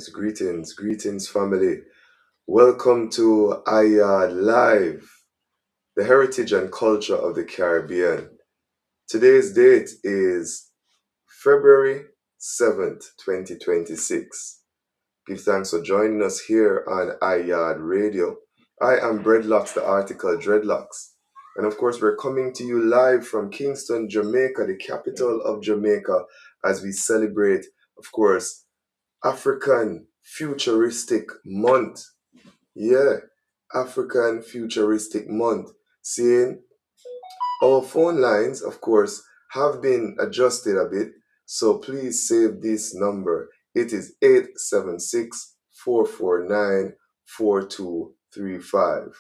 Greetings, family. Welcome to YAAD Live, the heritage and culture of the Caribbean. Today's date is February 7th, 2026. Give thanks for joining us here on YAAD Radio. I am Breadlocks, the article Dreadlocks. And of course, we're coming to you live from Kingston, Jamaica, the capital of Jamaica, as we celebrate, of course, African Futuristic Month. Yeah, African Futuristic Month. Seeing our phone lines, of course, have been adjusted a bit, so please save this number. It is 876-449-4235.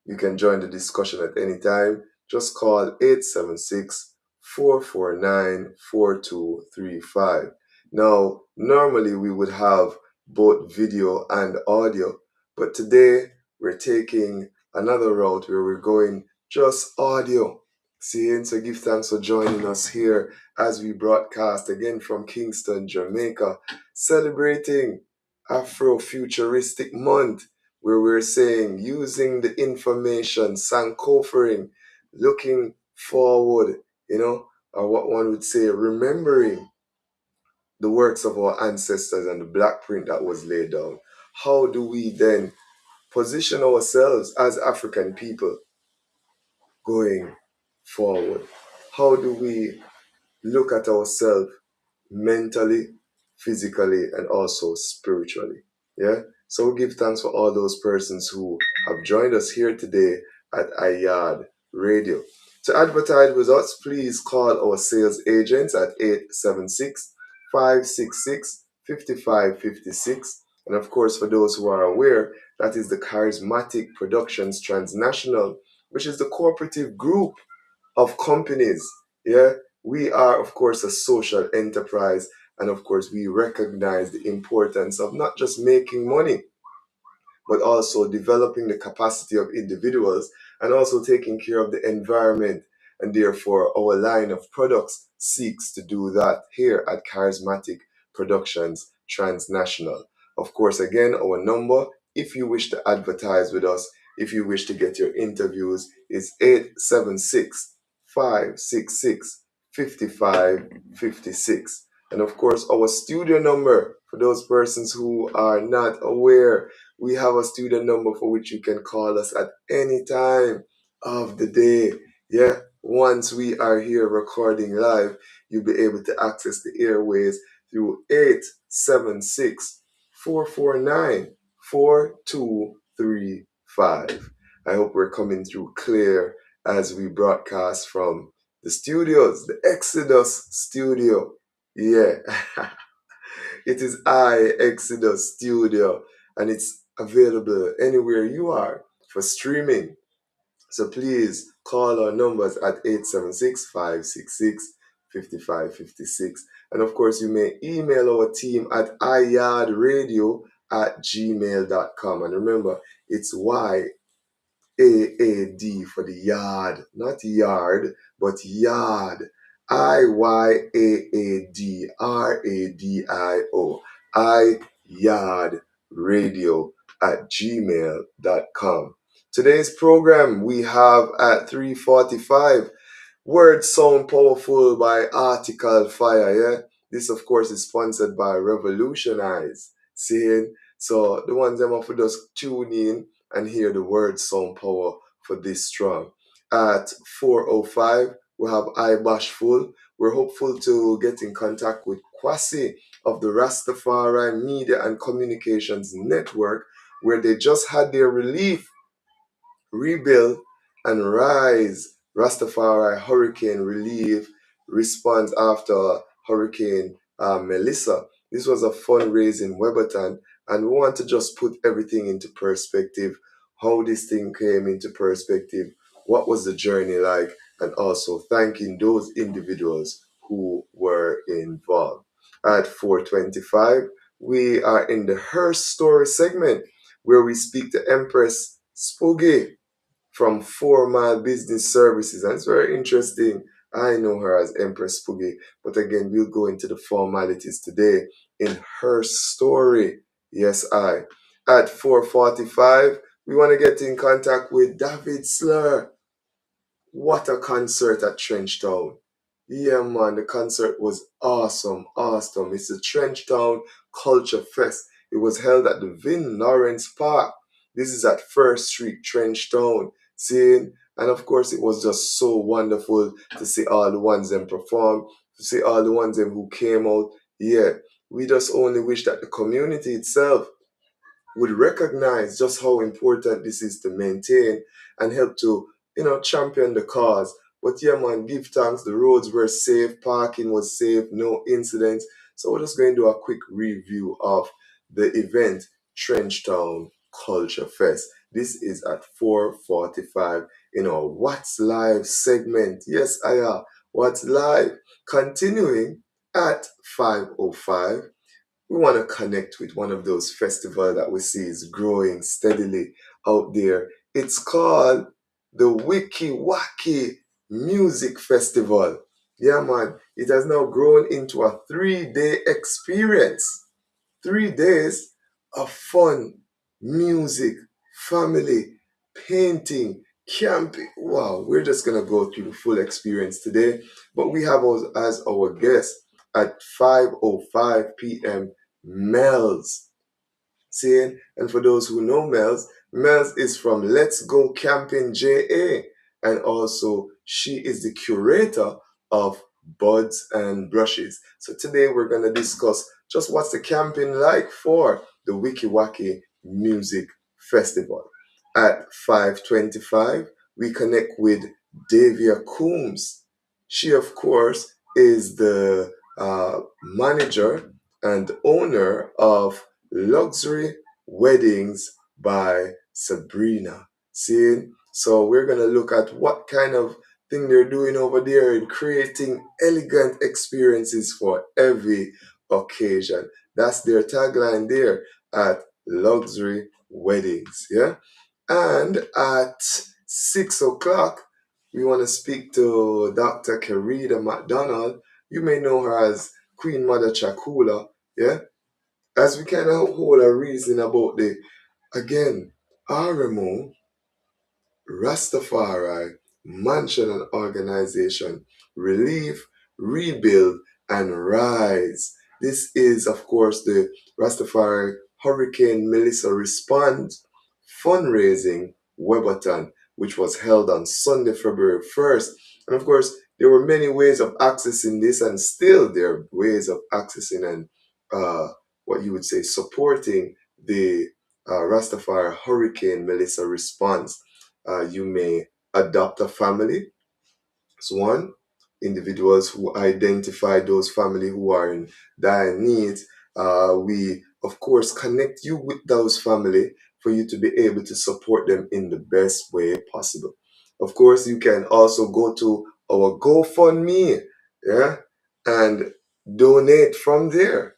You can join the discussion at any time. Just call 876-449-4235. Now, normally we would have both video and audio, but today we're taking another route where we're going just audio. See, so give thanks for joining us here as we broadcast again from Kingston, Jamaica, celebrating Afrofuturistic Month, where we're saying using the information, sankophering, looking forward, or what one would say, remembering the works of our ancestors and the black print that was laid down. How do we then position ourselves as African people going forward? How do we look at ourselves mentally, physically, and also spiritually? Yeah. So we give thanks for all those persons who have joined us here today at YAAD Radio. To advertise with us, please call our sales agents at 876-566-5556. And of course, for those who are aware, that is the KarisMa'atic ProductionZ Transnational, which is the cooperative group of companies. Yeah, we are, of course, a social enterprise. And of course, we recognize the importance of not just making money, but also developing the capacity of individuals and also taking care of the environment. And therefore, our line of products seeks to do that here at KarisMa'atic ProductionZ Transnational. Of course, again, our number, if you wish to advertise with us, if you wish to get your interviews, is 876-566-5556. And of course, our studio number, for those persons who are not aware, we have a studio number for which you can call us at any time of the day. Yeah, once we are here recording live, you'll be able to access the airways through 876-449-4235. I hope we're coming through clear as we broadcast from the studios, the Exodus studio. Yeah, it is Exodus studio, and it's available anywhere you are for streaming. So please call our numbers at 876-566-5556. And of course, you may email our team at iyaadradio@gmail.com. And remember, it's YAAD for the yard, not yard, but yard. IYAADRADIO. iyaadradio@gmail.com. Today's program we have at 3:45. Words Sound Powerful by Article Fire. Yeah, this of course is sponsored by Revolutionize. Seeing, so the ones them for just tune in and hear the words sound power for this strong. At 4:05, we have I Bashful. We're hopeful to get in contact with Kwasi of the Rastafari Media and Communications Network, where they just had their relief, rebuild, and rise Rastafari Hurricane Relief response after Hurricane Melissa. This was a fundraising webathon, and we want to just put everything into perspective, how this thing came into perspective, what was the journey like, and also thanking those individuals who were involved. At 4:25, we are in the Her Story segment, where we speak to Empress Spoogie from 4 Mile Business Services. And it's very interesting. I know her as Empress Spoogie, but again, we'll go into the formalities today in Her Story. Yes, I. At 4:45, we want to get in contact with David Slur. What a concert at Trenchtown. Yeah, man, the concert was awesome, awesome. It's the Trenchtown Culture Fest. It was held at the Vin Lawrence Park. This is at First Street, Trenchtown. Seeing, and of course, it was just so wonderful to see all the ones them perform, to see all the ones them who came out. Yeah, we just only wish that the community itself would recognize just how important this is to maintain and help to, champion the cause. But yeah, man, give thanks. The roads were safe, parking was safe, no incidents. So we're just going to do a quick review of the event, Trenchtown Culture Fest. This is at 4:45 in our What's Live segment. Yes, I am. What's Live? Continuing at 5:05, we want to connect with one of those festivals that we see is growing steadily out there. It's called the Wiki Waki Music Festival. Yeah, man, it has now grown into a 3-day experience. 3 days of fun, music, family, painting, camping. Wow, we're just going to go through the full experience today. But we have as our guest at 5:05 p.m. Mel's. Seeing, and for those who know Mel's is from Let's Go Camping JA, and also she is the curator of Buds and Brushes. So today we're going to discuss just what's the camping like for the Wiki Waki Music Festival. At 5:25, we connect with Davia Coombs. She, of course, is the manager and owner of Luxury Weddings by Sabrina. See? So we're going to look at what kind of thing they're doing over there in creating elegant experiences for every occasion. That's their tagline there at Luxury Weddings. Yeah. And at 6 o'clock, we want to speak to Dr. Karida McDonald. You may know her as Queen Mother Chakula. Yeah, as we kind of hold a reason about the, again, RMO, Rastafari, Mansion and Organization, Relief, Rebuild, and Rise. This is, of course, the Rastafari Hurricane Melissa Response fundraising Webathon, which was held on Sunday, February 1st. And of course, there were many ways of accessing this, and still there are ways of accessing and what you would say supporting the Rastafari Hurricane Melissa Response. You may adopt a family. So one, individuals who identify those family who are in dire need. We, of course, connect you with those family for you to be able to support them in the best way possible. Of course, you can also go to our GoFundMe, yeah, and donate from there.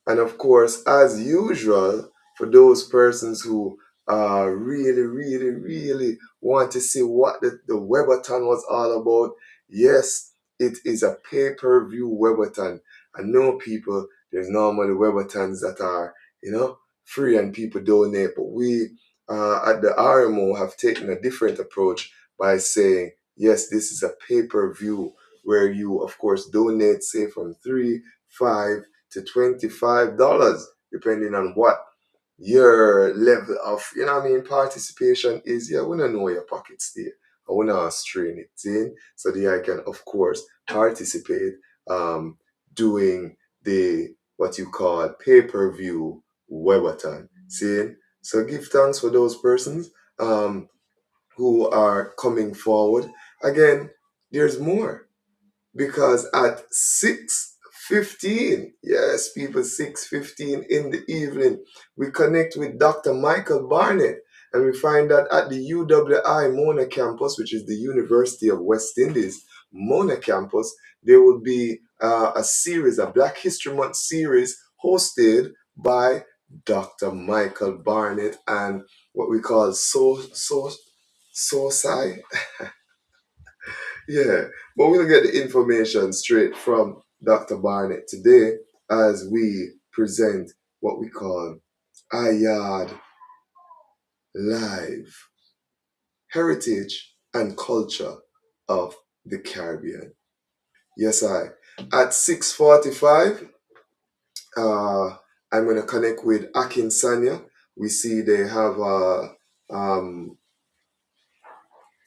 And of course, as usual, for those persons who really, really, really want to see what the Webathon was all about, yes, it is a pay-per-view Webathon. I know people, there's normally Webathons that are, free and people donate, but we at the RMO have taken a different approach by saying, yes, this is a pay-per-view where you, of course, donate, say, from 3, 5 to $25, depending on what your level of, participation is. Yeah, I want to know your pockets there. I want to strain it in so that I can, of course, participate doing the what you call pay-per-view webathon. See? So give thanks for those persons who are coming forward. Again, there's more because at 6:15, yes, people, 6:15 in the evening, we connect with Dr. Michael Barnett, and we find that at the UWI Mona campus, which is the University of West Indies Mona campus, there will be a series, a Black History Month series hosted by Dr. Michael Barnett and what we call SOSI. Yeah, but we'll get the information straight from Dr. Barnett today as we present what we call YAAD Live, Heritage and Culture of the Caribbean. Yes, at 6:45, I'm going to connect with Akinsanya. We see they have um,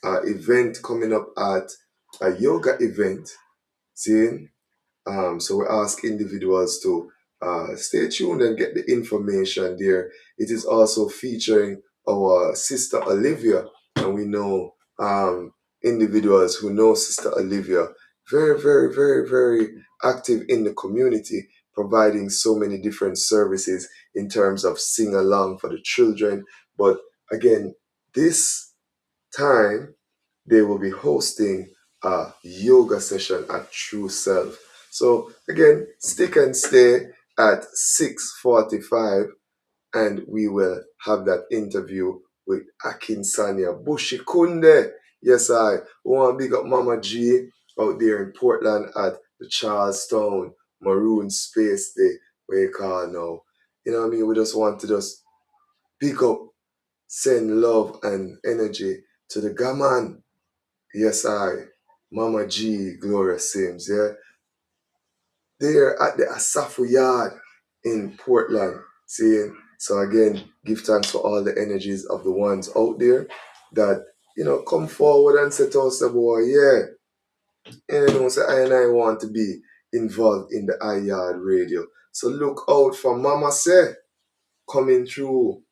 a event coming up at a yoga event. See? So we ask individuals to stay tuned and get the information there. It is also featuring our sister Olivia, and we know individuals who know Sister Olivia, very, very, very, very active in the community, providing so many different services in terms of sing along for the children. But again, this time they will be hosting a yoga session at True Self. So again, stick and stay at 6:45, and we will have that interview with Akinsanya Bushikunde. Yes, I want to big up Mama G out there in Portland at the Charlestown Maroon Space Day, where you call now. You know what I mean? We just want to just pick up, send love and energy to the gaman. Yes, Mama G, Gloria Sims, yeah. They're at the Asafu Yard in Portland, seeing. So again, give thanks for all the energies of the ones out there that, come forward and say to us, boy, yeah, and say, I and I want to be involved in the iYard radio. So look out for Mama Say coming through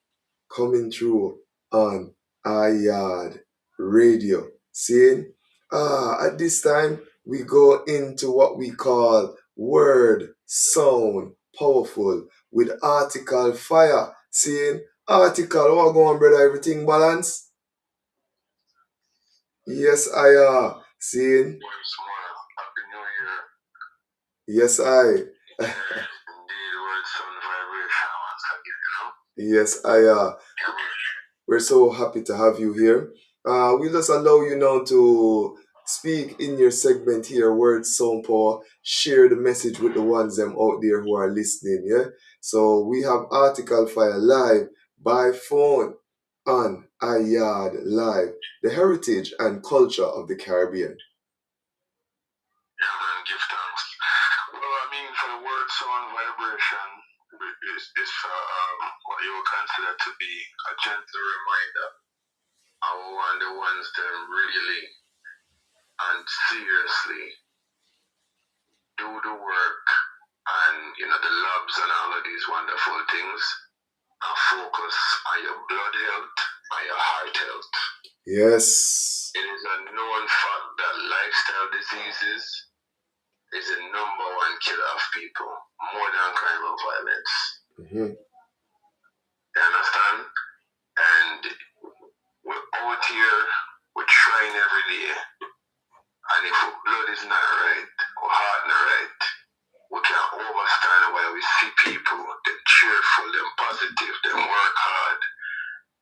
on iYard Radio. Seeing? At this time, we go into what we call word, sound, powerful with article fire. Seeing? Article, what going on, brother? Everything balance? Yes, I are. Seeing? Happy New Year. Yes, I. Indeed, word, sound, vibration once again, Yes, I are. We're so happy to have you here. We just allow you now to speak in your segment here, Words Sound Power. Share the message with the ones them out there who are listening. Yeah. So we have Article Fire live by phone on iYard Live, the heritage and culture of the Caribbean. Yeah, man, give thanks. Well, I mean, for the word sound vibration is what you would consider to be a gentle reminder of the ones that really and seriously do the work and, the labs and all of these wonderful things and focus on your blood health and your heart health. Yes. It is a known fact that lifestyle diseases is the number one killer of people, more than crime and violence. Mm-hmm. You understand? And we're out here, we're trying every day. And if our blood is not right, our heart not right, we can't overstand why we see people, them cheerful, them positive, them work hard.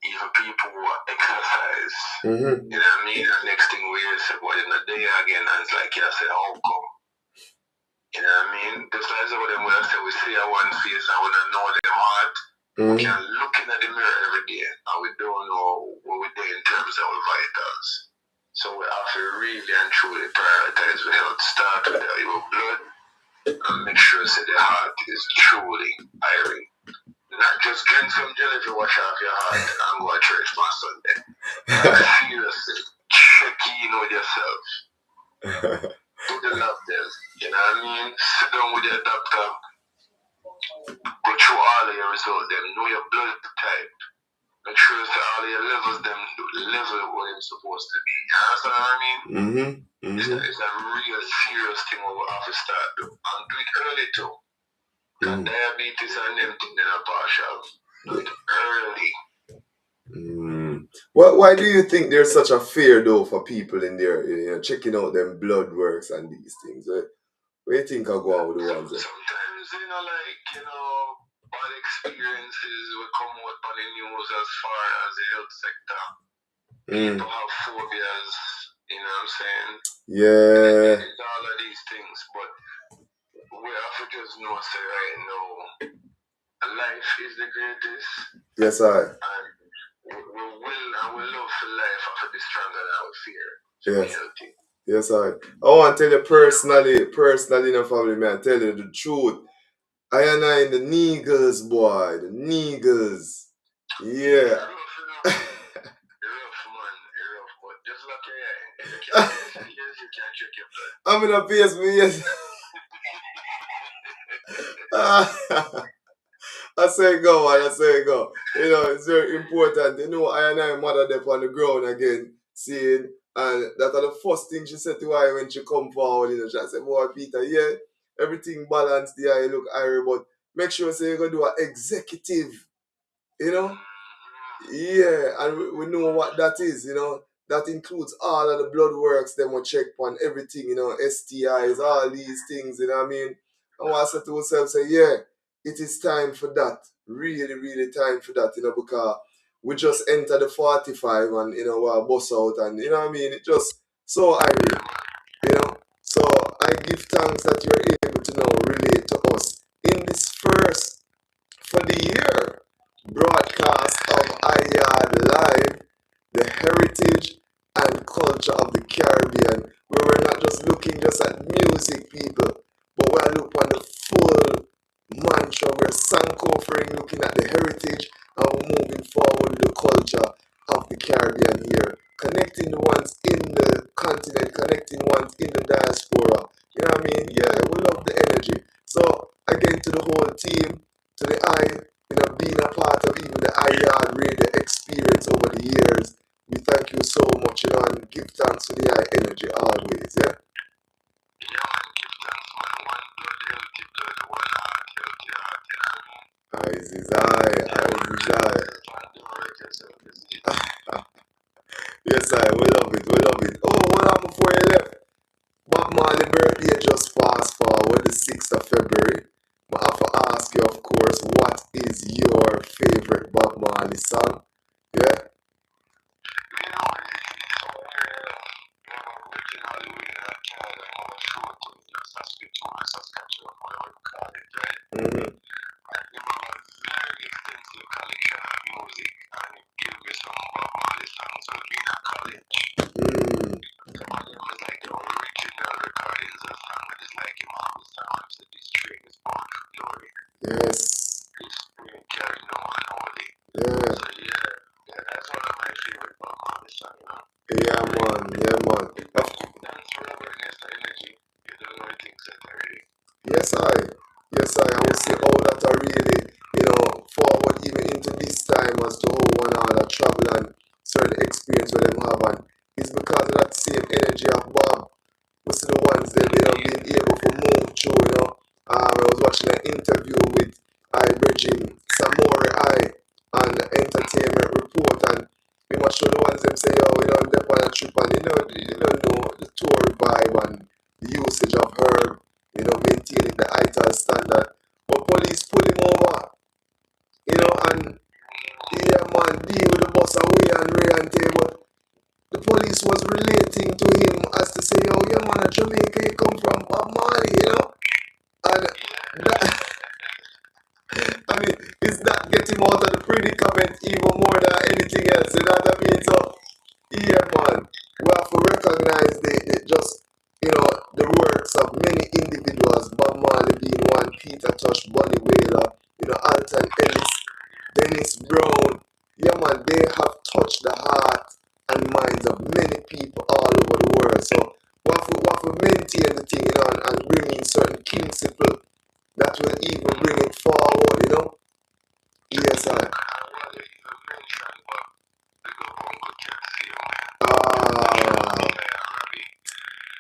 Even people who exercise. Mm-hmm. You know what I mean? And next thing we hear is, well, in the day again, and it's like, I say, how come? You know what I mean? Just like some of them where I say, we see our one face and we don't know them heart. Mm-hmm. We can look in the mirror every day and we don't know what we're doing in terms of our vitals. So we have to really and truly prioritize our health. Start with your blood and make sure that the heart is truly iron. Not just drink some jelly to wash off your heart and go to church on Sunday. Seriously, check in with yourself. Do the lab test. You know what I mean? Sit down with your doctor. Go through all of your results. Them know your blood type. Make sure that all of your levels them level what it's supposed to be. You understand what I mean? Mm-hmm. Mm-hmm. It's a real serious thing what we have to start do. And do it early too. And diabetes and them things that are partial. Do it early. Why do you think there's such a fear though for people in there, checking out them blood works and these things? What do you think are going with the ones there? Sometimes, bad experiences will come out on the news as far as the health sector. People have phobias, you know what I'm saying? Yeah. It's all of these things, but we have to just know, say right now, life is the greatest. Yes, I. And we will and we love for life after be stronger than our fear. Yes. Yes, I. I want to tell you personally, in the family, man, I tell you the truth. I and I in the niggers, boy, the niggers. Yeah. I'm in a PS, me, yes. I say go, man. I say go. You know, it's very important. You know, I and I mother there on the ground again, seeing, and that are the first thing she said to her when she come forward. You know, she said, "Boy, Peter, yeah, everything balanced there. You look iron, but make sure say you go do an executive. You know." Yeah, and we know what that is, you know. That includes all of the blood works, them will check on everything, you know, STIs, all these things, you know what I mean? And what I said to myself, say, yeah, it is time for that. Really, really time for that, you know, because we just enter the 45 and, you know, we're bust out and, you know what I mean? It just so irate, you know. So I give thanks that you're able to now relate to us in this first for the year broadcast of YAAD Live, the heritage and culture of the Caribbean, where we're not just looking just at music, people, but we're looking at the full mantra. We're sankofering, looking at the heritage, and we're moving forward with the culture of the Caribbean here, connecting the ones in the continent, connecting ones in the diaspora. You know what I mean? Yeah, we love the energy. So again, to the whole team, to the eye, you know, being a part of even the YAAD radio experience over the years, we thank you so much, you know, and give thanks to the high energy always, yeah? Yeah, man, give thanks, man. One blood, healthy blood, one heart, healthy heart, you know what I mean? Eyes is eye, eyes is eye. Yes, I, we love it, we love it. Oh, what happened before you left? Bob Marley birthday just fast forward, the 6th of February. I have to ask you, of course, what is your favorite Bob Marley song? Yeah? Mm-hmm. Mm. Yes. Yeah. Yeah, man. Yeah, man. Yes, I. Yes, I will say all that are really, you know, forward even into this time as to how one other travel and certain experience with them have. And it's because of that same energy of Bob. We see the ones that they have been able to move through, you know. I was watching an interview with Bridging Samori I on Entertainment Report, and we must show the ones them say, yo, you know, they're on a trip and you don't know the tour vibe and the usage of herb, you know, maintaining the ITAL standard. But police pull him over, you know, and yeah, man, deal with the bus away and Ray and table. The police was relating to him as to say, yo, yeah, man, a Jamaica, you come from Bob Marley, you know? And that, I mean, is that get him out of the predicament even more than anything else, you know what I mean? So, yeah, man, we have to recognize just, you know, the works of many individuals, Bob Marley being one, Peter Tosh, Bunny Wailer, you know, Alton Ellis, Dennis Brown. Yeah, man, they have touched the heart and minds of many people all over the world. So we have to maintain the thing, you know, and bring in certain principle that will even bring it forward, you know. Yes, I. Ah,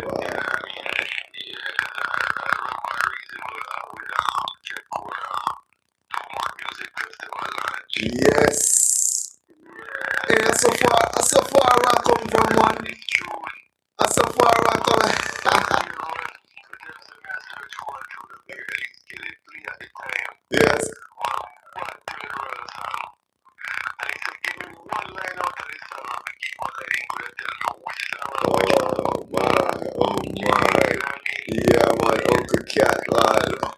wow. Yes. Hey, so far I come from one. So far I come. Yes. Oh my, oh my. Yeah, man, Uncle Cat, man.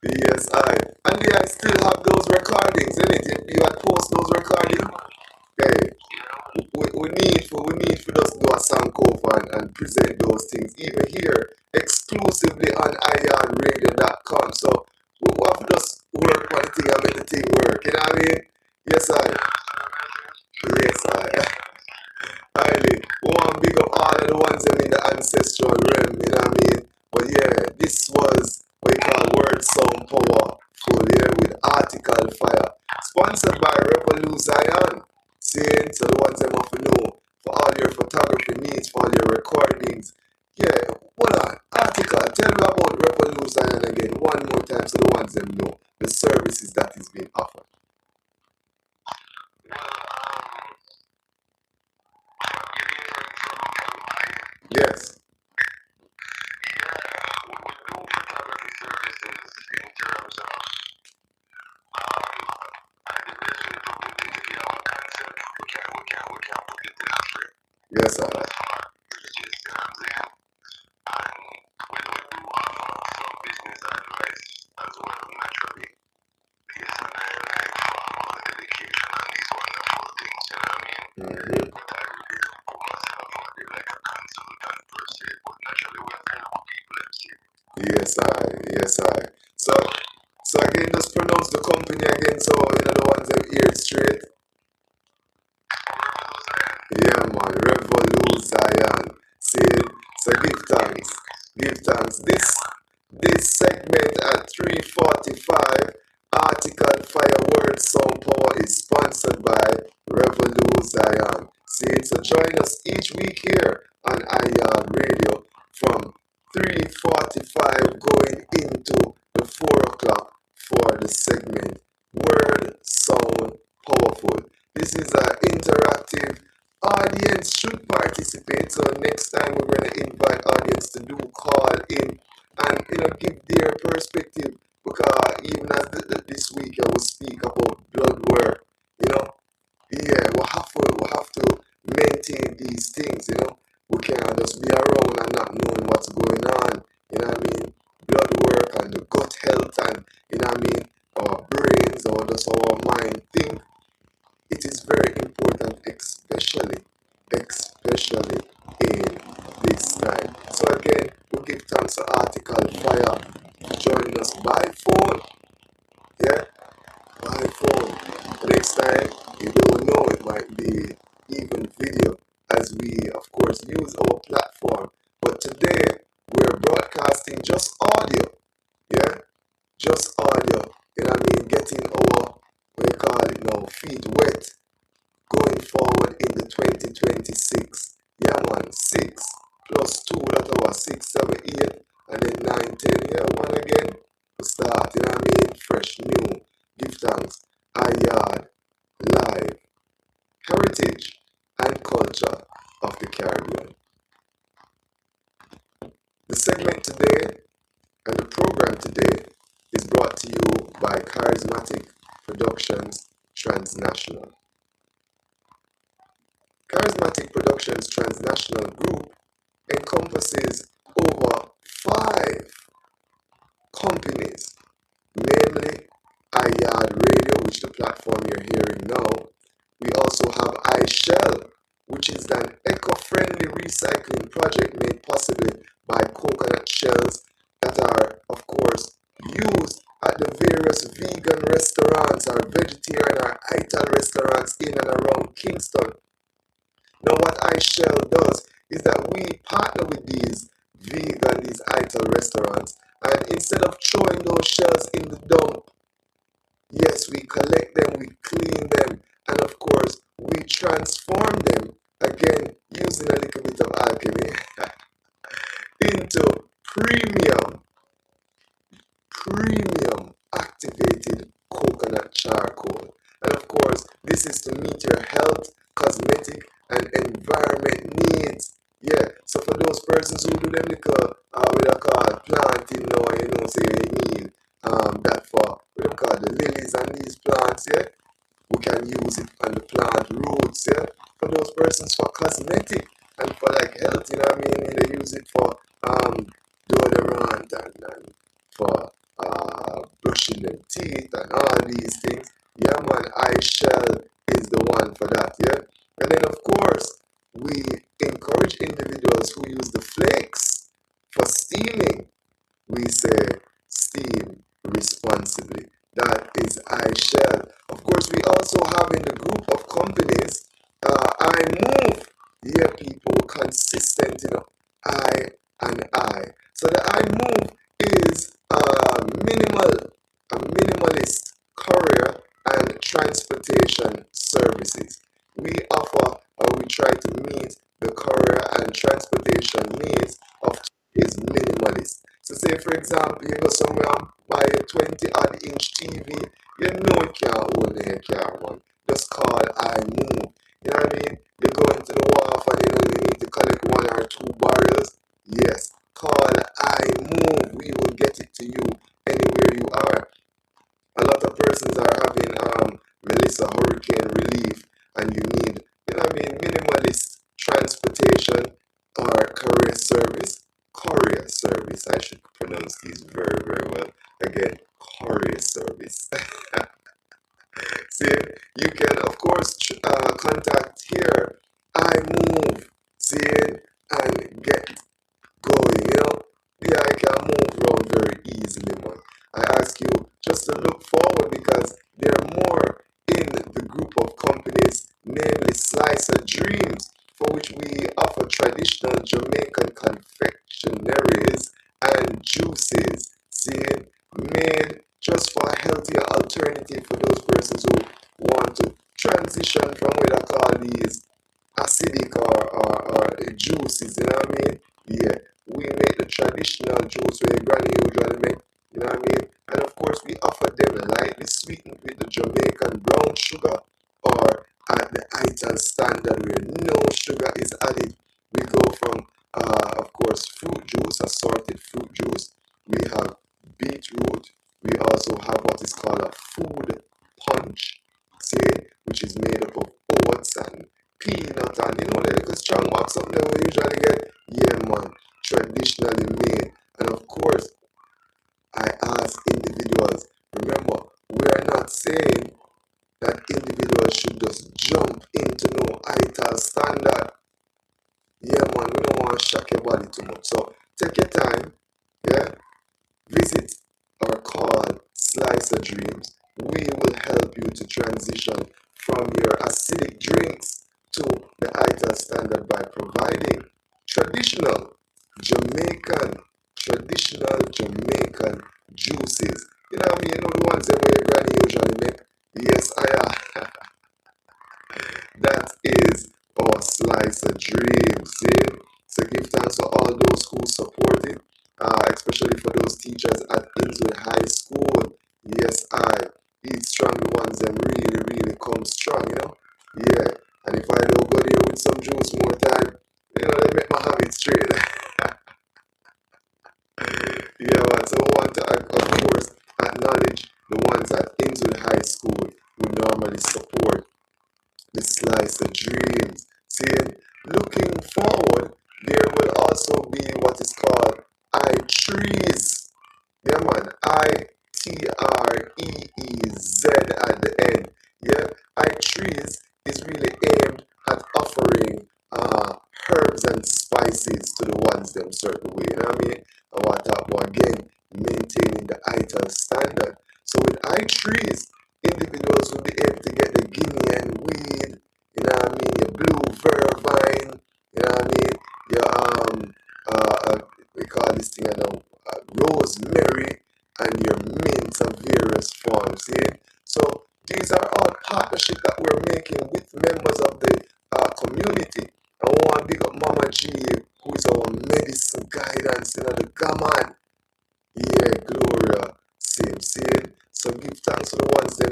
Yes, and I still have those recordings, innit? You had post those recordings. Hey, we need for us to do a song cover and present those things even here exclusively on YAAD So we have to just work on the thing and make the thing work. You know what I mean? Yes, Yes, highly. We want to big up all of the ones that in the ancestral realm, you know what I mean? But yeah, this was what you call word sound powerful, yeah, with article fire. Sponsored by Zion. Saying so the ones that want to know for all your photography needs, for all your recordings. Yeah, hold on. Article, tell me about Zion again one more time so the ones that know the services that is being offered. Yes. Yes, sir. Yes, I. So again, just pronounce the company again, so you know the ones that hear it straight. Yeah, man, Zion. See, so give thanks. This segment at 3:45, article Fire Word Sound Power is sponsored by Zion. See, so join us each week here on YAAD Radio from 3:45 going into the 4 o'clock for the segment Word Sound Powerful. This is an interactive. Audience should participate. So next time we're going to invite audience to do call in and give their perspective. Because even as this week I will speak about blood work. Yeah, we have to maintain these things. We can't just be around and not knowing what's going on. You know what I mean? Blood work and the gut health and our brains or just our mind think. It is very important, especially in this time. So again, we give thanks to Article Fire joining us by phone. Yeah, by phone. Next time, you don't know, it might be even video as we, of course, use our platform. But today, we're broadcasting just audio. Yeah, just audio. Getting our, what you call it now, feet wet going forward in the 2026. Yeah, man, 6 plus 2, that was 6, 7, 8, and then 9, 10. Yeah, one again. We start, fresh, new. Give thanks. YAAD, live, heritage, and culture of the Caribbean. The segment today and the program today is brought to you by KarisMa'atic ProductionZ Transnational. KarisMa'atic ProductionZ Transnational Group encompasses over 5 companies, namely YAAD Radio, which the platform you're hearing now. We also have iShell, which is an eco-friendly recycling project made possible by coconut shells that are, of course, used at the various vegan restaurants or vegetarian or ital restaurants in and around Kingston. Now, what iShell does is that we partner with these these ital restaurants, and instead of throwing those shells in the dump, yes, we collect them, we clean them, and of course, we transform them, again, using a little bit of alchemy, into premium activated coconut charcoal. And of course, this is to meet your health, cosmetic, and environment needs. Yeah, so for those persons who do them little, what they call planting now, say you need that for, what they call the lilies and these plants, yeah, we can use it on the plant roots, yeah, for those persons for cosmetic and for like health, they use it for deodorant and for brushing them teeth and all these things. Yeah, man, eye shell is the one for that, yeah? And then, of course, we encourage individuals who use the flakes for steaming. We say steam responsibly. That is eye shell. Of course, we also have in the group of companies eye move. Yeah, people consistent, eye and eye. So the eye move is a minimalist courier and transportation services. We offer or we try to meet the courier and transportation needs of today's minimalists. So say for example, you go somewhere and buy a 20 odd inch TV, you know it can't hold in your car, man. Just call I move. You know what I mean? You go into the wharf and you need to collect 1 or 2 barrels. Yes, call I move. We will get it to you anywhere you are. A lot of persons are having Melissa hurricane relief and you need, minimalist transportation or courier service. I should pronounce these very, very well. Again, courier service. See, you can of course contact here, I move, see, and get going. The eye can move around very easily, man. I ask you just to look forward because there are more in the group of companies, namely Slice of Dreams, for which we offer traditional Jamaican confectionaries and juices, see, made just for a healthier alternative for those persons who want to transition from what I call these acidic or juices, you know what I mean? Yeah, we make the traditional juice where granny usually make, you know what I mean? And of course, we offer them lightly sweetened with the Jamaican brown sugar or at the ITAL standard where no sugar is added. We go from, of course, fruit juice, assorted fruit juice. We have beetroot. We also have what is called a food punch, see, which is made up of oats and peanut and the little strong wax up there we usually get. Yeah, man, traditionally made. And of course, I ask individuals, remember, we are not saying that individuals should just jump into no ITAL standard. Yeah, man, we don't want to shock your body too much. So take your time, yeah, visit or call Slice of Dreams. We will help you to transition from your acidic drinks to the ITAL standard by providing traditional Jamaican, juices. You know what I mean? You know the ones that your granny usually make? Yes, I am. That is our Slice of Dreams. See? So give thanks to all those who support it, especially for those teachers at Innswood High School. Yes, eat strong, the ones that really, really come strong, Yeah, and if I don't go there with some juice more time, they make my habit straight. Yeah, man, so I want to, of course, acknowledge the ones at Innswood High School who normally support the Slice of Dreams. See, looking forward, there will also be what is called I-Trees. Yeah, man, I-T-R-E-E-Z at the end. Yeah, I-Trees is really aimed at offering herbs and spices to the ones them certain way. You know what I mean? I want to talk about again, maintaining the ITAL standard. So with I-Trees, individuals will be able to get the Guinean weed, you know what I mean, your blue vervine, you know what I mean, your we call this thing, rosemary, and your mint of various forms. See? So these are all partnerships that we're making with members of the community. I want to big up Mama G, who is our medicine guidance, the gaman. Yeah, Gloria, same. So give thanks to the ones them,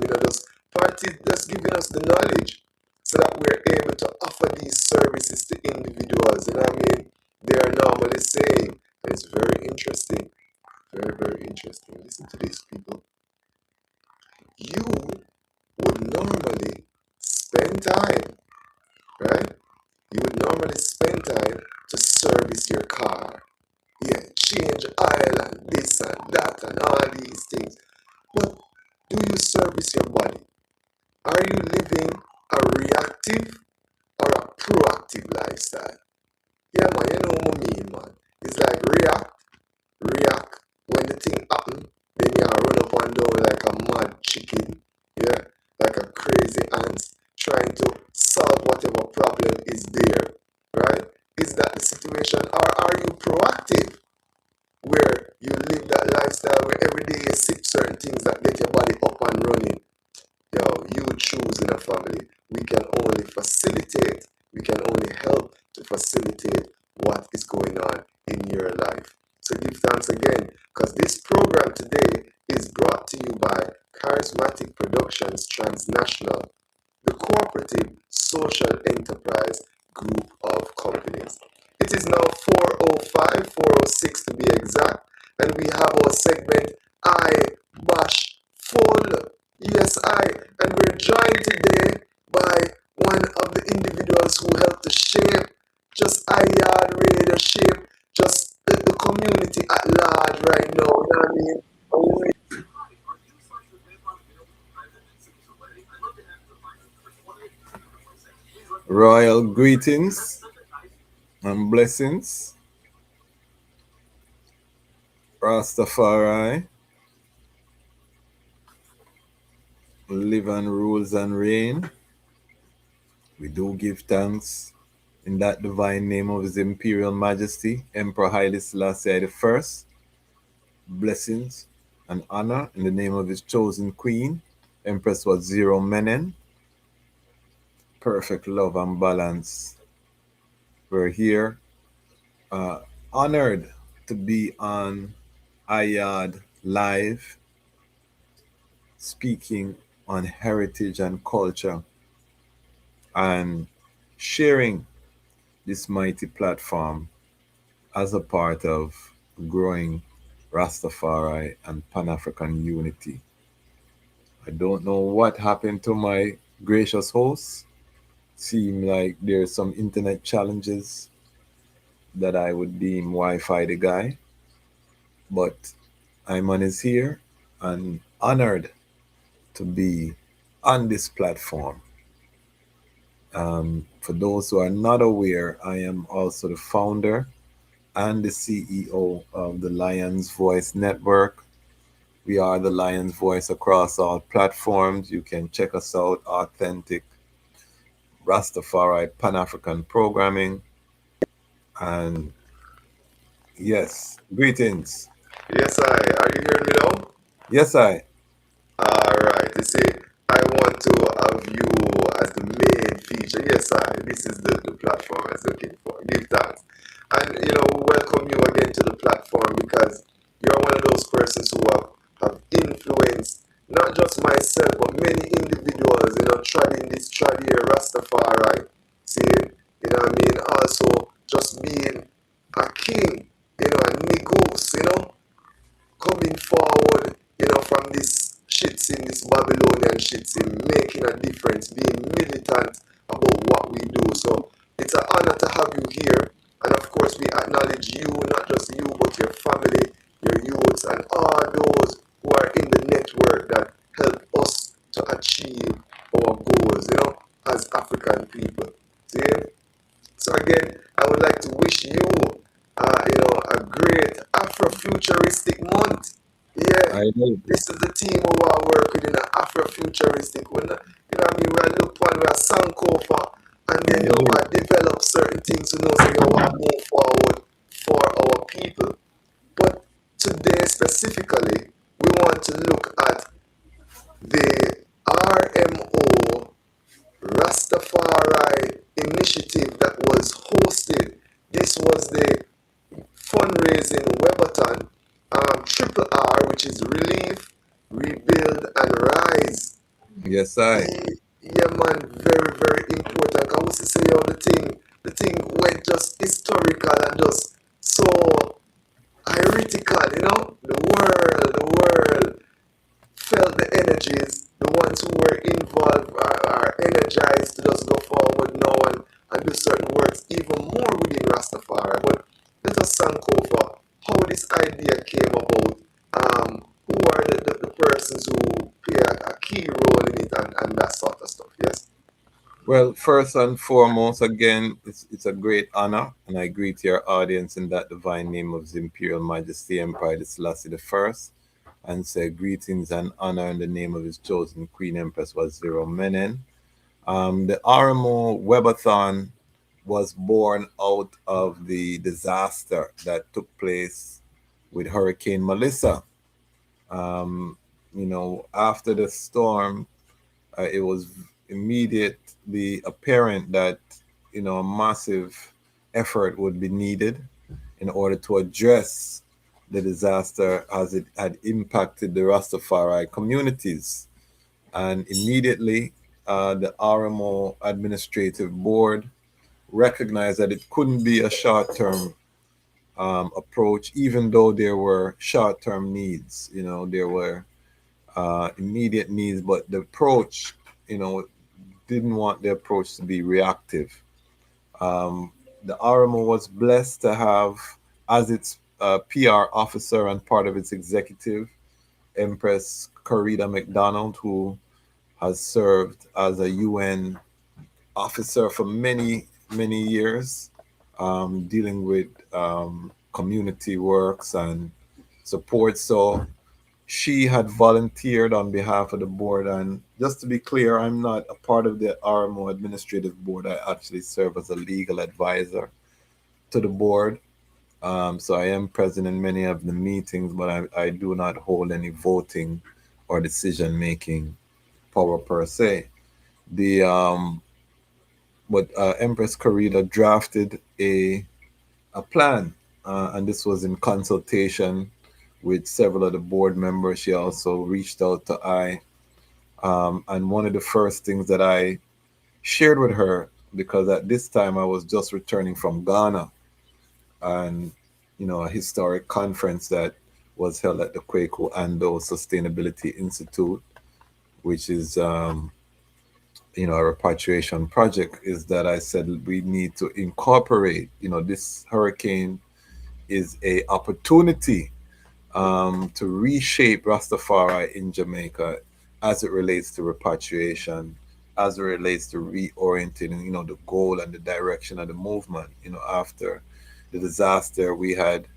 just giving us the knowledge so that we're able to offer these services to individuals. You know what I mean? They are normally saying, and it's very interesting, very, very interesting. Listen to this, people. You would normally spend time, right? You would normally spend time to service your car. Yeah, change oil and this and that and all these things. But do you service your body? Are you living a reactive or a proactive lifestyle? Yeah, man, you know what I mean, man. It's like react when the thing happen, then you run up and down like a mad chicken, yeah, like a crazy ant, trying to solve whatever problem is there, right? Is that the situation, or are you proactive, where you live that lifestyle where every day you sip certain things that get your body up and running? Yo, you choose in a family. We can only facilitate, we can only help to facilitate what is going on in your life. So give thanks again, because this program today is brought to you by KarisMa'atic ProductionZ Transnational, the cooperative social enterprise group of companies. It is now 4:05, 4:06 to be exact, and we have our segment I Bash Full. Yes, and we're joined today by one of the individuals who helped to shape just YAAD radio, shape just the community at large right now. You know what I mean? Royal greetings and blessings, Rastafari, live and rules and reign. We do give thanks in that divine name of His Imperial Majesty, Emperor Haile Selassie I. Blessings and honor in the name of His chosen Queen, Empress Waziro Menen. Perfect love and balance. We're here, uh, honored to be on IAD Live, speaking on heritage and culture and sharing this mighty platform as a part of growing Rastafari and Pan African unity. I don't know what happened to my gracious host. Seem like there's some internet challenges that I would deem Wi Fi the guy, but Iman is here and honored to be on this platform. For those who are not aware, I am also the founder and the CEO of the Lions Voice Network. We are the Lions Voice across all platforms. You can check us out, authentic Rastafari Pan African programming. And yes, greetings. Yes, are you hearing me now? Yes, I. Alright, you see, I want to have you as the main feature. Yes, this is the platform I was looking for. Give thanks. And, welcome you again to the platform, because you're one of those persons who have influenced not just myself, but many individuals, treading this trad here, Rastafari. See, what I mean? Also, just being a king, a negus, coming forward, from this shits in this Babylonian shits in making a difference, being militant about what we do. So it's an honor to have you here. And of course, we acknowledge you, not just you, but your family, your youths, and all those who are in the network that help us to achieve our goals, as African people. See? So again, I would like to wish you, a great Afrofuturistic month. Yeah, I know. this is the team who are working in an Afrofuturistic. When what I mean, we look one, we are Sankofa, and then we develop certain things to know so you want to move forward for our people. But today specifically, we want to look at the RMO Rastafari initiative that was hosted. This was the fundraising webathon, Triple R, which is Relief, Rebuild, and Rise. Yes, I. Yeah, man, very, very important. I was to say, the thing went just historical and just so heretical, the world felt the energies. The ones who were involved are energized to just go forward now and do certain works even more within Rastafari. But let us thank over how this idea came about. Well, first and foremost, again, it's a great honor, and I greet your audience in that divine name of His Imperial Majesty Emperor the Selassie the First, and say greetings and honor in the name of His chosen Queen Empress Waziri Menen. The RMO Webathon was born out of the disaster that took place with Hurricane Melissa. Um, After the storm, it was immediately apparent that a massive effort would be needed in order to address the disaster as it had impacted the Rastafari communities. And immediately, the RMO Administrative Board recognized that it couldn't be a short term approach, even though there were short term needs. There were immediate needs, but the approach, didn't want the approach to be reactive. Um, the RMO was blessed to have as its PR officer and part of its executive Empress Corrida McDonald, who has served as a UN officer for many, many years, dealing with community works and support. So she had volunteered on behalf of the board. And just to be clear, I'm not a part of the RMO administrative board. I actually serve as a legal advisor to the board. So I am present in many of the meetings, but I do not hold any voting or decision making power per se. The but Empress Corrida drafted a plan, and this was in consultation with several of the board members. She also reached out to and one of the first things that I shared with her, because at this time I was just returning from Ghana, and a historic conference that was held at the Kwaku Ando Sustainability Institute, which is a repatriation project, is that I said we need to incorporate, this hurricane is a opportunity to reshape Rastafari in Jamaica as it relates to repatriation, as it relates to reorienting, the goal and the direction of the movement. After the disaster, we had,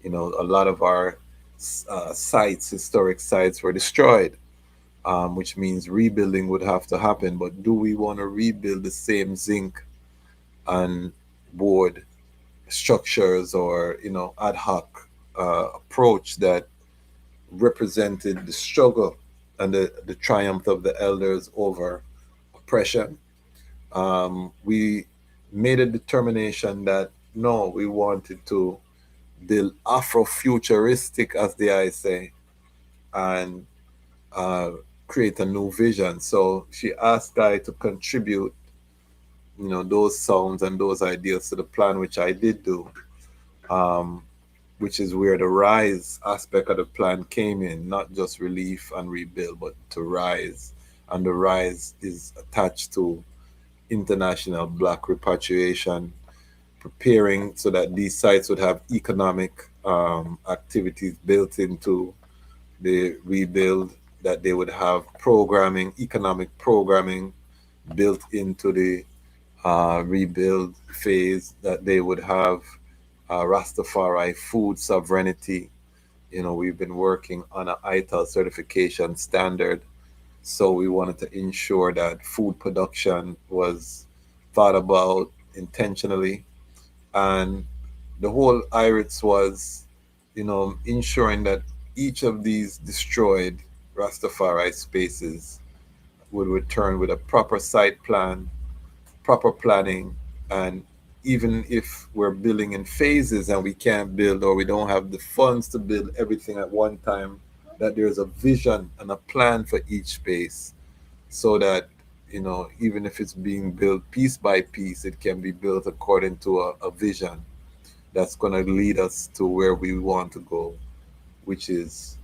a lot of our sites, historic sites, were destroyed, which means rebuilding would have to happen. But do we want to rebuild the same zinc and board structures, or ad hoc approach that represented the struggle and the triumph of the elders over oppression? We made a determination that no, we wanted to build Afrofuturistic, as the I say, and uh, create a new vision. So she asked Guy to contribute, those sounds and those ideas to the plan, which I did do. Um, which is where the rise aspect of the plan came in, not just relief and rebuild, but to rise. And the rise is attached to international black repatriation, preparing so that these sites would have economic activities built into the rebuild, that they would have programming, economic programming built into the rebuild phase, that they would have Rastafari food sovereignty. We've been working on an ITAL certification standard, so we wanted to ensure that food production was thought about intentionally. And the whole IRITS was, ensuring that each of these destroyed Rastafari spaces would return with a proper site plan, proper planning, and even if we're building in phases and we can't build, or we don't have the funds to build everything at one time, that there's a vision and a plan for each space, so that even if it's being built piece by piece, it can be built according to a vision that's going to lead us to where we want to go, which is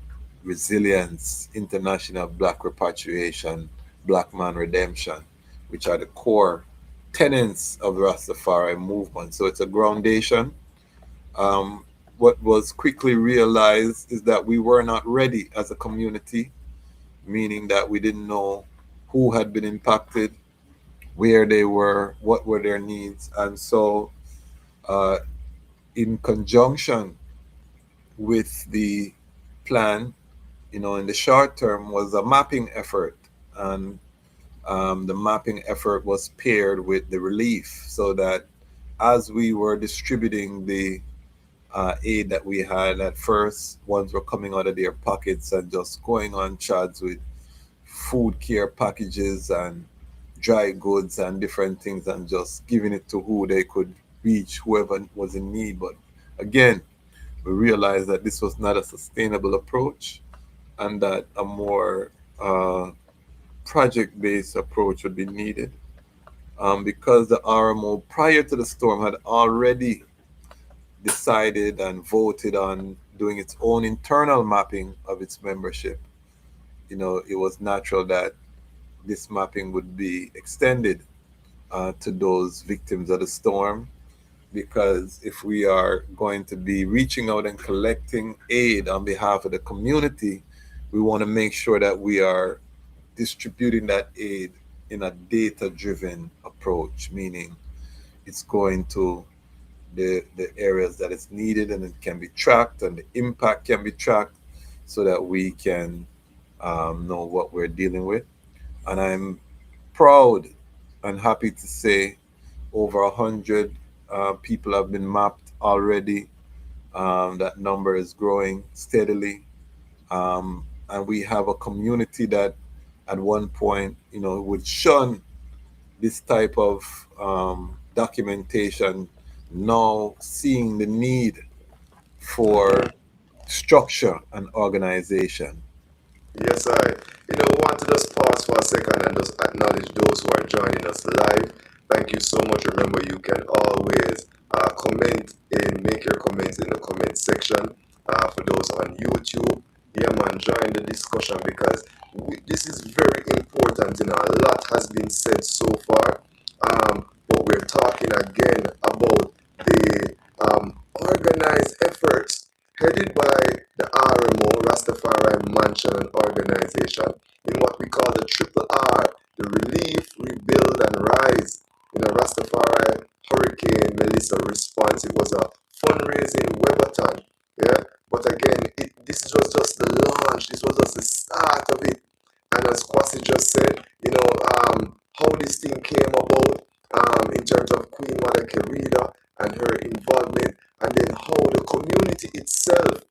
resilience, international black repatriation, black man redemption, which are the core tenets of the Rastafari movement. So it's a groundation. What was quickly realized is that we were not ready as a community, meaning that we didn't know who had been impacted, where they were, what were their needs. And so, uh, in conjunction with the plan, in the short term, was a mapping effort. And the mapping effort was paired with the relief, so that as we were distributing the aid that we had at first, ones were coming out of their pockets and just going on charts with food care packages and dry goods and different things, and just giving it to who they could reach, whoever was in need. But again, we realized that this was not a sustainable approach, and that a more project based approach would be needed, because the RMO, prior to the storm, had already decided and voted on doing its own internal mapping of its membership. It was natural that this mapping would be extended to those victims of the storm, because if we are going to be reaching out and collecting aid on behalf of the community, we want to make sure that we are distributing that aid in a data driven approach, meaning it's going to the areas that it's needed, and it can be tracked and the impact can be tracked, so that we can know what we're dealing with. And I'm proud and happy to say over 100 people have been mapped already. That number is growing steadily. And we have a community that at one point, would shun this type of documentation, now seeing the need for Mm-hmm. structure and organization. Yes, want to just pause for a second and just acknowledge those who are joining us live. Thank you so much. Remember, you can always make your comments in the comment section. For those on YouTube, yeah, man, join the discussion, because this is very important. A lot has been said so far, but we're talking again about the organized efforts headed by the RMO, Rastafari Mansion and Organization, in what we call the Triple R, the Relief, Rebuild and Rise. Rastafari Hurricane Melissa response. It was a fundraising webathon. Yeah, but again, this was just the launch. This was just the start of it. And as Kwasi just said, how this thing came about, in terms of Queen Mother Kerida and her involvement, and then how the community itself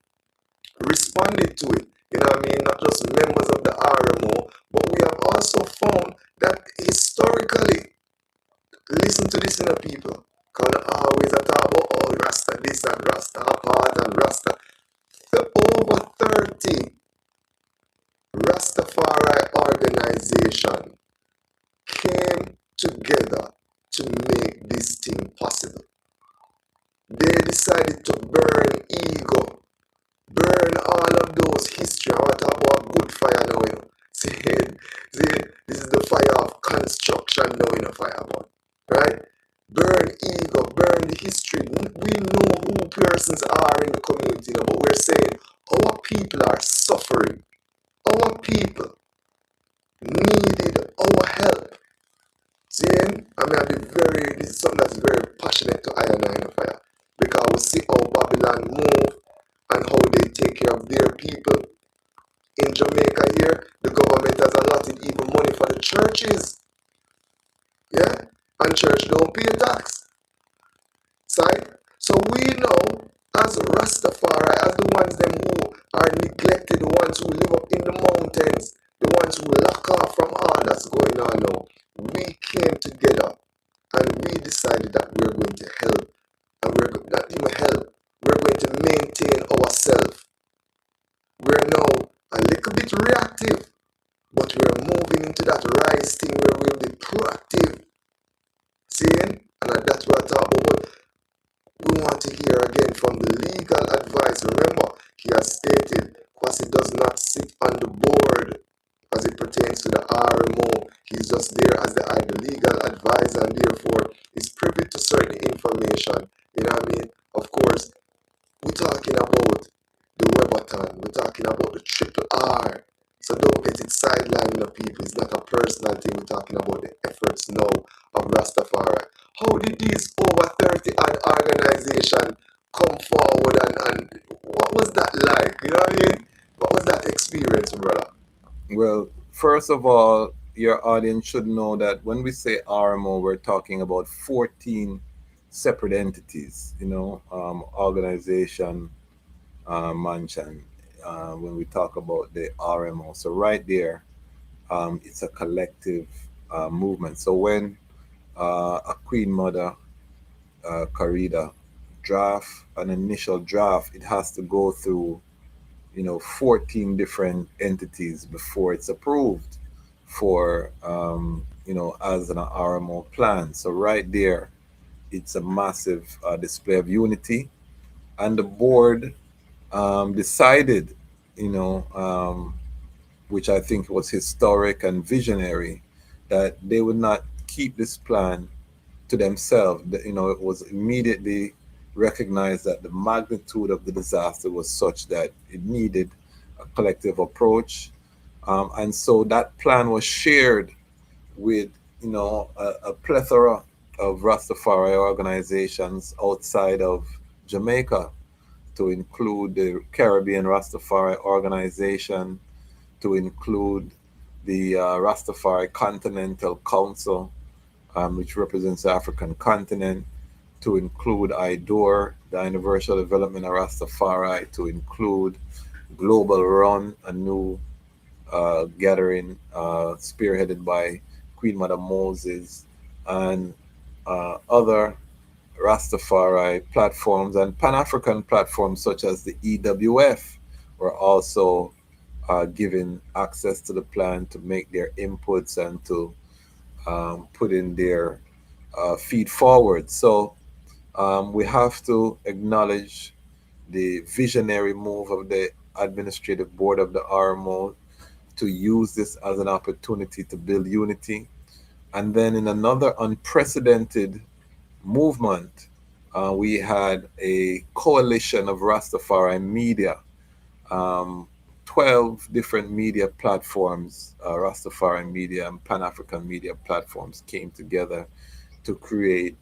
responded to it. Not just members of the RMO, but we have also found that historically, listen to this, people, kind of always a talk about, oh, Rasta this and Rasta apart and Rasta. The over 30 Rastafari organization came together to make this thing possible. They decided to burn ego, burn all of those history. I want to talk about good fire now. See, this is the fire of construction now, fire burn. Right? Burn ego, burn the history. We know who persons are in the community, but we're saying our people are suffering. Our people needed our help. See, this is something that's very passionate to I and I in fire, because we see how Babylon move and how they take care of their people. In Jamaica here, the government has allotted even money for the churches. Yeah? And church don't pay tax. Side. So we know, as Rastafari, as the ones them who are neglected, the ones who live up in the mountains, the ones who lock off from all that's going on now, we came together and we decided that we're going to help. And we're not even help, we're going to maintain ourselves. We're now a little bit reactive, but we're moving into that rise thing where we'll be proactive. Seeing? And that's what I talk about. We want to hear again from the legal advice. Remember, he has stated Kwasi does not sit on the board as it pertains to the RMO. He's just there as the legal advisor, and therefore is privy to certain information. Of course, we're talking about the Webathon. We're talking about the Triple R. So get it sidelined, people. It's not a personal thing. We're talking about the efforts now of Rastafari. How did these over 30 odd organizations come forward, and what was that like? You know what I mean? What was that experience, brother? Well, first of all, your audience should know that when we say RMO, we're talking about 14 separate entities, organization, mansion, when we talk about the RMO. So, right there, it's a collective movement. So, when a Queen Mother, Karida, draft an initial draft, it has to go through 14 different entities before it's approved for as an RMO plan. So right there, it's a massive display of unity, and the board decided, you know um, which I think was historic and visionary, that they would not keep this plan to themselves. It was immediately recognized that the magnitude of the disaster was such that it needed a collective approach. And so that plan was shared with, a plethora of Rastafari organizations outside of Jamaica, to include the Caribbean Rastafari Organization, to include the Rastafari Continental Council, which represents the African continent, to include IDOR, the Universal Development of Rastafari, to include Global Run, a new gathering spearheaded by Queen Mother Moses, and other Rastafari platforms and Pan African platforms such as the EWF were also given access to the plan to make their inputs and to put in their feed forward. So we have to acknowledge the visionary move of the administrative board of the RMO to use this as an opportunity to build unity. And then, in another unprecedented movement, we had a coalition of Rastafari media. um, 12 different media platforms, Rastafari media and Pan African media platforms, came together to create,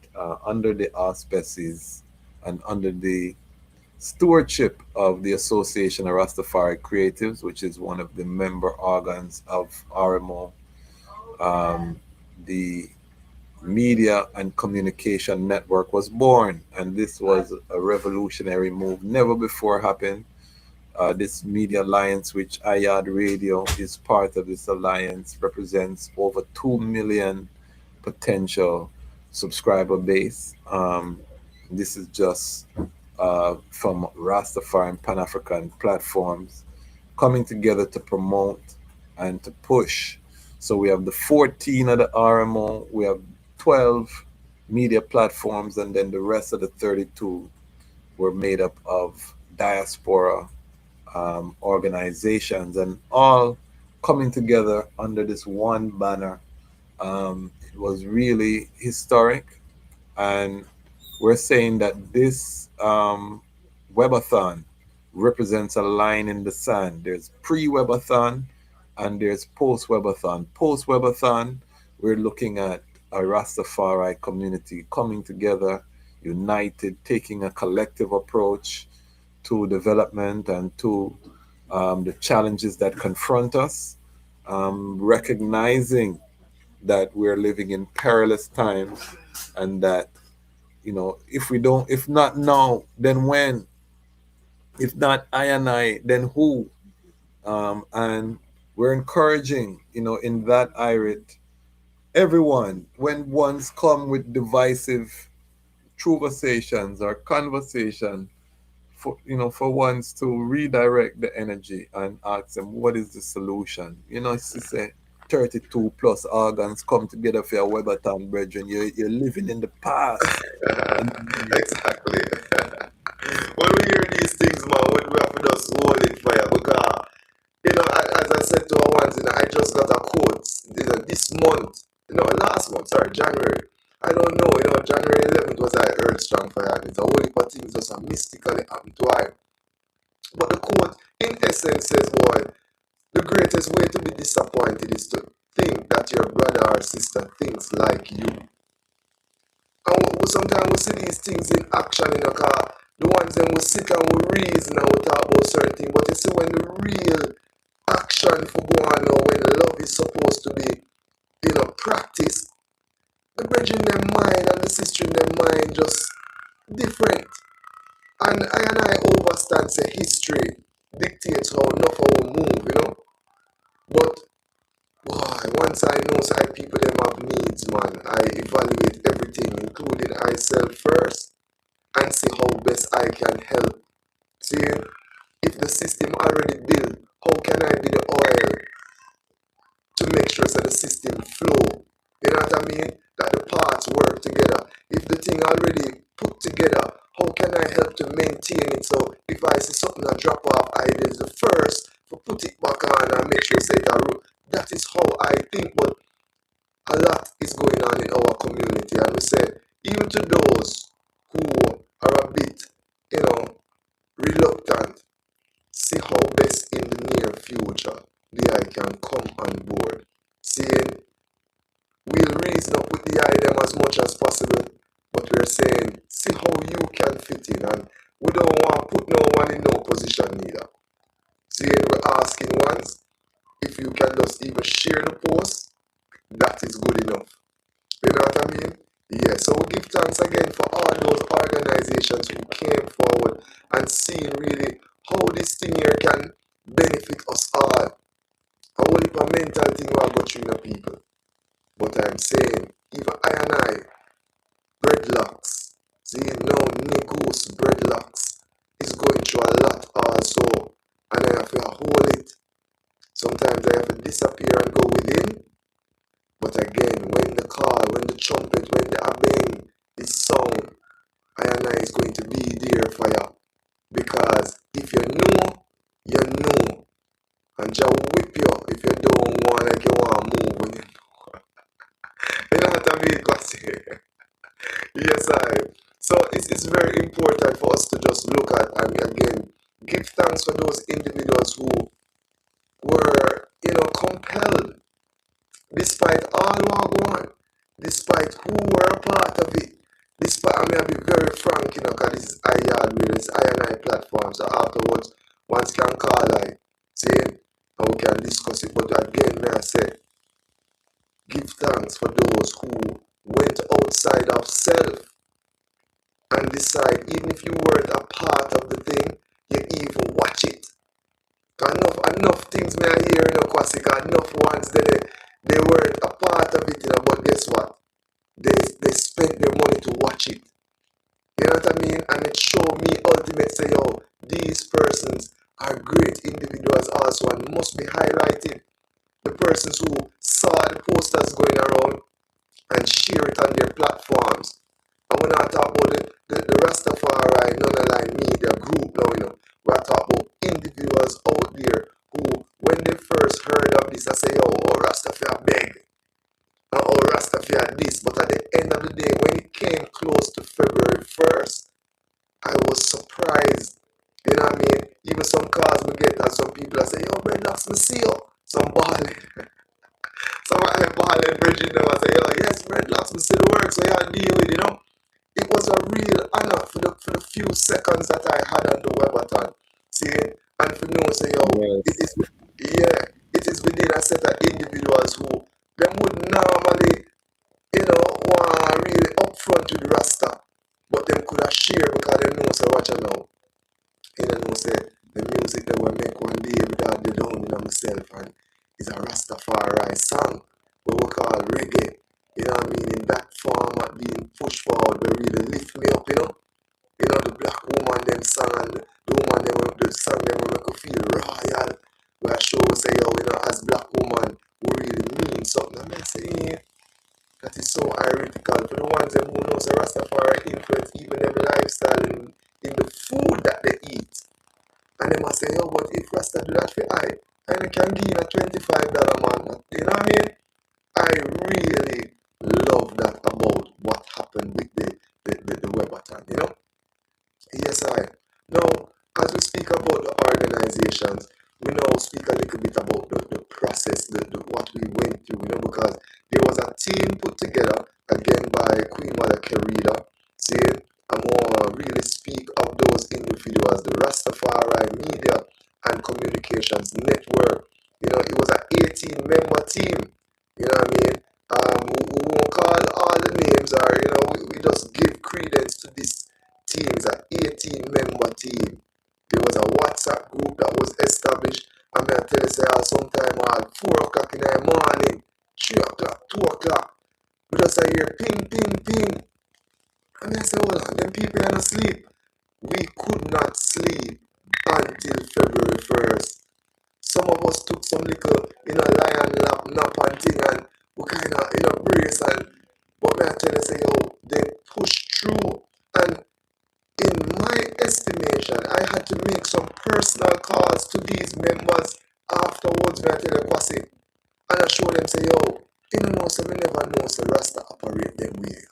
under the auspices and under the stewardship of the Association of Rastafari Creatives, which is one of the member organs of RMO, the Media and Communication Network was born. And this was a revolutionary move, never before happened. This media alliance, which YAAD Radio is part of, this alliance represents over 2 million potential subscriber base. This is just from Rastafari and Pan African platforms coming together to promote and to push. So we have the 14 of the RMO, we have 12 media platforms, and then the rest of the 32 were made up of diaspora organizations, and all coming together under this one banner. It was really historic, and we're saying that this webathon represents a line in the sand. There's pre-webathon and there's post-webathon. Post-webathon, we're looking at a Rastafari community coming together, united, taking a collective approach to development and to the challenges that confront us, recognizing that we're living in perilous times, and that, if we don't, if not now, then when? If not I and I, then who? And we're encouraging, in that irit, everyone, when ones come with divisive conversations or conversation, for once to redirect the energy and ask them what is the solution. It's to say 32 plus organs come together for your Weberton brethren. You're living in the past. And Exactly. When we hear these things, man, when we have to just hold it fire, because as I said to our ones, I just got a quote, this month, last month, sorry, January. I don't know, January 11th was I heard strong fire. It's a whole heap of things just mystically happened to I. But the quote, in essence, says, boy, the greatest way to be disappointed is to think that your brother or sister thinks like you. And sometimes we see these things in action in a car. The ones that we sit and we reason and we talk about certain things. But you see when the real action for go on or when love is supposed to be, practiced, the bridge in their mind and the sister in their mind just different. And I overstand say history dictates how enough I will move. But boy, once I know say people them have needs, man, I evaluate everything, including myself first, and see how best I can help. See, if the system already built, how can I be the oil to make sure that the system flow? You know what I mean? That the parts work together. If the thing already put together, how can I help to maintain it? So if I see something that drop off, I is the first to put it back on and make sure that is how I think. But a lot is going on in our community, and we say even to those who are a bit, reluctant, see how best in the near future the I can come on board. Saying we'll reason up with the item as much as possible, but we're saying see how you can fit in, and we don't want to put no one in no position neither. Saying we're asking once, if you can just even share the post, that is good enough. You know what I mean? Yeah, so we give thanks again for all those organizations who came forward and seen really how this thing here can benefit us all. A whole heap of mental thing we have got through the people. But I'm saying, even I, dreadlocks, see now Negus dreadlocks is going through a lot also. And I have to hold it. Sometimes I have to disappear and go within. But again, when the call, when the trumpet, when the abeng is sound, I is going to be there for you. Because if you know, you know. And Jah will whip you if you don't want, like you want to move when you know. You know what I mean? Because, yes, So it's very important for us to just look at and again give thanks for those individuals who were, compelled, despite all what go on, despite who were a part of it, despite, I'll be very frank, because this is YAAD really, it's I platform, so afterwards, once can call see, and we can discuss it, but again, may I say, give thanks for those who went outside of self and decide, even if you weren't a part of the thing, you even watch it. Enough things may I hear, Kwasika, enough ones that they weren't a part of it, but guess what? They spent their money to watch it. You know what I mean? And it showed me ultimate say, these persons are great individuals also and must be highlighted. The persons who saw the posters going around and share it on their platforms. And we're not talking about the Rastafari non-aligned media group now, We're talking about individuals out there who, when they first heard of this, I say, Rastafari beg. Oh, Rastafari this. But at the end of the day, when it came close to February 1st, I was surprised. You know what I mean? Even some calls we get and some people I say, Dreadlocks, me see you. Some balling. Some balling bridging them. I say, yes, Dreadlocks, me see the work, so you deal with it, It was a real honor for the few seconds that I had on the Webathon. See, and for know, say, Yes. it is within a set of individuals who them would normally, want really upfront with Rasta, but them could have share because they know, say, watch out now. Know, say, the music that we make one day without the down in myself, and it's a Rastafari song, what we call reggae. You know what I mean? In that format being pushed forward, they really lift me up, the black woman them song and the woman them the song them will make you feel royal. Where I show say, as black woman, we really mean something. And I say, that is so heretical for the ones them who knows the Rastafari influence even them lifestyle in the food that they eat. And they must say, but if Rasta do that for I can give you a $25 man. You know what I mean? I really love that about what happened with the Webathon, Yes, Now, as we speak about the organizations, we know now speak a little bit about the process, what we went through, because there was a team put together again by Queen Mother Kerida. See, I'm gonna really speak of those individuals, the Rastafari Media and Communications Network. It was an 18-member team. You know what I mean? We won't call all the names, or we just give credence to this team. It's an 18-member team. There was a WhatsApp group that was established. I mean, I tell you, say, sometime at 4 o'clock in the morning, 3 o'clock, 2 o'clock, we just hear ping, ping, ping. I mean, I say, hold on, them people are not sleep. We could not sleep until February 1st. Some of us took some little, lion nap and thing, and we kind of, brace, and, but me I tell you, say, yo, they pushed through, and in my estimation, I had to make some personal calls to these members afterwards, me I tell you, Kwasi, and I show them, say, yo, so me never know, say, Rasta operate them way.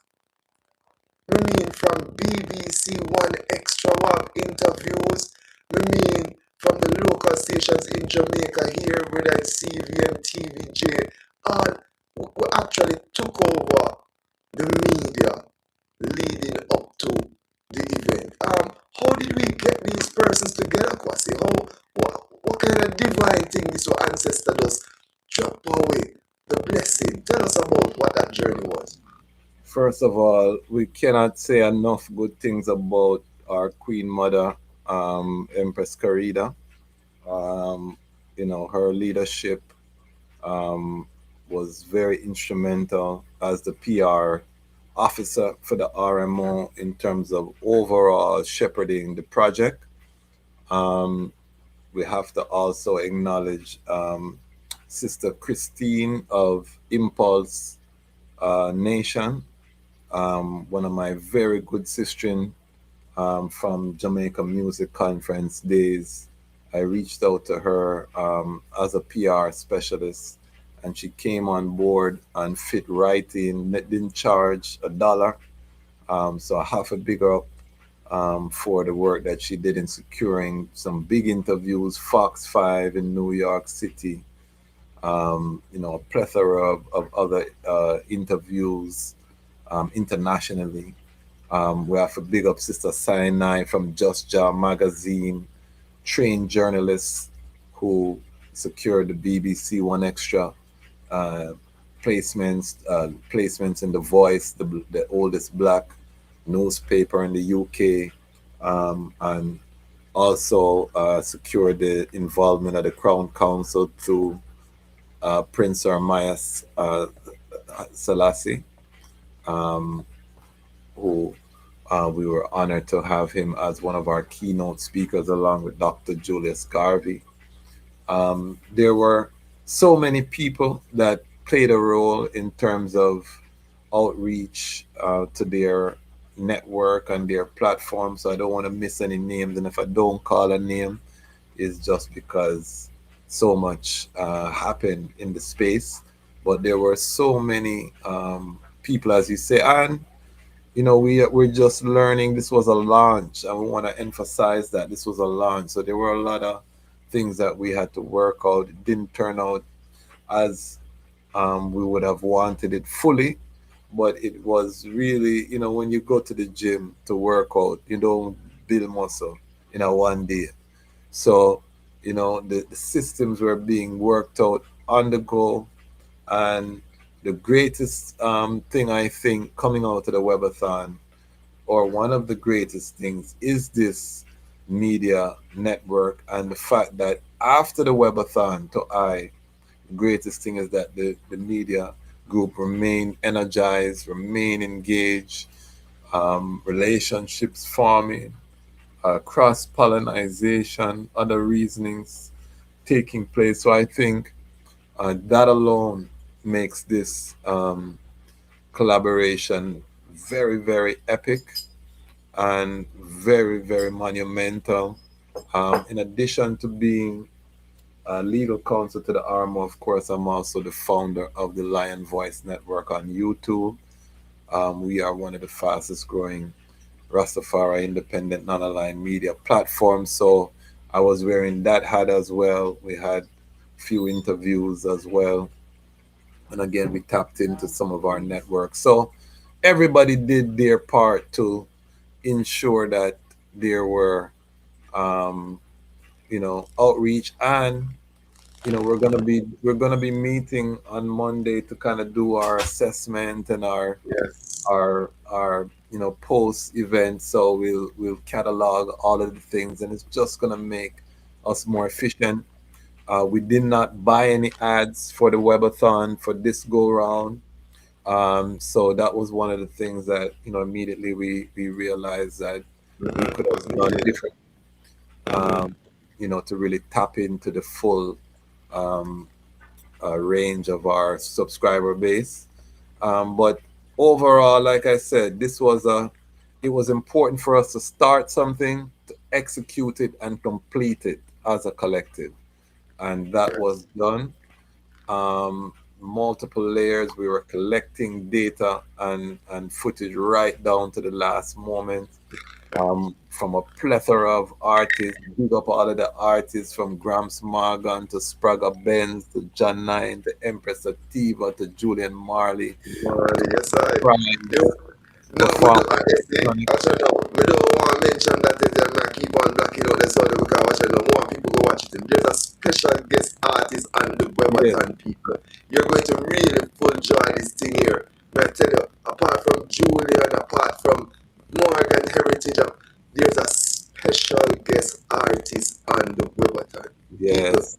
I mean, from BBC One Extra One interviews, I mean, from the local stations in Jamaica here, whether it's CVM, TVJ, all we actually took over the media leading up to the event. How did we get these persons together, Kwasi? What kind of divine thing this your ancestor does drop away the blessing? Tell us about what that journey was. First of all, we cannot say enough good things about our Queen Mother, Empress Karida. Her leadership um, was very instrumental as the PR officer for the RMO in terms of overall shepherding the project. Um, we have to also acknowledge Sister Christine of Impulse Nation, one of my very good sisters from Jamaica Music Conference days. I reached out to her as a PR specialist, and she came on board and fit right in. Didn't charge $1, so I have a big up for the work that she did in securing some big interviews, Fox 5 in New York City, a plethora of other interviews internationally. We have to big up Sister Sinai from Just Jar magazine, trained journalists who secured the BBC One Extra uh, placements in The Voice, the oldest black newspaper in the UK, and also secured the involvement of the Crown Council through Prince Ermias Selassie, um, who we were honored to have him as one of our keynote speakers, along with Dr. Julius Garvey. There were so many people that played a role in terms of outreach to their network and their platform. So I don't want to miss any names. And if I don't call a name, it's just because so much happened in the space. But there were so many people, as you say, and we're just learning. This was a launch, and we want to emphasize that this was a launch. So there were a lot of things that we had to work out. It didn't turn out as we would have wanted it fully, but it was really, when you go to the gym to work out, you don't build muscle in a one day. So the systems were being worked out on the go, and the greatest thing I think coming out of the webathon, or one of the greatest things, is this media network, and the fact that after the webathon, the greatest thing is that the media group remain energized, remain engaged, relationships forming, cross pollination, other reasonings taking place. So I think that alone makes this collaboration very, very epic and very, very monumental. In addition to being legal counsel to the RMO, of course, I'm also the founder of the Lion Voice Network on YouTube. We are one of the fastest growing Rastafari independent non aligned media platforms. So I was wearing that hat as well. We had few interviews as well, and again we tapped into some of our network. So everybody did their part to ensure that there were um, outreach, and we're gonna be meeting on Monday to kind of do our assessment and our Yes. our our post event. So we'll catalog all of the things, and it's just gonna make us more efficient. We did not buy any ads for the webathon for this go round. So that was one of the things that immediately we realized that we could Was have done needed. different, um, to really tap into the full um, range of our subscriber base. But overall, like I said, it was important for us to start something, to execute it, and complete it as a collective, and that was Yes. done. Multiple layers. We were collecting data and footage right down to the last moment, from a plethora of artists. Big up all of the artists from Gramps Morgan to Sprague Benz to John Nine to Empress Sativa to Julian Marley to Yes, I. Price, You, no, we do. perform I see. electronic. Actually, no, we don't want to mention that it and I keep on blocking out the sound because actually, no more people go watch it. There's a special guest artist on the Yes, Webathon, people. You're going to really full joy this thing here. But I tell you, apart from Julian, apart from Morgan Heritage, there's a special guest artist on the Webathon, people. yes,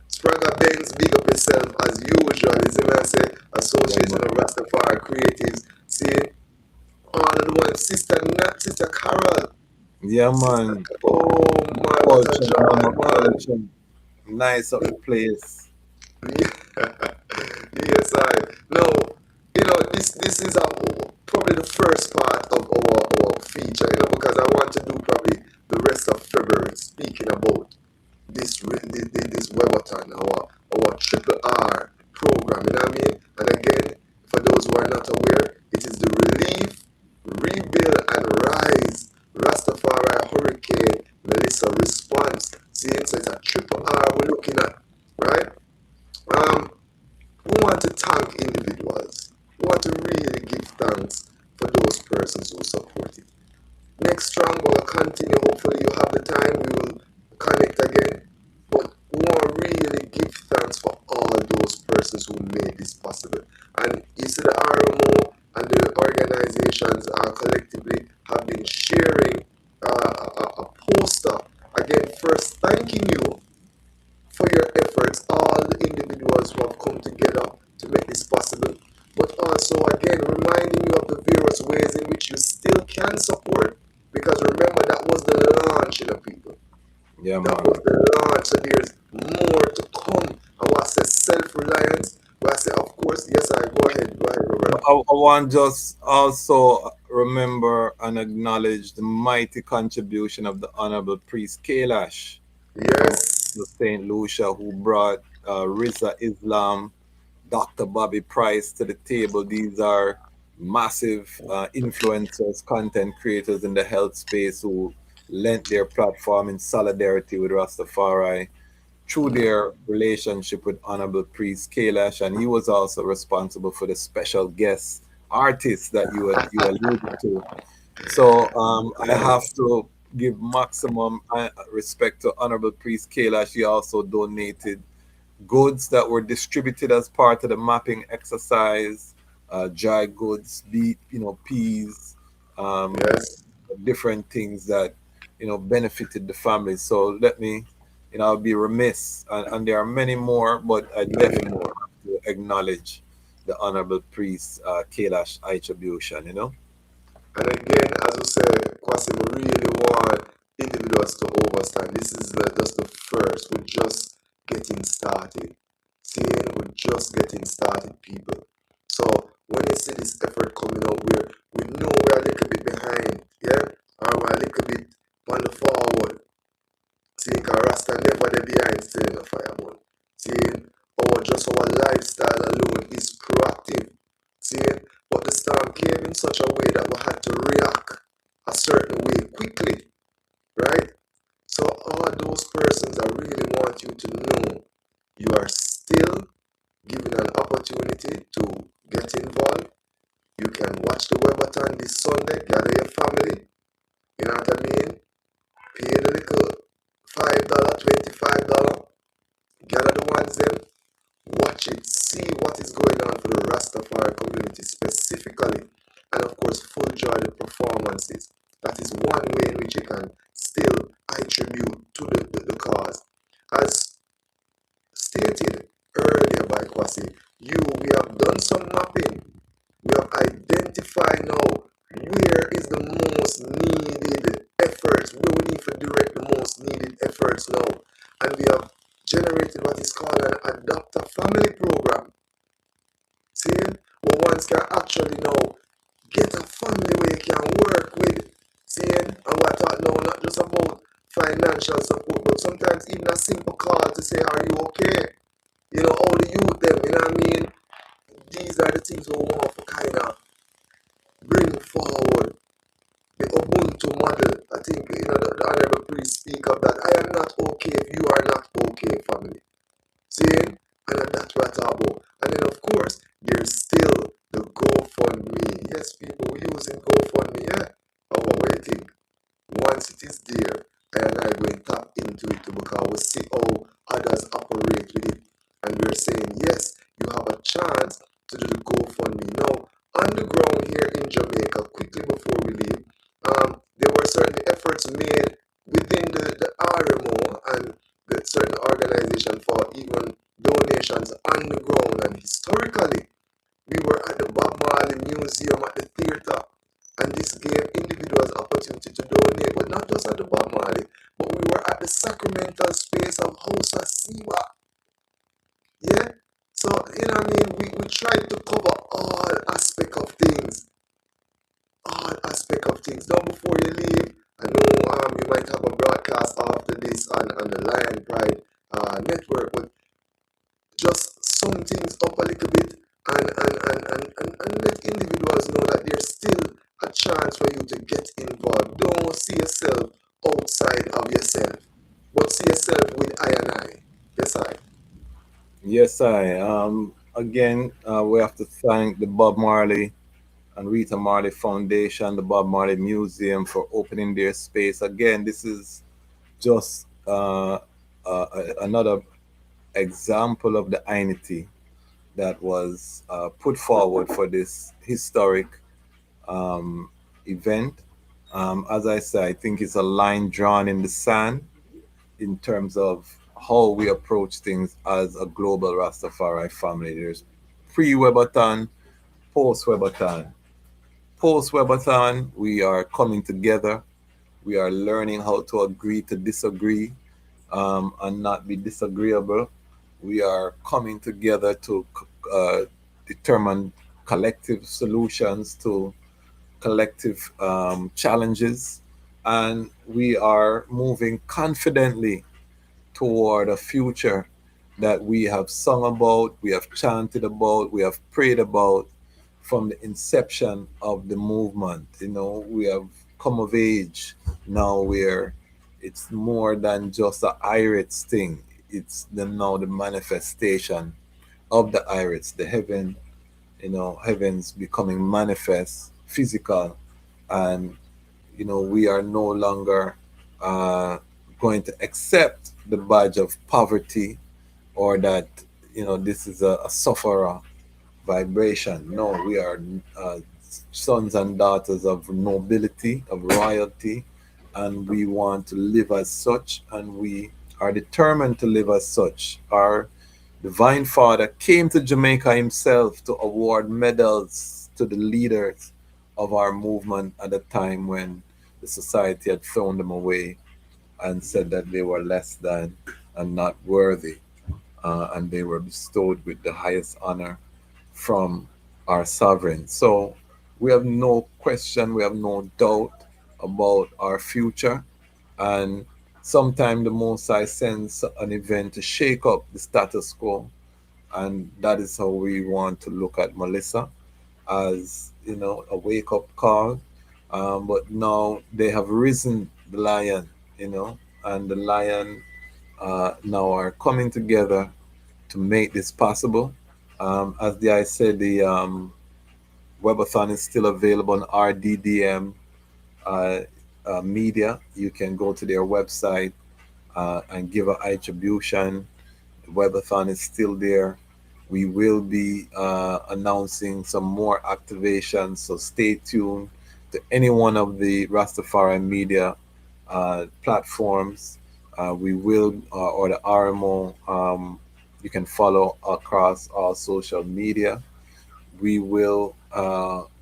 Sprague Benz, big up yourself as usual. Is it I say yeah, Association man. of Rastafari Creatives. See all of the one sister Nat, sister Carol, Yeah, sister. man. Oh my, what a Culture, joy, mama man. culture. Nice up the place. Yes, I. No, this is probably the first part of our feature, because I want to do probably the rest of February speaking about this Webathon, our triple R program, you know what I mean? And again, for those who are not aware, it is the Relief, Rebuild, and Rise Rastafari Hurricane Melissa Response. See, so it's a triple R we're looking at, right? Um, we want to thank individuals. We want to really give thanks for those persons who support it. Next strong, we'll continue. Hopefully, you have the time. We will connect again. But we want to really give thanks for all those persons who made this possible. And you see, the RMO and the organizations collectively have been sharing a poster. Again, first, thanking you for your efforts, all the individuals who have come together to make this possible, but also again reminding you of the various ways in which you still can support. Because remember, that was the launch, people. Yeah, That man. was the launch, so there's more to come. And what I say self-reliance, what I say, of course, yes, I go ahead, my brother. I want just also remember and acknowledge the mighty contribution of the Honorable Priest Kailash from Yes, St. Lucia, who brought Riza Islam, Dr. Bobby Price to the table. These are massive influencers, content creators in the health space who lent their platform in solidarity with Rastafari through their relationship with Honorable Priest Kailash, and he was also responsible for the special guest artist that you alluded to. So I have to give maximum respect to Honorable Priest Kailash. He also donated goods that were distributed as part of the mapping exercise, dry goods, peas, um, yes. different things that benefited the family. So let me, I'll be remiss, and there are many more, but I definitely have to acknowledge the honorable priest Kailash attribution. And again, as we said, Kwasim, we really want individuals to overstand. This is just the first. We're just getting started. Seeing, we're just getting started, people. So when you see this effort coming out, we know we're a little bit behind, yeah, or we're a little bit on the forward. Seeing, cause Rasta never the behind still in the fireman. Seeing, our lifestyle alone is proactive. Seeing, but the storm came in such a way that we had to react a certain way quickly, right? So all those to know you are still given an opportunity to get involved. You can watch the webathon this Sunday, gather your family, you know what I mean? Pay the little $5, $25, gather the ones them, watch it, see what is going on for the Rastafari community specifically, and of course, full joy the performances. That is one way in which you can still attribute to the cause. As stated earlier by Kwasi, we have done some mapping. We have identified now where is the most needed efforts, where we need to direct the most needed efforts now. And we have generated what is called an adopter family program. See, where one can actually now get a family where you can work with. See, and what I thought now, not just about financial support, but sometimes even a simple call to say, are you okay? You know, all the youth them, you know what I mean? These are the things we want to kind of bring forward. The Ubuntu model, I think, you know, the honorable priest speak of that. I am not okay if you are not okay, family. See? And that's what I talk about. And then, of course, there's still the GoFundMe. Yes, people, we're using GoFundMe, yeah? Oh, what do you think? Once it is there, and I go and tap into it too, because we see how others operate with it. And we're saying, yes, you have a chance to do the GoFundMe. Now, on the ground here in Jamaica, quickly before we leave, there were certain efforts made within the RMO and the certain organization for even donations on the ground. And historically, we were at the Bob Marley Museum at the theater, and this gave individuals opportunity to donate, but not just at the Bob Marley, but we were at the sacramental space of House of Siwa. Yeah? So, you know what I mean? We tried to cover all aspect of things. All aspect of things. Now, before you leave, I know you might have a broadcast after this on the Lion Pride network, but just sum things up a little bit and let individuals know that there's still a chance for you to get involved. Don't see yourself outside of yourself, but see yourself with I and I. Yes, I. Yes, I. Again, we have to thank the Bob Marley and Rita Marley Foundation, the Bob Marley Museum for opening their space. Again, this is just another example of the unity that was put forward for this historic event. As I say, I think it's a line drawn in the sand in terms of how we approach things as a global Rastafari family. There's pre-Webathon, post-Webathon. Post-Webathon, we are coming together. We are learning how to agree to disagree and not be disagreeable. We are coming together to determine collective solutions to collective challenges, and we are moving confidently toward a future that we have sung about, we have chanted about, we have prayed about from the inception of the movement. You know, we have come of age now where it's more than just a Irish thing. It's now the manifestation of the Irish, the heaven, heavens becoming manifest, physical, and we are no longer uh, going to accept the badge of poverty, or that this is a sufferer vibration. No, we are sons and daughters of nobility, of royalty, and we want to live as such, and we are determined to live as such. Our Divine Father came to Jamaica himself to award medals to the leaders of our movement at a time when the society had thrown them away and said that they were less than and not worthy, and they were bestowed with the highest honor from our sovereign. So we have no question, we have no doubt about our future. And sometime the Most High sends an event to shake up the status quo. And that is how we want to look at Melissa, as a wake up call. But now they have risen the lion, and the lion now are coming together to make this possible. As the I said, the webathon is still available on RDDM uh, media. You can go to their website and give an attribution. The webathon is still there. We will be announcing some more activations, so stay tuned to any one of the Rastafari media platforms. We will, or the RMO, you can follow across all social media. We will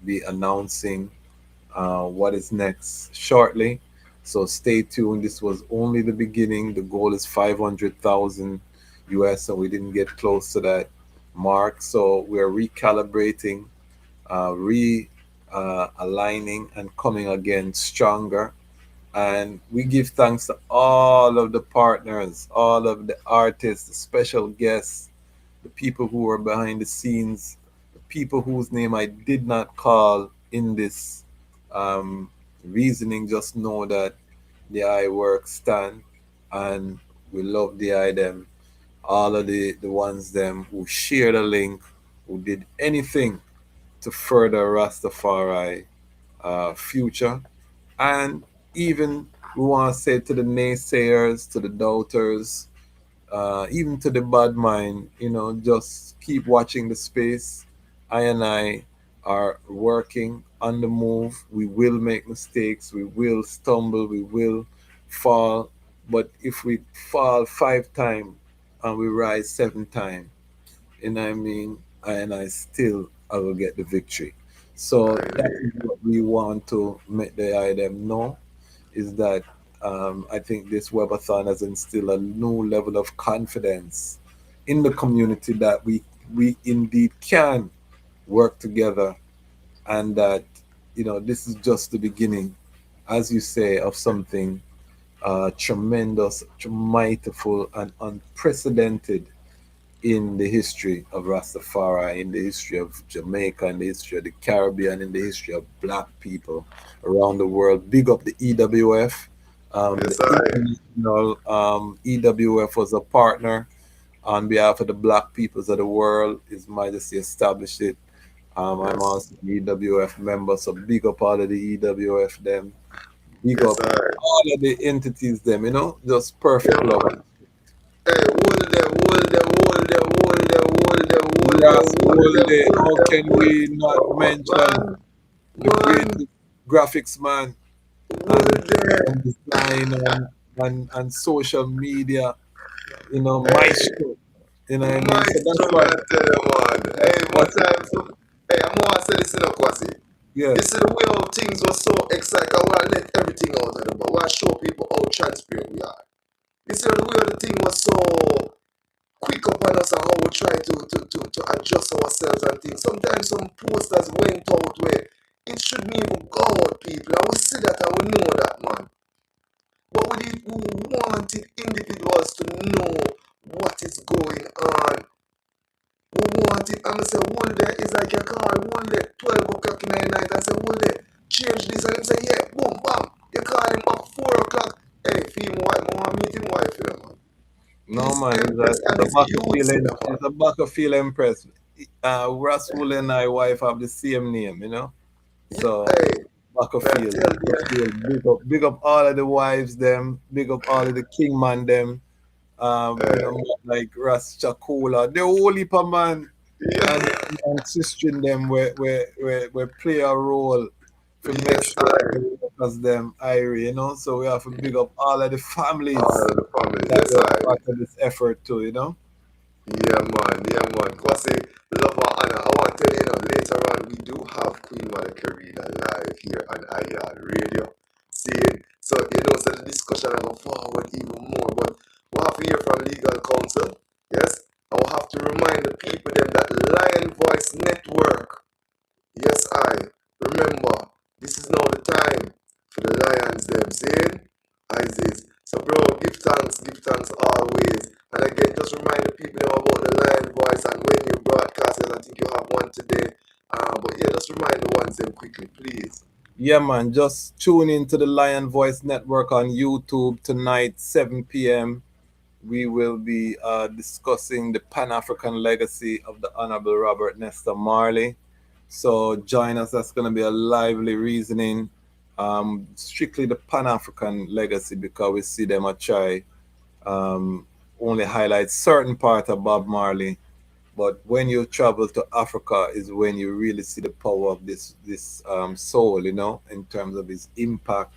be announcing what is next shortly. So stay tuned. This was only the beginning. The goal is 500,000 US, and we didn't get close to that mark. So we're recalibrating, re aligning, and coming again stronger. And we give thanks to all of the partners, all of the artists, the special guests, the people who were behind the scenes, the people whose name I did not call in this um, reasoning. Just know that the I work stand, and we love the I them. All of the ones them who shared a link, who did anything to further Rastafari future. And even we want to say to the naysayers, to the doubters, even to the bad mind, just keep watching the space. I and I are working on the move. We will make mistakes. We will stumble. We will fall. But if we fall 5 times and we rise 7 times, I mean, I and I still I will get the victory. So that is what we want to make the item know, is that I think this webathon has instilled a new level of confidence in the community that we indeed can work together, and that this is just the beginning, as you say, of something tremendous, mightyful, and unprecedented in the history of Rastafari, in the history of Jamaica, in the history of the Caribbean, in the history of black people around the world. Big up the EWF. Yes, The I. international EWF was a partner on behalf of the black peoples of the world. His Majesty established it. I'm Yes, also an EWF member, so big up all of the EWF them. Big yes, up I. all of the entities them, just perfect Yeah, love. man. Hey, hold them, hold them, hold them, hold them, hold them, hold them, Ras hold them, Wolde, hold how them, can hold we not them. mention the Man, greatest graphics man and, hold them. and design and social media, Hey, maestro. You know what I mean? So maestro, that's man, what I tell you, man. Hey, one that's time, so, hey, I'm gonna say this in a quasi. You yes. see the way how things were so exciting, I want to let everything out of them, but I want to show people how transparent we are. You see the way how the thing was so quick up on us and how we try to adjust ourselves and things. Sometimes some posters went out where it shouldn't even go out, people. And we see that and we know that, man. But we wanted individuals to know what is going on. We wanted, I'm going to say, hold there is like a call, hold there, 12 o'clock in the night, and say, hold there, change this. And him say, yeah, boom, bam. You call him back 4 o'clock. Hey, feel my wife, I want to meet him wife, you know, man. No His man, empress it's and a his youths, you Bakersfield, know, it's man. a Bakersfield Empress. Rasul and I wife have the same name. Yeah, So hey, man, tell you. Bakersfield, big up all of the wives them, big up all of the king man them. Hey, Like Ras Chakula, the whole heap of man and, yeah, and sister in them where play a role to make yes, sure that I. the workers them irie. So we have to big up all of the All families of the family, that yes, were I. part of this effort too. Yeah, man, yeah, man. Kwasi, love and honor. I want to tell you, later on, we do have Queen Mother Karina live here on IR Radio. See, so the discussion will go forward even more, but we have to hear from legal counsel, yes? And we have to remind the people them that Lion Voice Network. Yes, I. Remember, this is now the time for the lions them. See? Isis. So bro, give thanks always. And again, just remind the people them about the lion voice and when you broadcast it, I think you have one today. But yeah, just remind the ones them quickly, please. Yeah, man. Just tune into the Lion Voice Network on YouTube tonight, 7 p.m. we will be discussing the Pan African legacy of the Honorable Robert Nesta Marley. So join us. That's going to be a lively reasoning, strictly the Pan African legacy, because we see them a try um, only highlight certain part of Bob Marley. But when you travel to Africa, is when you really see the power of this soul, in terms of his impact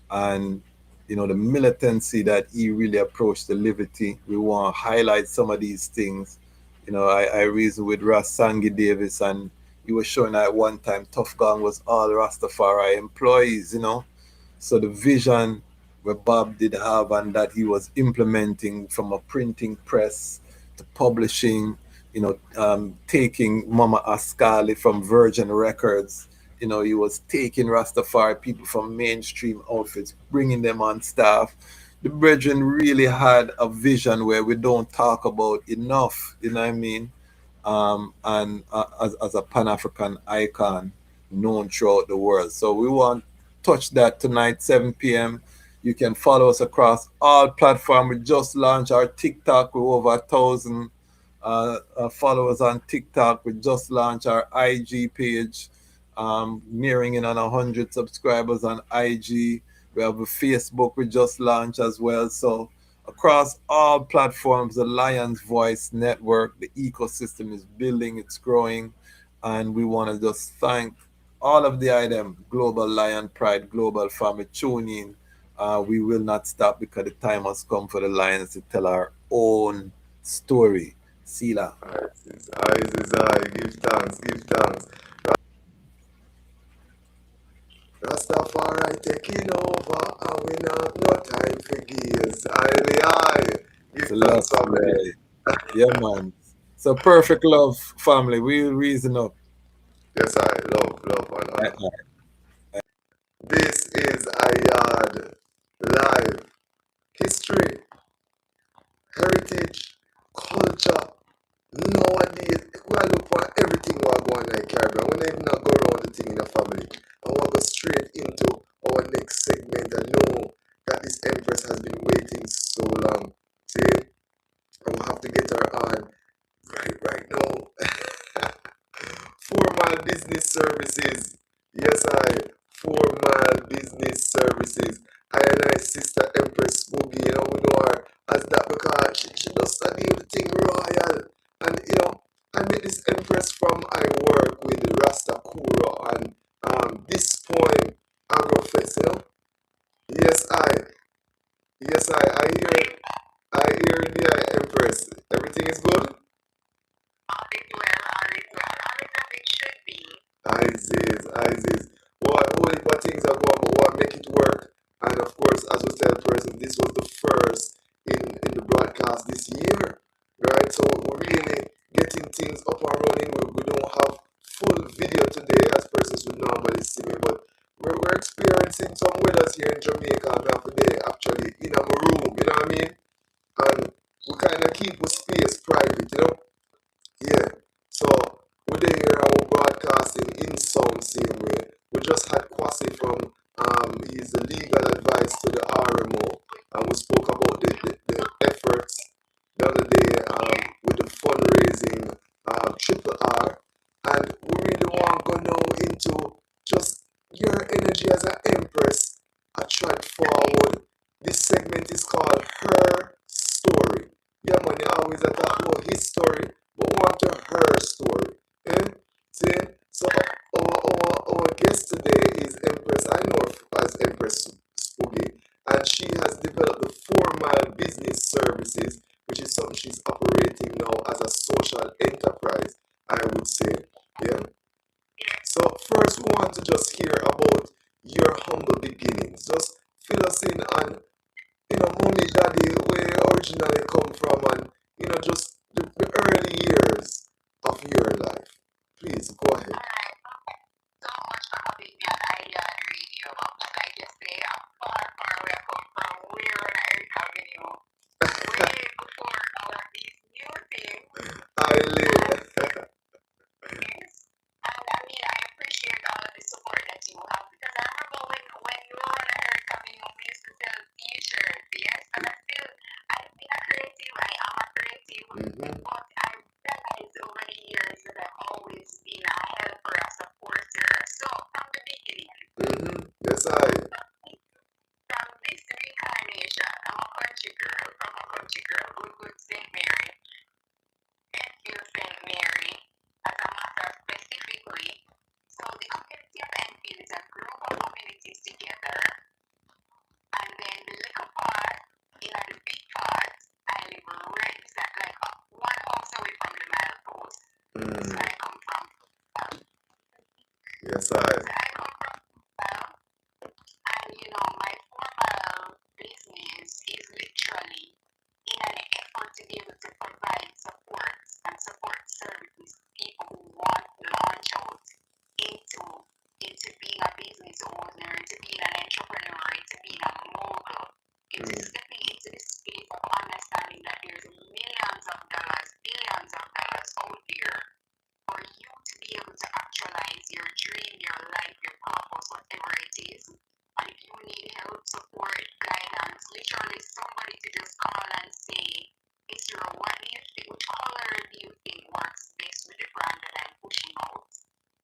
and the militancy that he really approached the liberty. We want to highlight some of these things. I reasoned with Ras Sangi Davis, and he was showing at one time Tough Gang was all Rastafari employees. So the vision where Bob did have and that he was implementing, from a printing press to publishing, taking Mama Ascali from Virgin Records. He was taking Rastafari people from mainstream outfits, bringing them on staff. The brethren really had a vision where we don't talk about enough, you know what I mean? And as a Pan African icon known throughout the world. So we want to touch that tonight, 7 p.m. You can follow us across all platforms. We just launched our TikTok with over 1,000 followers on TikTok. We just launched our IG page, nearing in on 100 subscribers on IG. We have a Facebook we just launched as well. So across all platforms, the Lions Voice Network, the ecosystem is building, it's growing, and we want to just thank all of the item, Global Lion Pride, Global Family, tune in. We will not stop because the time has come for the Lions to tell our own story. Sila. Eyes is eye. Give thanks, give thanks. Rastafari taking over, and we not no time for gears. Aye, give thanks, family. Selassie. Yeah, man. So perfect love, family. We'll reason up. Yes, I love and I, honor. This is YAAD live history, heritage, culture. Nowadays, we are look for everything we are going like Caribbean. We don't even not go around the thing in the family. And we'll go straight into our next segment. I know that this Empress has been waiting so long. See? And we'll have to get her on right now. 4 Mile Business Services. Yes, Formal Business Services. I and I sister Empress Boogie, we know her as that because she does study the thing royal. And I met this Empress from I work with Rasta Kuro and this point Agrofest, Yes, I hear the Empress. Everything is good? Isis. What whole heap of things are going, but what make it work? And of course, as we tell persons, this was the first in the broadcast this year, right? So we're really getting things up and running. We don't have full video today as persons would normally see me, but we're experiencing some weathers here in Jamaica. I'm half a day actually in a room, you know what I mean? And we kind of keep the space private. Yeah. So we're there and we're broadcasting in sound same way. We just had Kwasi from he's the legal advice to the RMO, and we spoke about the efforts the other day with the fundraising triple R, and we really want to go now into just your energy as an empress. I tried forward. This segment is called Her Story. Yeah, man, you always talk about his story, but want to her story. Eh? See? So our guest today is Empress. I know her as Empress Spoogie, and she has developed the 4 Mile Business Services, which is something she's operating now as a social enterprise, I would say. Yeah. So first we want to just hear about your humble beginnings. Just fill us in on mommy, daddy, where you originally come from, and just the early years of your life. Please go ahead. I live. Mm-hmm. But I realized over the years that I've always been a helper, a supporter. So from the beginning, Mm-hmm. Yes, I. from this reincarnation, I'm a country girl, from a country girl, good St. Mary, Enfield St. Mary, as a matter specifically. So the community of Enfield is a group of communities together, and then the little part, the big part, I live right beside, like one house away from the milepost. So I come from. Yes, So I. I come from. And my formal business is literally in an effort to be able to provide support and support services to people who want to launch out into being a business owner, into being an entrepreneur, into being a mogul, into stepping into the space of understanding that there's millions of dollars, billions of dollars out there for you to be able to actualize your dream, your life, your purpose, whatever it is. And if you need help, support, guidance, literally somebody to just call and say, Mr. What do you think, which color do you think works best with the brand that I'm pushing out?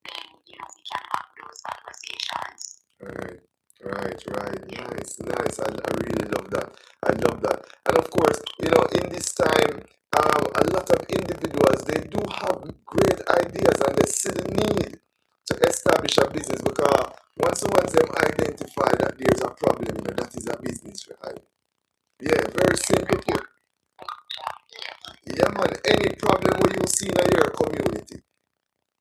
Then, we can have those conversations. Right. Nice. I really love that. I love that. And of course, in this time, a lot of individuals, they do have great ideas and they see the need to establish a business because once them identify that there's a problem, that is a business, right? Yeah, very simple put. Yeah, man, any problem where you see in your community,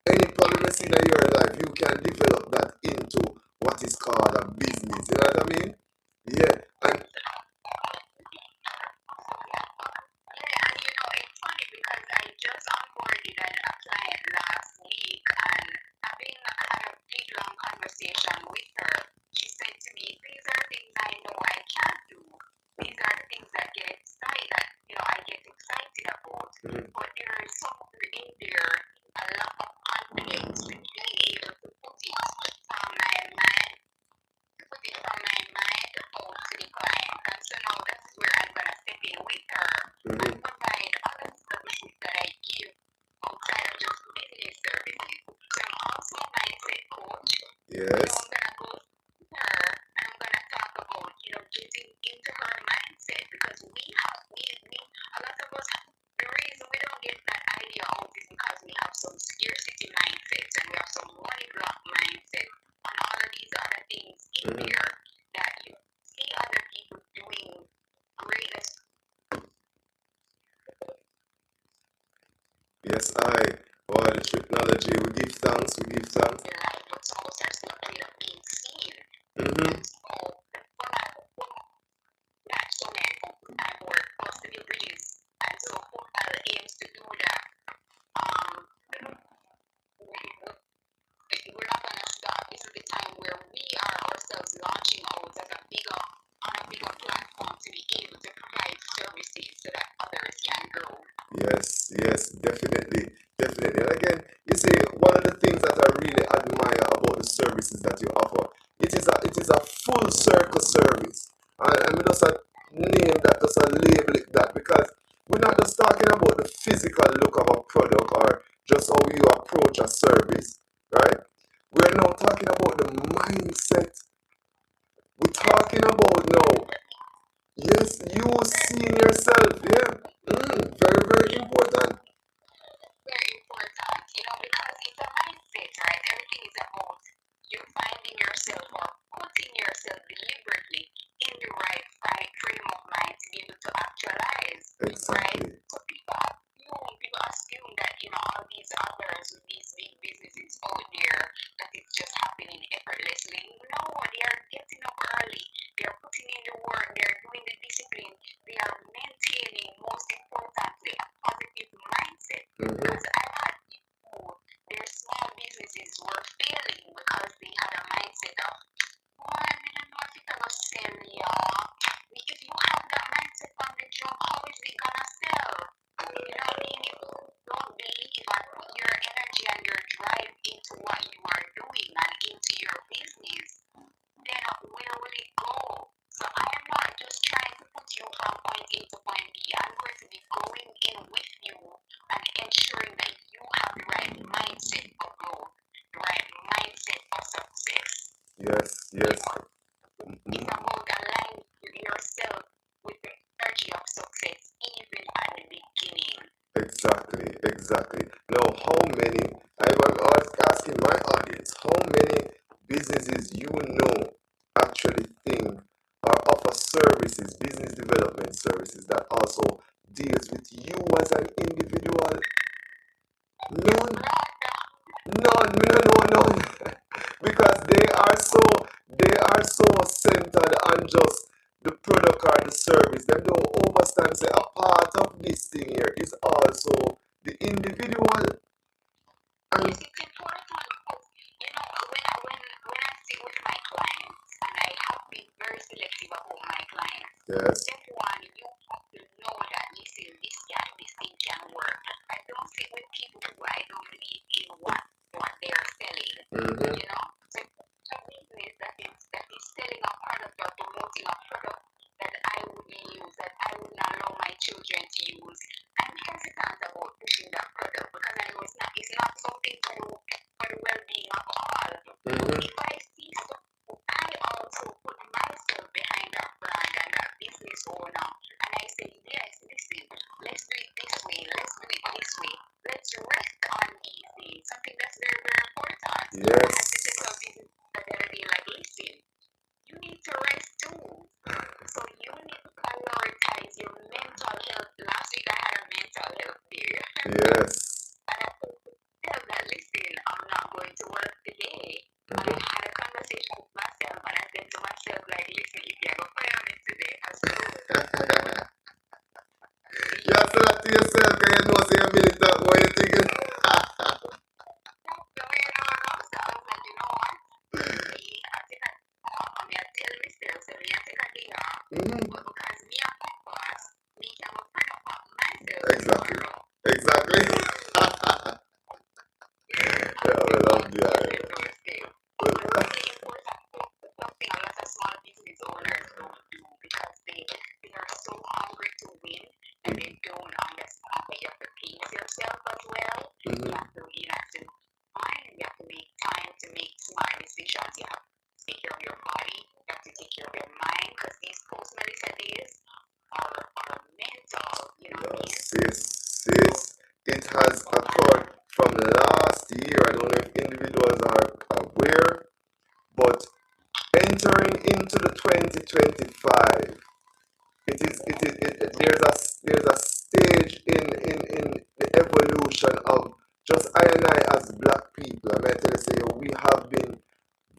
any problem you see in your life, you can develop that into what is called a business. You know what I mean? Yeah, and It's funny because I just onboarded a client last week, and having had a big long conversation with her, she said to me, "These are things I know I can't do. These are the things that I get excited about. But there is somewhere in there, a lack of confidence to being able to put it from my mind out to the client. And so now this is where I'm going to step in with her and provide other services that I give outside of just business services. So I'm also a mindset coach. yes, So I'm going to go with her and I'm going to talk about, getting into her mindset because a lot of us, the reason we don't get that idea out is because we have some scarcity mindset and we have some money block mindset and all of these other things in there that you see other people doing greatness. yes, all the technology, we give thanks. Their life, but some of us are still afraid of being seen. Mm-hmm. So, not so many time work positive bridges, and so Portal aims to do that. We're not going to stop. This is the time where we are ourselves launching out as on a bigger platform to be able to provide services so that others can grow. Yes, definitely. And again, you see, one of the things that I really admire about the services that you offer, it is a full circle service. And we just a name that, just a label it that because we're not just talking about the physical look of a product or just how you approach a service, right? We're now talking about the mindset. We're talking about now. Yes, you seeing yourself, yeah. Very, very important. Very important, because it's a mindset, right? Everything is about you finding yourself or putting yourself deliberately in the right frame of mind to be able to actualize, right? Exactly. So people assume that, all these others with these big businesses out there, that it's just happening effortlessly. No, they are getting up early, they are putting in the work, they are doing the discipline, they are maintaining, most importantly, a positive mindset. Because I've had people, their small businesses were failing because they had a mindset of, oh, I didn't know if it's gonna sell, y'all. If you have that mindset from the jump, how is it gonna sell? You know what I mean? If you don't believe and put your energy and your drive into what you are doing and into your business, then where will it go? So I am not just trying to put you from point A to point B. I'm going to be going in with ensuring that you have the right mindset for growth, the right mindset for success. Yes, yes. It's about aligning yourself with the energy of success even at the beginning. Exactly, exactly. Now, how many, I was asking my audience, how many businesses you know actually think or offer services, business development services that also deals with you as an individual? None. None. Because they are so centered on just the product or the service. They don't understand say a part of this thing here is also the individual. And Yes, it's important because when I sit with my clients, and I have been very selective about my clients. yes, Step one, you have to know that listen, this thing can work. I don't sit with people who I don't believe in what they are selling. You know, so a business that is selling a product or promoting a product that I wouldn't use, that I would not allow my children to use. I'm hesitant about pushing that product because I know it's not something to do for the well-being of all. If I see something, I also put myself behind that brand and that business owner, and I say, yes, listen, let's do it this way, let's do it this way, let's rest on these things. Something that's very, very important. yes. I had to tell a business the other day, like, listen, you need to rest too. So you need to prioritize your mental health. Last week I had a mental health day. Yes. And I tell that, listen, I'm not going to work today. And I had a conversation with myself, and I said to myself, like, listen, if you're going to fire me today, I said, You have to that to yourself because you know say a minute that what you're thinking. so I was like, you know what? I think I'm going to tell myself, so I take a day off. But because me and my boss, me can go print up myself. Exactly. Exactly. Yeah, I love the idea. Something a lot of small business owners don't do because they are so hungry to win and they don't understand that you have to pace yourself as well. You have to make time to make smart decisions. You have to take care of your body, you have to take care of your mind, because these post-Melissa days are mental, you know what I mean? Sis, it has occurred from last year. I don't know if individuals are aware, but entering into the 2025, there's a stage in the evolution of just I and I as black people. I might tell you say we have been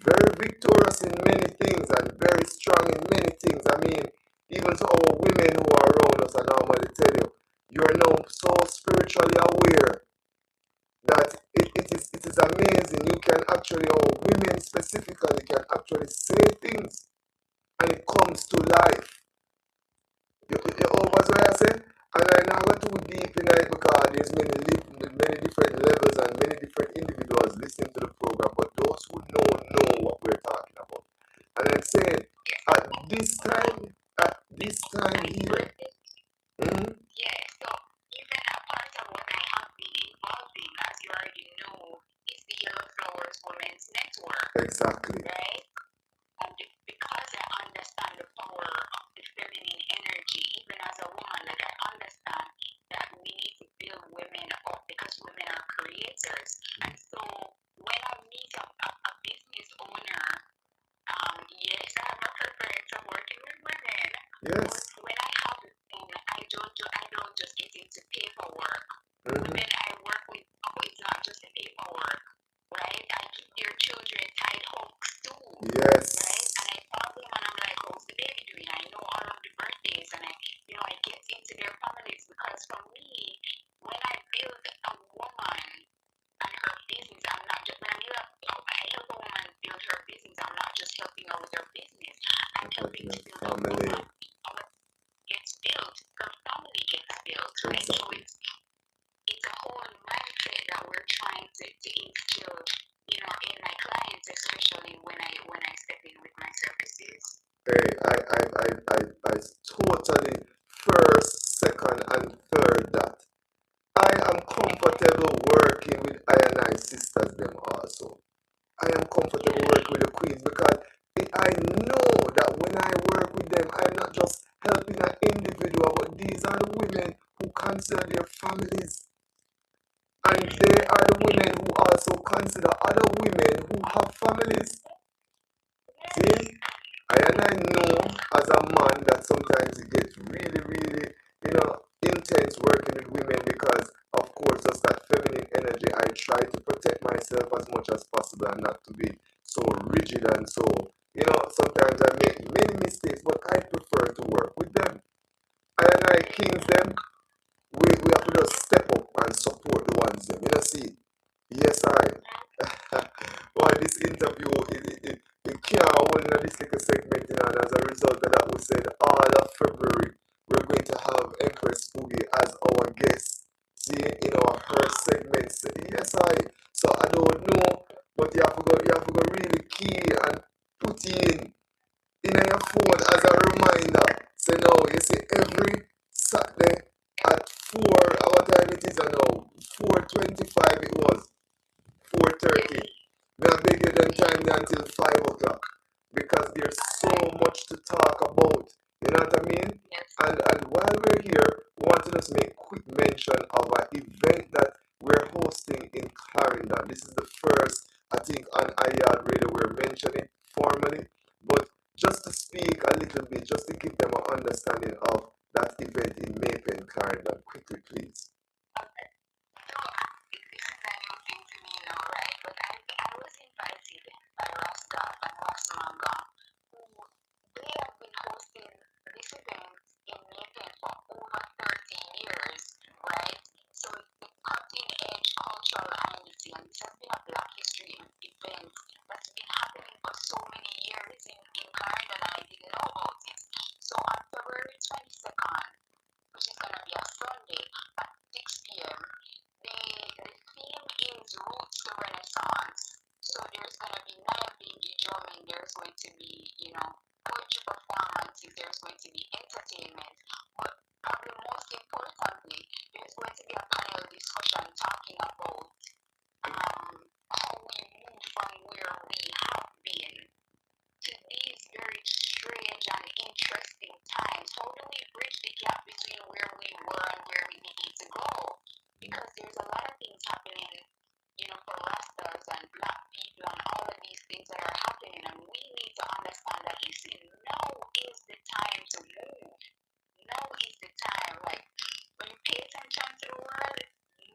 very victorious in many things and very strong in many things. I mean, even to our women who are around us, I normally tell you, you are now so spiritually aware that it is amazing. You can actually, or women specifically, can actually say things and it comes to life. You what's what I said? And I now go too deep in it because there's many different levels and many different individuals listening to the program, but those who know what we're talking about. And I'm saying at this time here. Yeah, so even a part of what I have been involved in, as you already know, is the Yellow Flowers Women's Network. Exactly. Right? And because I understand the power of the feminine energy, even as a woman, like I understand that we need to build women up because women are creators. And so when I meet a business owner, yes, I have a preference of working with women. Yes. But when I have I don't just get into paperwork. Women I work with, it's not just the paperwork, right? I give their children tight hooks too. Yes. Right? And I call them and I'm like, how's the baby doing? I know all of the birthdays and I get into their families because for me, when I build a woman and her business, I'm not just when I help a woman build her business, I'm not just helping her with her business. I'm helping to build a woman. Our gets built, her family gets built, right? So it's a whole mindset that we're trying to instill, in my clients, especially when I step in with my services. Hey, I totally first, second, and third that. I am comfortable comfortable working with I and I sisters them also. I am comfortable working with the queens because I know that when I work with them, I'm not just helping an individual, but these are the women who consider their families. And they are the women who also consider other women who have families. See? And I know as a man that sometimes it gets really, really, intense working with women because, of course, just that feminine energy, I try to protect myself as much as possible and not to be so rigid and so, sometimes I make many mistakes, but I prefer to work with them. And I kings them, we have to just step up and support the ones them. See? Yes, I. Well, this interview, it can't hold in this little segment, and as a result of that, we said all of February, we're going to have Empress Boogie as our guest. See, her segments. Yes, I. So I don't know, but you have to go really key and put in your phone as a reminder. So now, you see, every Saturday at 4, what time it is now? 4:25 it was. 4:30. May I beg you them time there until 5 o'clock. Because there's so much to talk about. You know what I mean? And while we're here, we want to just make quick mention of an event that we're hosting in Clarendon. This is the first, I think, on YAAD Radio we're mentioning formally. But just to speak a little bit, just to give them an understanding of that event in Maypen, Clarendon. Quickly, please. Right? But I was invited by Rasta and Wasamanga, who they have been hosting this event in Maypen for over 13 years, right? So the cutting edge cultural amnesty, and this has been a Black history event that's been happening for so many years in Clarendon, and I didn't know about it. So on February 22nd, which is going to be a Sunday at 6 p.m., the theme is Roots to Renaissance. So there's going to be Nayabingi drumming, there's going to be, poetry performances, there's going to be entertainment, but probably most importantly, there's going to be a panel discussion talking about how we move from where we have been to these very strange and interesting times. How do we bridge the gap between where we were and where we need to go? Because there's a lot of things happening, for Rastas and Black people and all of these things that are happening, and we need to understand that, listen, now is the time to move. Now is the time. Like, when you pay attention to the world,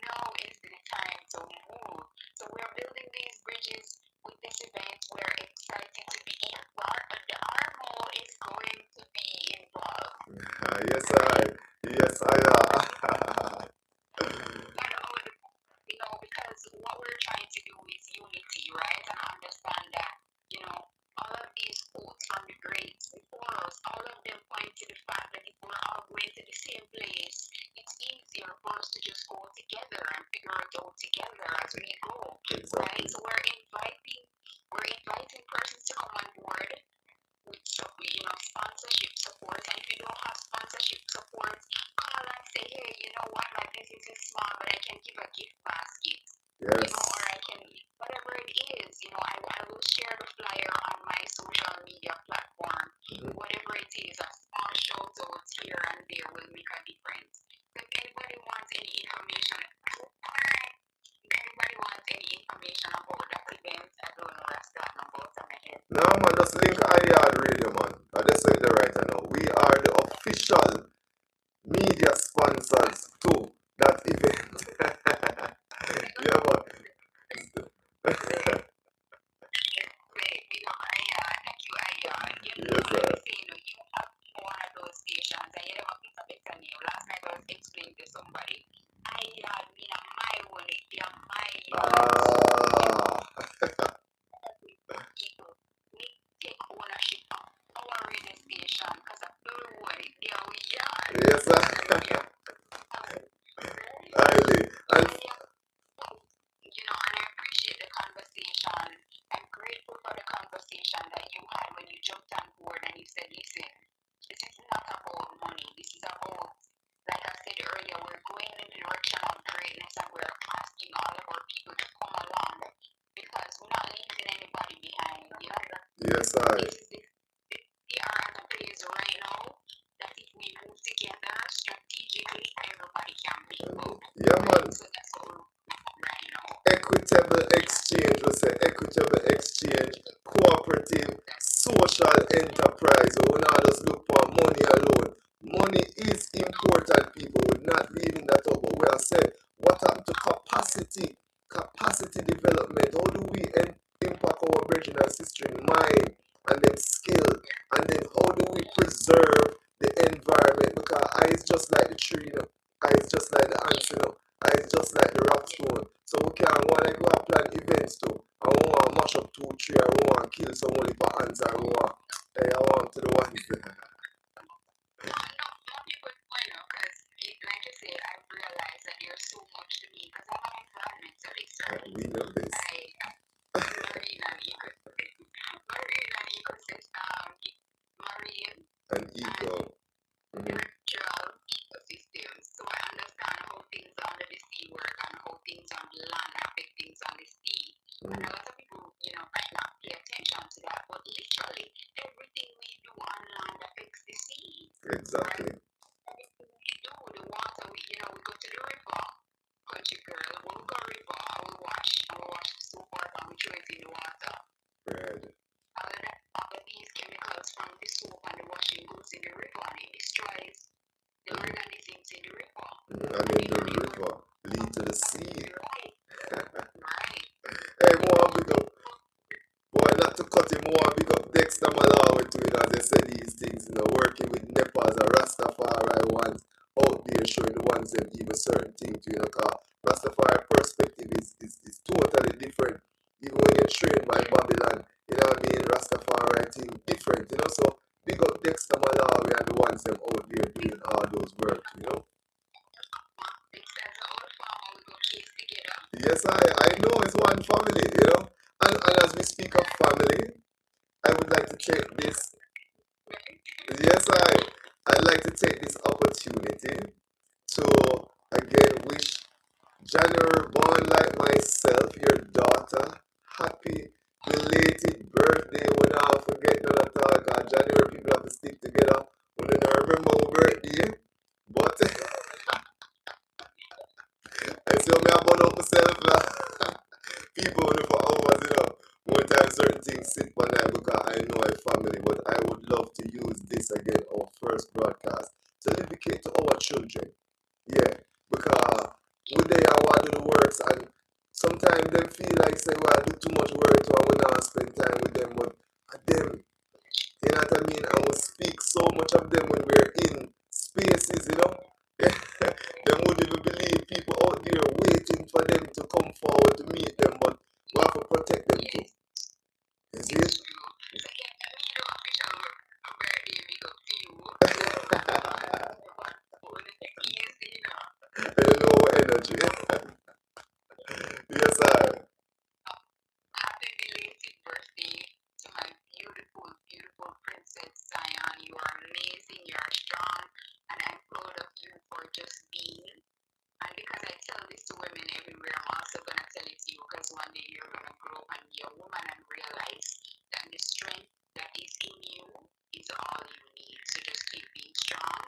now is the time to move. So we're building these bridges with this event. We're excited to be involved, but the RMO is going to be involved. Yes, I. Because what we're trying to do is unity, right? And understand that, all of these quotes from the greats before us, all of them point to the fact that if we're all going to the same place, it's easier for us to just go together and figure it out together as we go, right? So we're inviting persons to come on board with sponsorship support. And if you don't have sponsorship support, call and say, hey, you know what, my business is small, but I can give a gift basket. Yes. Or I can, whatever it is, I will share the flyer on my social media platform. Whatever it is, a small shout out here and there will make a difference. If anybody wants any information, about that event, I don't know that's that number off my head. No, man, just link YAAD Radio, man. I just say it right now. We are the official media sponsors to that event. Yeah, man. Yes, sir. You have one of those stations and you never pick up better name. Last night I was explaining to somebody. YAAD mean my one, they are my people. We take ownership of our radio station because of the one, they are we are. Yes, sir. Highly. And I appreciate the conversation. I'm grateful for the conversation that you had when you jumped on board and you said, listen, this is not about money. This is about, like I said earlier, we're going in the direction of greatness, and we're asking all of our people to come along because we're not leaving anybody behind. Yes, I. We are at a place right now that if we move together strategically, everybody can be up. Yeah, man. So that's what we're doing right now. Equitable exchange, we say equitable exchange, cooperative, social enterprise. We will not just look for money alone. Money is important, people. We're not leaving that out, but we are saying, what happened to capacity? Capacity development. How do we impact our brethren and sister in mind and then skill? And then how do we preserve the environment? Because I is just like the tree, I is just like the ants, I is just like the rock stone. So we can't want to go and plan events too. I won't want to mash up 2, 3, I won't want to kill someone for ants, I want, hey, I want to the ones there. No, people know because, like I said, I've realized that there's so much to me because I'm an environmentalist. We know this. Marine and ecosystem, marine and eco. natural ecosystems. So I understand how things under the sea work and how things on the land affect things on the sea. And a lot of people, might not pay attention to that, but literally everything we do on land affects the sea. Exactly. Right? Everything we do, the water, we go to the river, country girl, we'll go river, and we wash the soap water and we throw it in the water. Right. All of these chemicals from the soap and the washing goes in the river and it destroys the organisms in the river. And then the river lead to the sea. Right. Hey, more big up. Boy, not to cut him, more big up Dexter Malawi too, as they say these things, working with Nepals and Rastafari ones out there showing the ones them even certain things, because Rastafari perspective is totally different. Even when you're trained by Babylon, Rastafari thing different, so big up Dexter Malawi and the ones them out there doing all those work, Yes, I know it's one family, and as we speak of family, I would like to take this, yes, I'd like to take this opportunity to again wish January born like myself, your daughter, happy belated birthday. We not forget none at all, because January people have to stick together. We don't remember our birthday, but I see me I burn up myself. People for hours, more time certain things sit on there because I know I family, but I would love to use this again, our first broadcast, to dedicate to our children. Yeah, because we they are want to do the works and sometimes them feel like say well I do too much work so I will not spend time with them, but them, you know what I mean? And we speak so much of them when we're in spaces, They wouldn't even believe people out there waiting for them to come forward to meet them, but we have to protect them too. You see it? I don't know what energy. Yes, sir. Happy belated birthday to my beautiful, beautiful Princess Zion. You are amazing, you are strong, and I'm proud of you for just being. And because I tell this to women everywhere, I'm also going to tell it to you because one day you're going to grow up and be a woman and realize that the strength that is in you is all you need. So just keep being strong.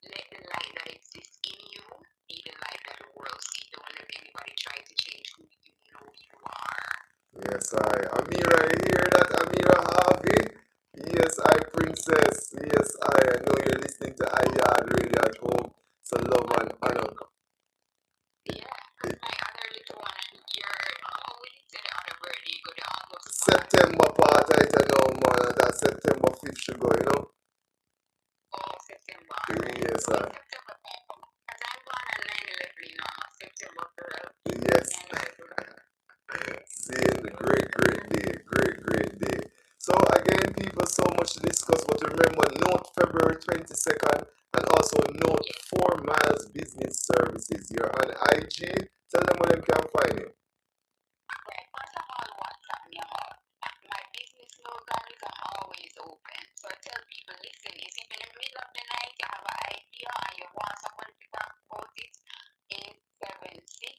Let the light that exists in you be the light that the world sees. Don't let anybody try to change who you know you are. Yes, Amira, you hear that, Amira Harvey? Yes, Princess. Yes, I know you're listening to YAAD Radio at home. So love and honor. Yeah, because my other little one, when you say the other birthday, you go to August. September part, I don't know, man. That September 5th should go, Oh, September. Yes, September. Because I'm born on 9/11, September 12th. Yes. Seeing the great day. Great day. So again, people, so much to discuss, but remember, note February 22nd and also note 4 Miles Business Services. You're on IG. Tell them where they can find you. Okay, first of all, WhatsApp me about. My business slogan is I'm always open. So I tell people, listen, if in the middle of the night you have an idea and you want someone to talk about it, 876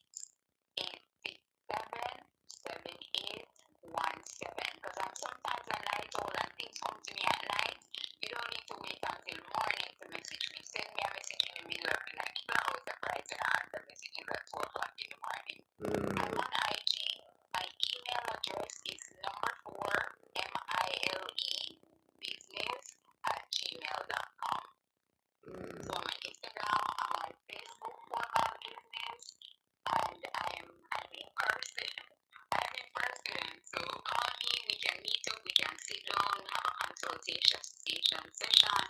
we can sit down, have a consultation session,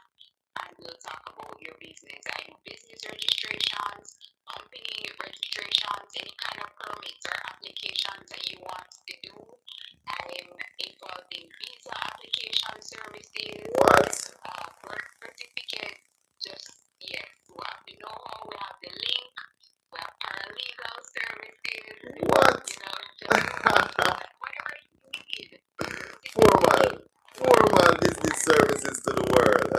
and we'll talk about your business. I do business registrations, company registrations, any kind of permits or applications that you want to do. I'm involved in visa application services, What? birth certificate, just, yes, we have the know-how, we have the link, we have paralegal services, What? you know, just whatever you need. Formal business services to the world.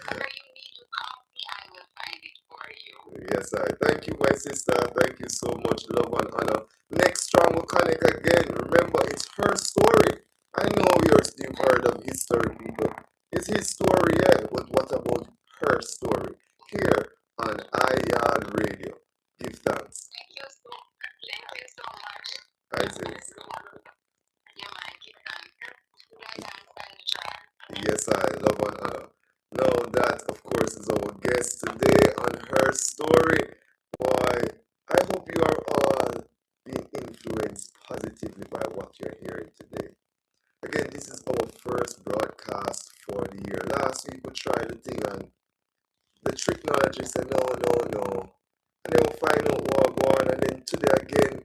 Whatever you need to call me, I will find it for you. Yes, I thank you, my sister. Thank you so much. Love and honor. Next strong will connect again. Remember, it's her story. I know you've heard of history, people. It's his story, yeah. But what about her story? Here on YAAD Radio. Give thanks. Thank you so much. I say. Yeah, man, give thanks. Good night and try. Yes, I love and honor. Now that, of course, is our guest today on her story. Boy, I hope you are all being influenced positively by what you're hearing today. Again, this is our first broadcast for the year. Last week we tried the thing and the technology said no. And then we'll find out what go on. And then today again,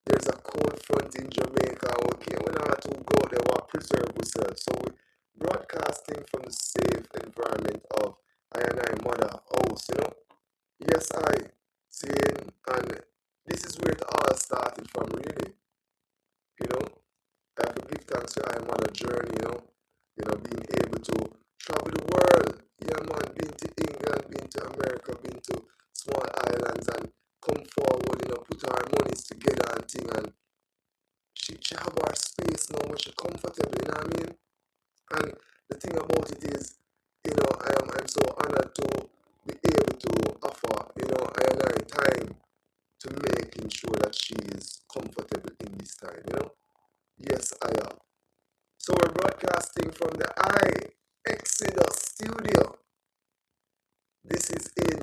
there's a cold front in Jamaica. Okay, we're not to go there, we'll preserve ourselves. So we're broadcasting from the safe environment of I and I mother house, you know. Yes, I saying, and this is where it all started from, really. You know, I have to give thanks to I mother journey, being able to travel the world. Yeah, man, been to England, been to America, been to small islands, and come forward, put our monies together and thing, and she have her space now where she comfortable, you know what I mean? And the thing about it is, I'm so honored to be able to offer, I and I time to making sure that she is comfortable in this time, Yes, I am. So we're broadcasting from the Exodus studio. This is in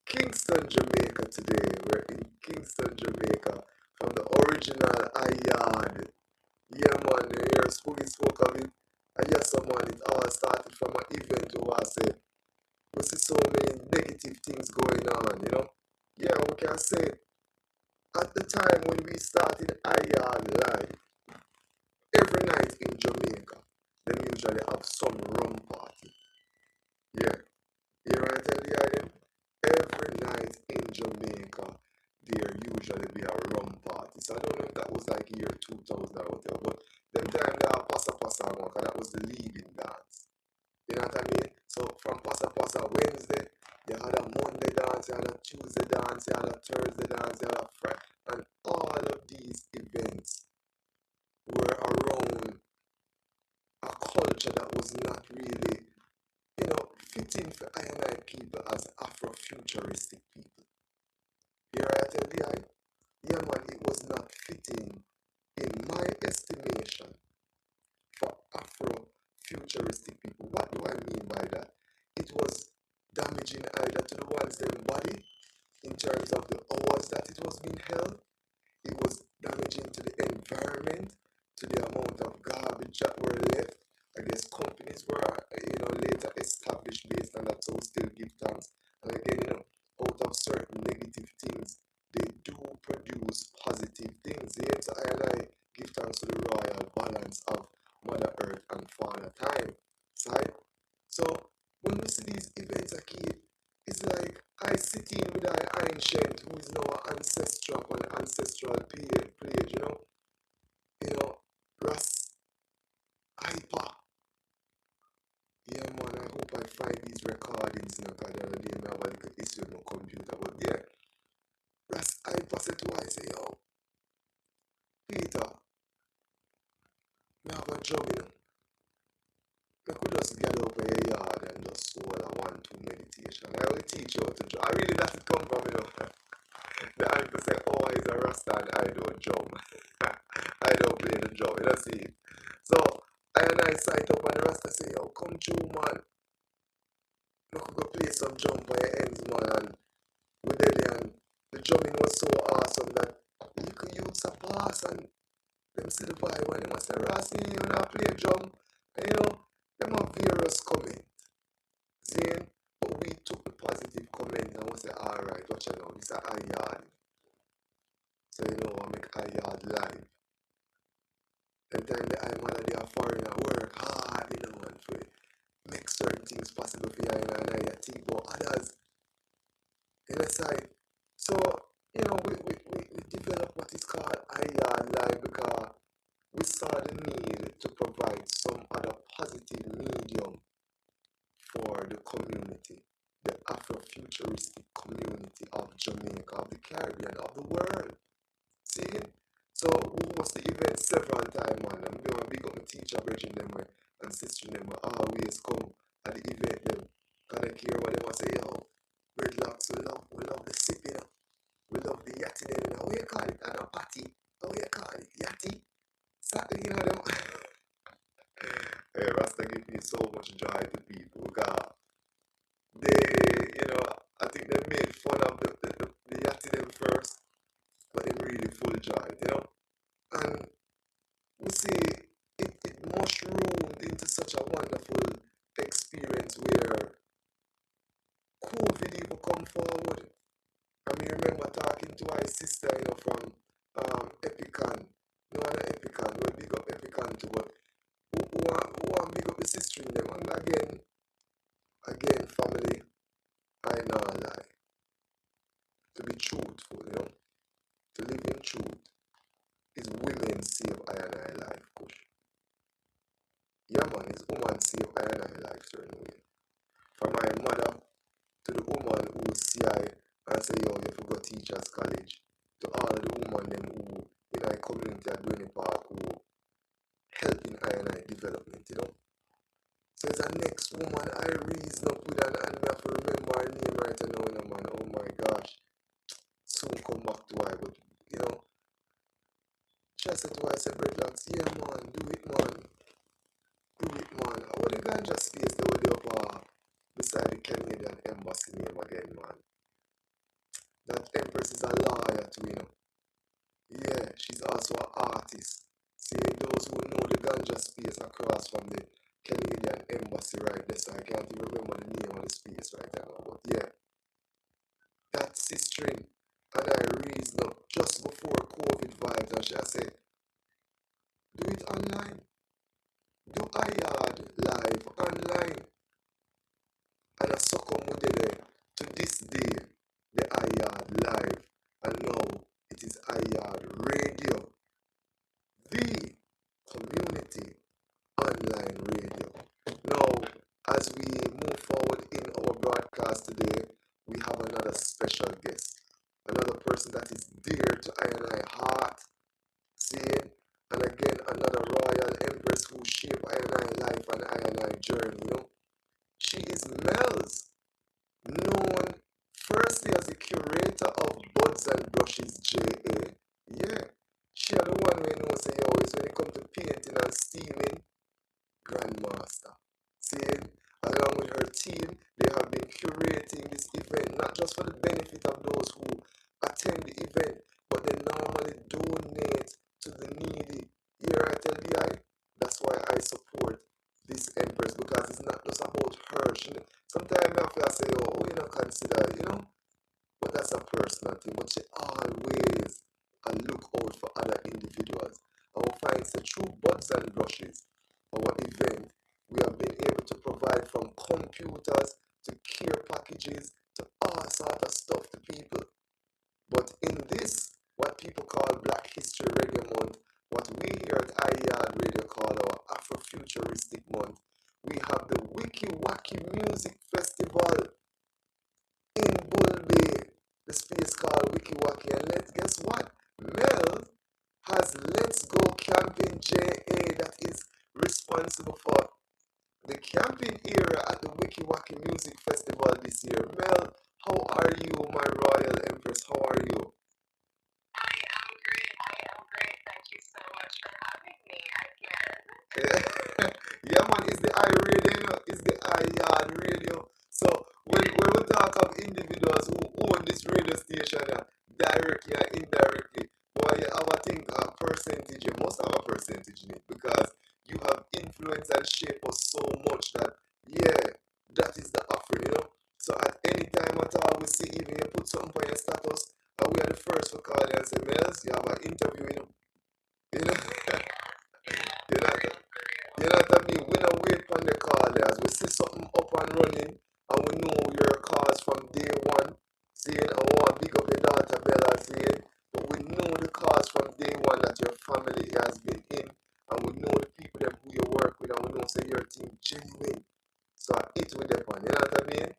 Kingston, Jamaica today. We're in Kingston, Jamaica from the original YAAD. Yeah, man, you hear Spooky spoke of it. And yes, man, it all started from an event where I said, we see so many negative things going on. Yeah, we can say, at the time when we started YAAD Live, every night in Jamaica, they usually have some rum party. Yeah. You right tell the idea? Every night in Jamaica, there usually be a rum party. So I don't know if that was like year 2000 or whatever, but them time they have Pasa Pasa, because that was the leading dance. You know what I mean? So from Pasa Pasa Wednesday, you had a Monday dance, you had a Tuesday dance, you had a Thursday dance, you had a Friday, and all of these events were around a culture that was not really, fitting for I and I people as Afrofuturistic people. Here I tell the I, yeah man, it was not fitting in my estimation for Afrofuturistic people. What do I mean by that? It was damaging either to the one's their body in terms of the hours that it was being held. It was damaging to the environment, to the amount of garbage that were left. I guess companies were, later established based on that, so we still give thanks. And again, out of certain negative things, they do produce positive things. Yeah? So I give thanks to the royal balance of Mother Earth and Father Time. Right? So when we see these events, it's like I sit in with our ancient, who is now ancestral on the ancestral page, Ras Hyper. Yeah, man, I hope I find these recordings, because the other day I have a little issue with my computer, but yeah. Ras Hyper said to I say, yo, Peter, I have a job, I could just get up in your yard and just hold a 1-2 meditation. I will teach you how to draw. I really, that's it come from, see you not play drum. And you know, them have various comment. Saying, but we took the positive comment and we say, alright, watch it now, this is a YAAD. So you know, I make YAAD live. And then the I'm one of the foreigner work hard, you know, and to make certain things possible for you and I think about others in the side. So, you know, we developed what is called YAAD live because we saw the need to provide some other positive medium for the community, the Afrofuturistic community of Jamaica, of the Caribbean, of the world. See? So we host the event several times, man. I'm going to big up my teacher, bridging them and sister them always come at the event them. Can I hear what they want to say, yo, dreadlocks, we love the sip, you know. We love the yachty them, you know. What you call it? And a party. What you call it? Yachty? Something, you know, them. Hey, Rasta give me so much joy to people because they, you know, I think they made fun of the yachty them first, but they really full joy, you know. And we see it mushroomed into such a wonderful experience where COVID even come forward. I mean, remember talking to my sister, you know, from Epicon. No, not Epicon, we'll big up Epicon too, but who want big up the sister in them. And again, family, I not lie. To be truthful, you know, to live in truth is women save I and I life, push. Yeah, man, is woman save I and I life certain way. From my mother to the woman who see I and say, yo, you forgot teachers college, to all the women them who in our community are doing the park who helping I and I development, you know. So it's the next woman I reason up with and me have to remember her name right now, you know, man. Oh my gosh. Soon come back to her, but you know, she said to her, I said, Breadlocks, yeah man, do it man. Do it man. I want the ganja space they were up beside the Canadian embassy name again, man. That Empress is a lawyer too, you know. Yeah, she's also an artist. See, those who know the ganja space across from the Canadian embassy right there, so I can't even remember the name of the space right now. But yeah, that sister and I reason up just before COVID vibes and she said, do it online. Do YAAD live online. And I succumb to this day, the YAAD live. And now it is YAAD radio. The community online radio. Now, as we move forward in our broadcast today, we have another special guest. Another person that is dear to I and I heart. Seeing, and again, another royal empress who shaped I and I life and I and I journey, you know. She is Mel's, known firstly as the curator of Buds and Brushes J.A. Yeah, she are the one we know say always when it comes to painting and steaming, grandmaster. Seeing, along with her team, they have been curating this event, not just for the benefit of those who attend the event, but they normally donate to the needy. Here I tell the that's why I support this empress, because it's not just about her. Sometimes I feel I say, oh, you know, consider, you know, but that's a personal thing. But she always look out for other individuals. And we find the true Buds and Brushes, our event, we have been able to provide from computers to care packages to all sort of stuff to people. But in this, what people call Black History Reggae Month, what we here at YAAD Radio call our Afrofuturistic Month, we have the Wiki Wacky Music Festival in Bull Bay, the space called Wiki Wacky. And let's guess what? Mel has Let's Go Camping JA that is responsible for the camping area at the Wiki Wacky Music Festival this year. Mel, how are you, my royal empress? How are you? I am great. Thank you so much for having me again. Yeah, man, it's the I radio, you know, it's the YAAD radio. So when we talk of individuals who own this radio station directly and indirectly, boy, you have a thing, a percentage, you must have a percentage in it, because something for your status, and we are the first for call you and say, Mills, you have an interview, you know. You know, you know what I mean? We don't wait for the call there. As we see something up and running, and we know your calls from day one, seeing, I want to big up your daughter Bella, seeing, but we know the calls from day one that your family has been in, and we know the people them who you work with, and we know say your team genuine. So I eat with them one, you know what I mean?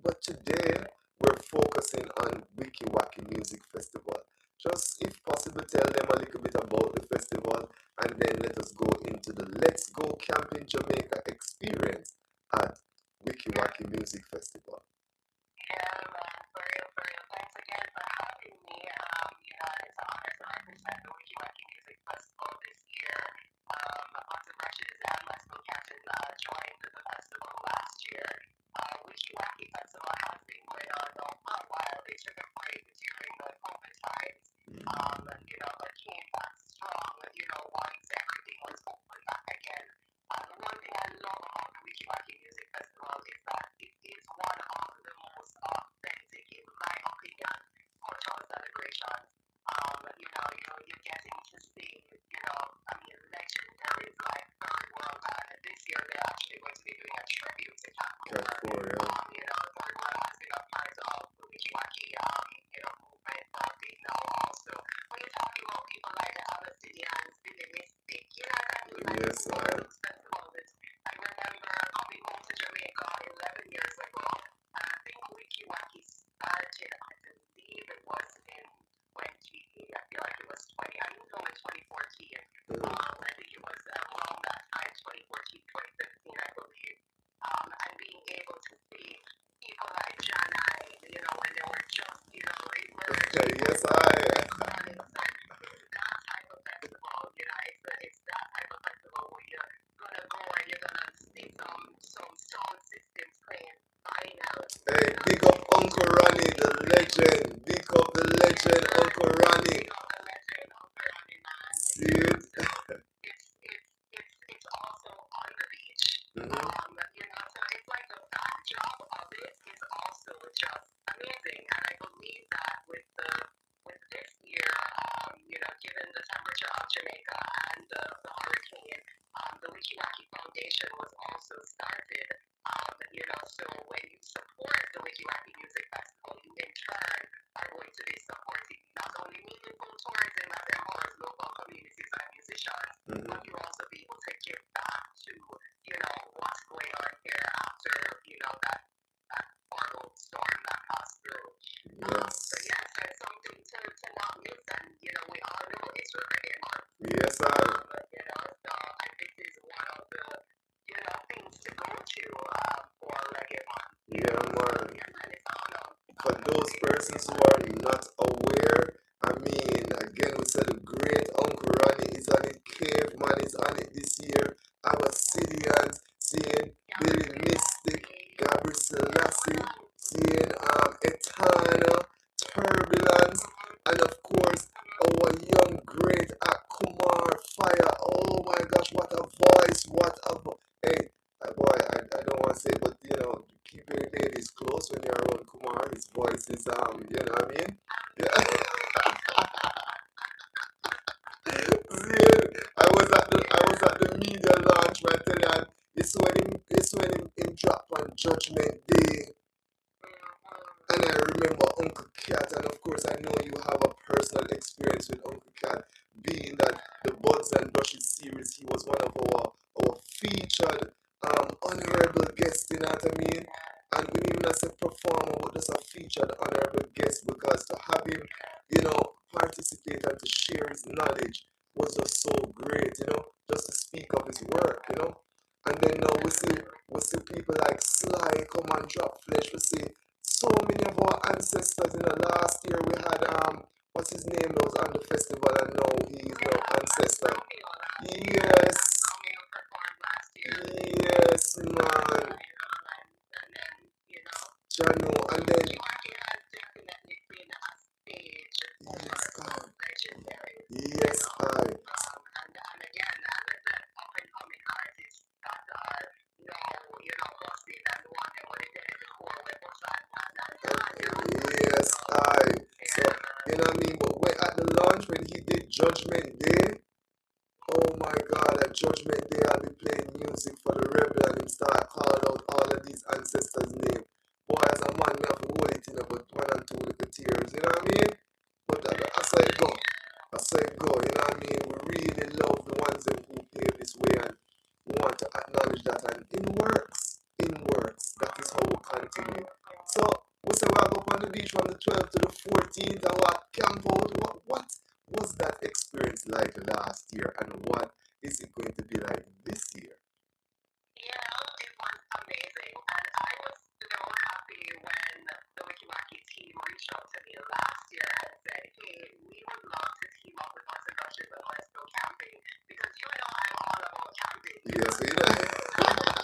But today we're focusing on Wiki Wacky Music Festival. Just if possible, tell them a little bit about the festival, and then let us go into the Let's Go Camping Jamaica experience at Wiki Wacky Music Festival. Yeah, man, for real, for real. Thanks again for having me. It's an honor to represent the Wiki Wacky Music Festival this year. Lots of rushes and Let's Go Captain joined the festival last year. Wiki Wacky Festival has been going on though for a while. They took a break during the COVID times, but came back strong, once everything was open back again. The one thing I love about the Wiki Wacky Music Festival is that it is one of the most authentic, in my opinion, cultural celebrations. You're getting to see, legendaries like Third World Band. And this year they're actually going to be doing a tribute to Cat Four. Yeah. Third World has been a part of the Wiki Wacky, movement for a bit now also. When you're talking about people like the Abbassidians, Billy Mystic, you know what I mean? Like, yes, one of those festivals. I remember coming home to Jamaica 11 years ago, and I think Wiki Wacky started, I believe it was in 20, I feel like it was 20, I moved home in 2014. I think it was around that time, 2014, 2015, I believe. And being able to see people like John I, when they were just, yes, that type of festival, it's that type of festival where you're gonna go and you're gonna see some sound systems playing vinyl. Hey, big up Uncle Ronnie, the legend. Big up the legend, Uncle Ronnie. Big up the legend, Uncle Ronnie, man. See it? It's also on the beach. So it's like the backdrop of it is also just amazing. And I believe that with this year, given the temperature of Jamaica and the hurricane, the Wiki Wacky Foundation was also started. So when you support the Wiki Wacky Music Festival, you in turn are going to be supporting not only meaningful tourism that empowers local communities and musicians, but you also be able to give back to, what's going on here after, that horrible storm that passed through. Yes. So it's something to not miss, and, we all know it's Reggae Month. Yes, So this is one of the, things to go to for Reggae Month. Yeah, man. And it's all For those persons who are not aware, again, we celebrate Uncle Ronnie is on it, Caveman is on it this year, Abbassidians, seeing Billy Mystic, Gabriel Selassie, seeing Etana, Turbulence, and of course, our young great Kumar Fire. Oh my gosh, what a voice, hey, boy, I don't want to say, but keep your ladies close when you're around Kumar. His voice is, you know what I mean? Yeah. See, I was at the media launch, man. Tell you, it's when him drop on Judgment Day. And I remember Uncle Cat, and of course I know you have a personal experience with Uncle Cat, being that the Buds and Brushes series, he was one of our featured honorable guests, you know what I mean? And we didn't even as a performer, but just a featured honorable guest, because to have him, participate and to share his knowledge was just so great, just to speak of his work, And then now we see people like Sly come and drop flesh. We see so many of our ancestors. Last year we had what's his name that was on the festival, and now he is our ancestor. Yes. Yes, man. Jano, and then yes, yes, and again, as I said, up and coming artists that are busted and the one that were dead before with us and yes, You know what I mean? But when at the launch, when he did Judgment Day, oh my God, at Judgment Day, I'll be playing music for the rebel and him start calling out all of these ancestors' names. Boy, as a man, we have to hold it in about 1 and 2 little tears, you know what I mean? But I saw it go. I saw it go, you know what I mean? We really love the ones that who paved this way and we want to acknowledge that. And it works. It works. That is how we continue. So, we say we'll go up on the beach from the 12th to the 14th and we'll camp out. What was that experience like last year and what is it going to be like this year? It was amazing. And I was so happy when the YAAD team reached out to me last year and said, hey, we would love to team up with us and Russians and let's go camping. Because you know I'm all about camping. Yes, we know. I'm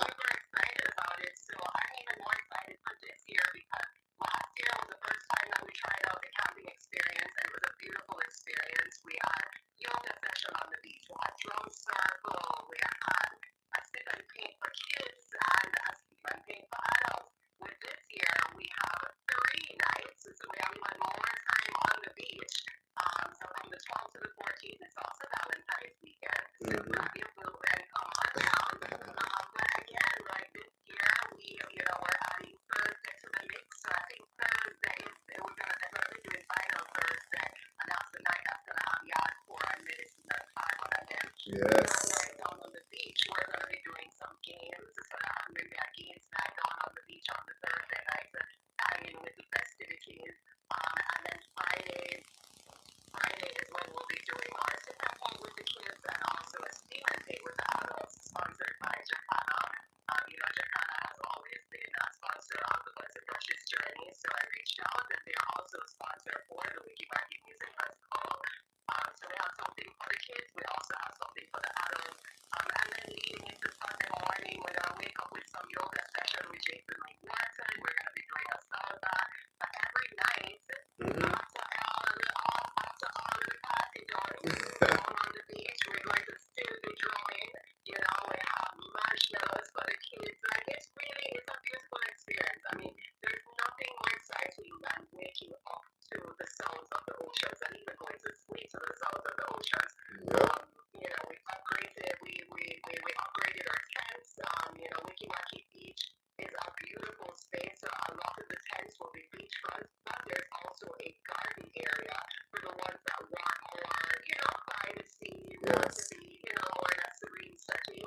super excited about it. So I'm even more excited for this year because last year was the first time that we tried out the camping experience and it was a beautiful experience. We had yoga session on the beach, we had drum circle, we had a sip and paint for kids and a sip and paint for adults. With this year, we have 3 nights, so we have even more time on the beach. So from the 12th to the 14th, it's also Valentine's weekend. So grab your boo and come on down. But again, like this year, we're adding Thursday to the mix. So I think Thursday, we're gonna be doing final Thursday, and that's the night that's gonna have YAAD for and medicine and time on and then. Yes. Down on the beach, we're gonna be doing some games. So maybe a games night down on the beach on the Thursday night to tie in with the festivities. And then Friday is when we'll be doing our sit-down with the kids and also a steam and date with the adults, sponsored by Jacana. Jacana has always been a sponsor of the Blessed Brushes journey, so I reached out and they're also a sponsor for the YAAD Music Festival. So we have something for the kids, we also have something for the adults. And then leading into Sunday morning, we're going to wake up with some yoga session with Jason Lee Wharton. We're going to be doing a sound bath. But every night, after all of the party done, down on the beach, we're going to still be drumming. We have marshmallows for the kids. It's a beautiful experience. I mean, there's nothing more exciting than waking up to the sounds of the oceans and even going to sleep to the sounds of the oceans. We upgraded our tents. YAAD Beach is a beautiful space. So a lot of the tents will be beachfront, but there's also a garden area for the ones that want more, privacy, want to be, more in a serene setting.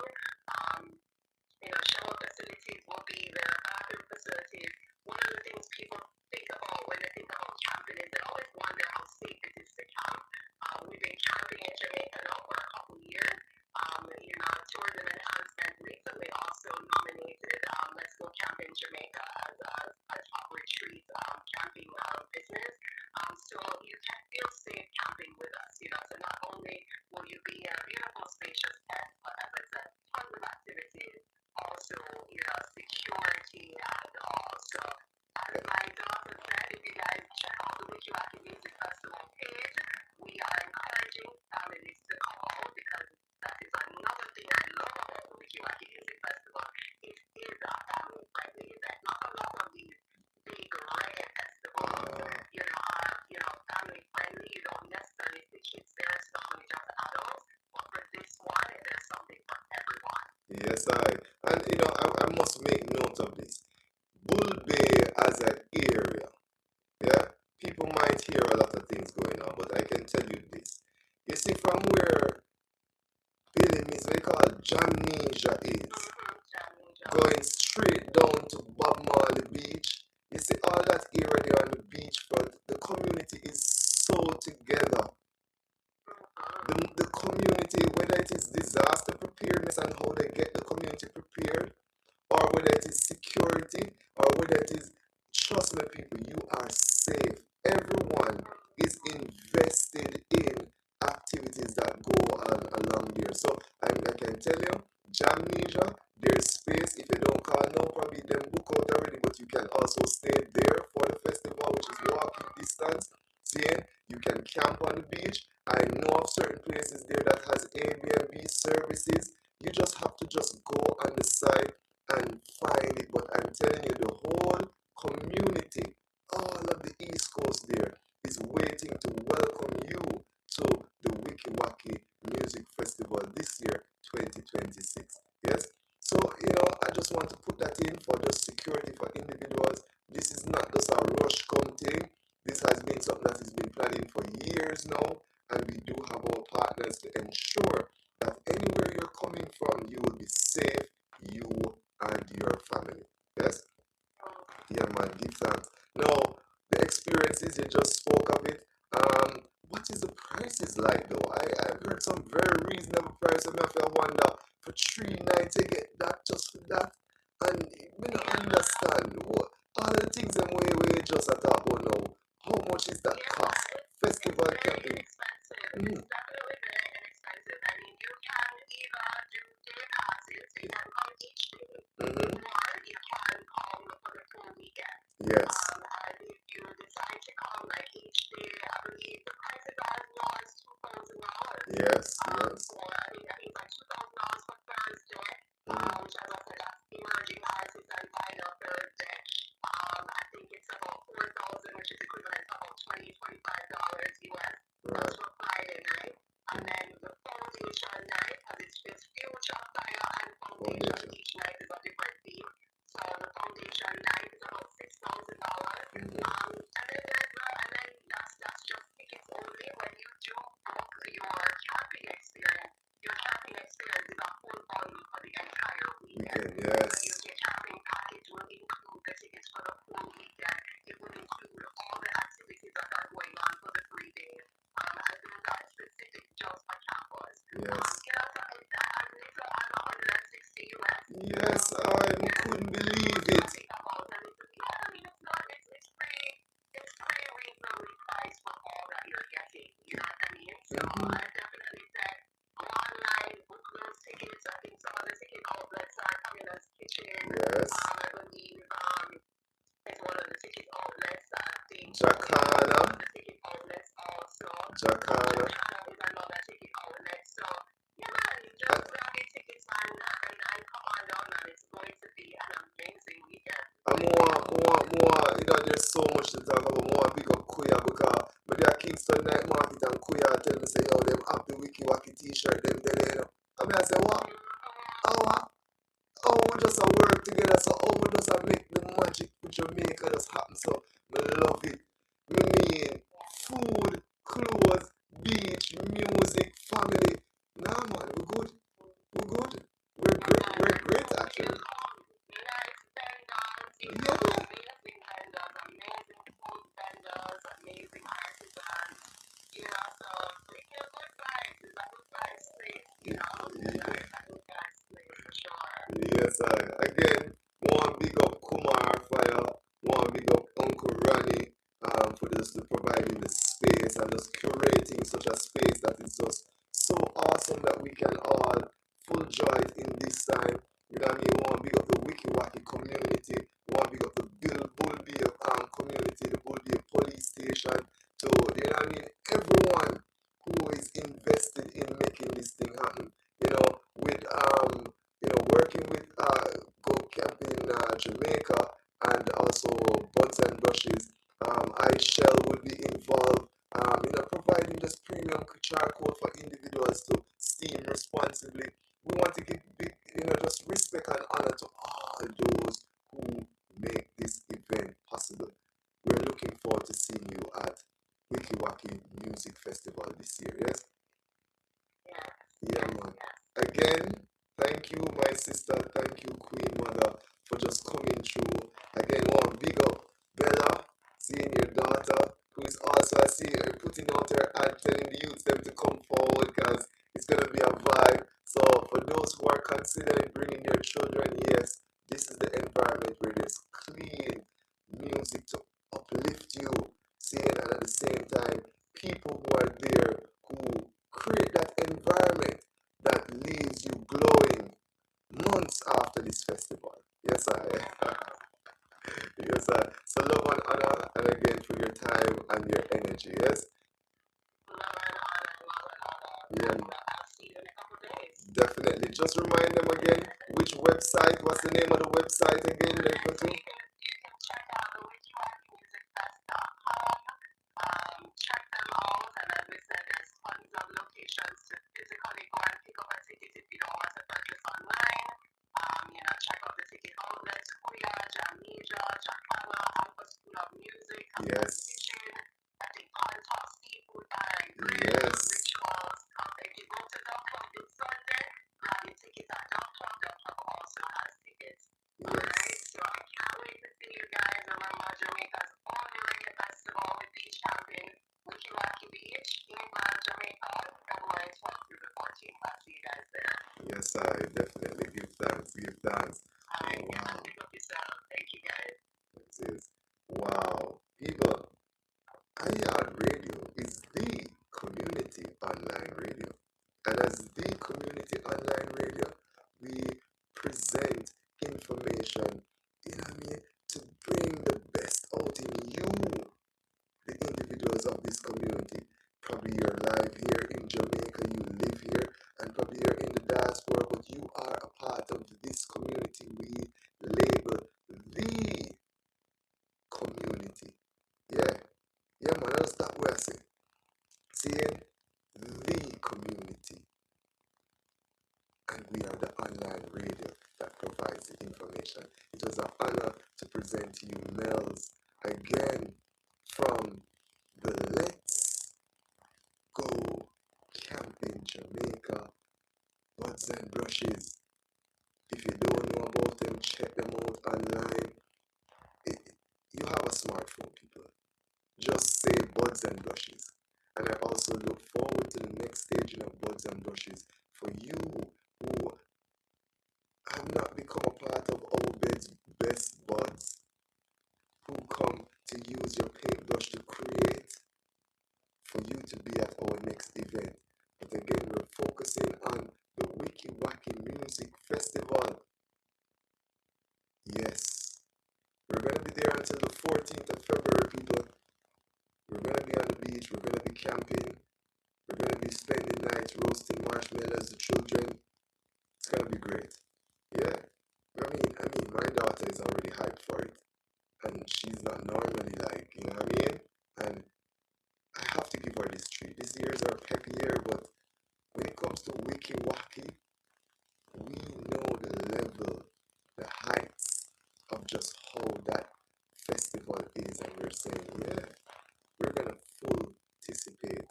Shower facilities will be there, bathroom facilities. One of the things people think about when they think about camping is they always wonder how safe it is to camp. We've been camping in Jamaica now for a couple of years. Tourism Enhancement recently also nominated Let's Go Camping Jamaica as a top retreat camping business. So you can feel safe camping with us. So not only will you be in a beautiful, spacious tent, but as I said, tons of activities. Also, security, and also, as my daughter said, if you guys check out the YAAD Music Festival page, we are encouraging families to come out because that is another thing I love about the YAAD Music Festival. It is a family-friendly event. Not a lot of these big reggae festivals, are family-friendly. You don't necessarily see kids there, it's normally just adults. But for this one, there's something for everyone. Yes, and I must make note of this. Bull Bay as an area, yeah, people might hear a lot of things going on, but I can tell you this. You see, from where Billy Means, what they call Jamnesia is, going straight down to Bob Marley Beach, you see all that area there on the beachfront, the community is so together. The community, whether it is disaster preparedness and how they get the community prepared, or whether it is security, or whether it is, trust me people, you are safe. Everyone is invested in activities that go on along there. So I can tell you, Jamnesia, there's space. If you don't call now, probably them book out already, but you can also stay there for the festival, which is walking distance. See, you can camp on the beach. I know of certain places there that has Airbnb services. You just have partners now, and we do have our partners to ensure that anywhere you're coming from, you will be safe, you and your family. Yes? Yeah, man, give thanks. Now, the experiences, you just spoke of it. What is the prices like though? I've heard some very reasonable price. I have to wonder for 3 nights you get that just for that. And we don't understand what all the things that we just talk about now. How much is that cost? Festival camping. It's definitely very inexpensive. I mean, you can either do day passes, so you can come each day, or you can come for the full weekend. Yes. And if you decide to come like each day, I believe the prices are as low as $2,000. Yes, yes. For I think like $2,000 for Thursday, which as I said, that's emerging artists and vinyl Thursday. I think it's about $4,000, which is equivalent to about $25 US. That's for Friday night. And then the foundation night, because it's future, fire, and foundation. Each night is a different theme. So the foundation night is about $6,000. And then that's just tickets only. When you do book your camping experience is a full bundle for the entire weekend. Yes. So your camping package will include the tickets for the full weekend. It will include all the activities that are going on for the 3 days. And those are specific just for campers. Yes. So as little as $160 US. Yes, I couldn't believe it. It's pretty reasonably priced for all that you're getting. You know what I mean? So I definitely said go online, book those tickets. I think some of the ticket outlets are Communist Kitchen. Yes. I believe it's one of the ticket outlets. I think Jacana. The ticket outlets also. Jacana is another ticket outlet. So yeah, man, just grab your tickets and come on down, and it's going to be an amazing weekend. More, there's so much to talk about. More big up Kuya because but they are Kingston Night Market and Kuya tell me say, yo, them have the Wiki Wacky t-shirt, them there, you know. I mean, I say, what? How we just work together, so how we just make the magic with Jamaica just happen, so I love it. I mean, food, clothes, beach, music, family. Nah, man, we're good. We're great actually. Nice vendors, Yeah. amazing food vendors, amazing artisans, so it's a good price, it's a good price place, it's a good price place for sure. Yes, again, one big up Kumar Fire, one big up Uncle Ronnie for just providing the space and just curating such a space that is just so awesome that we can all full joy in this time. You know what I mean? One big up the Wiki Wacky community, one big up the Bull Bay community, the Bull Bay police station, so you know what I mean? Everyone who is invested in making this thing happen. With working with Go Camping Jamaica and also Buns and Brushes, I Shell will be involved, providing just premium charcoal for individuals to steam responsibly. We want to give big, just respect and honor to all those who make this event possible. We're looking forward to seeing you at Wiki Wacky Music Festival this year, yes? Yeah, man. Again, thank you, my sister. Thank you, Queen Mother, for just coming through. Again, one big up Bella, seeing your daughter, who is also, I see her putting out her ad, telling the youth them to come forward because it's going to be a vibe. So, for those who are considering bringing their children, yes, this is the environment where there's clean music to uplift you, seeing, and at the same time, people who are there who create that environment that leaves you glowing months after this festival. Yes, I. Yes, sir. So love and honor, and again for your time and your energy. Yes. Yeah. I'll see you in a couple days. Definitely. Just remind them again which website. What's the name of the website again? You can check out the wikiwackymusicfest.com. Check them out, and as we said, there's tons of locations to physically go and pick up a ticket if you don't want to purchase online. Check out the ticket outlets: Kuya, Jamija, Jacana, Alpha School of Music, Yes. Kitchen. I think Contact Seafood Bar and give thanks. Alright, Wow. pick up yourself. Thank you guys. It is. Wow. People, YAAD Radio is the community online radio. And as the community online radio, we present information, you know what I mean, to bring the best out in you, the individuals of this community. Probably you're live here in Jamaica, you live here, and probably you're in the diaspora, but you are a part of this community we label the community. Yeah, yeah, man, that's that way I say. Seeing the community. And we are the online radio that provides the information. It was an honor to present to you Mel's again from the Let's Go Camping Jamaica Buds and Brushes. If you don't know about them, check them out online. You have a smartphone, people. Just say Buds and Brushes. And I also look forward to the next stage of Buds and Brushes for you who have not become a part of our best buds, who come to use your paintbrush to create, for you to be at our next event. But again, we're focusing on the Wiki Wacky Music Festival. Yes, we're going to be there until the 14th of February, people. We're going to be on the beach, we're going to be camping, we're going to be spending nights roasting marshmallows to children. It's going to be great. Yeah. My daughter is already hyped for it. And she's not normally like, you know what I mean? And I have to give her this treat. This year is our pep year, but when it comes to Wiki Wacky, we know the level, the heights of just how that festival is, and we're saying, yeah, we're gonna full participate,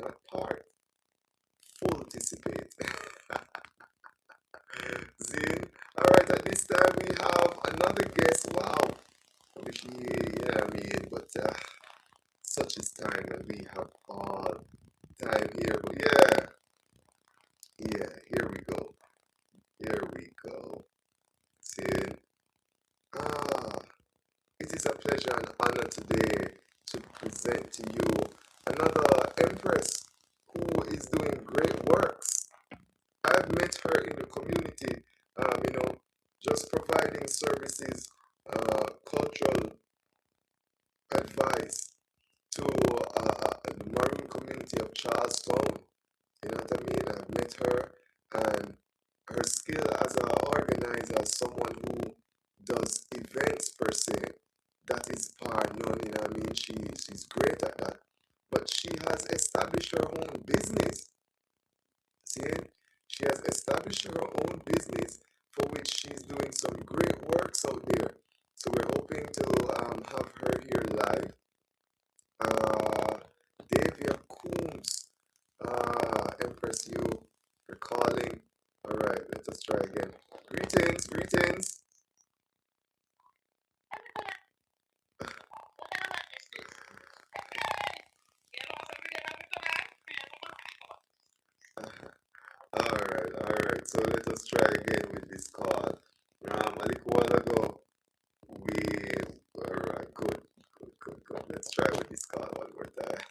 not part, full participate. See? Alright, at this time we have another guest. Wow. I wish he, yeah, I mean, but such is time, and we have all time here. But yeah, here we go. Here we go. See? Ah, it is a pleasure and honor today to present to you another Empress who is doing great works. I've met her in the community, just providing services, cultural advice to the Maroon community of Charlestown. You know what I mean? I've met her, and her skill as an organizer, as someone who does events per se, that is par none. You know what I mean? She's great at that. But she has established her own business. See? She has established her own business for which she's doing some great works out there. So we're hoping to have her here live. Davia Coombs, Empress, you for calling. All right, let us try again. Greetings. All right. So let us try again with this call. A little while ago, we were good. Let's try with this call one more time.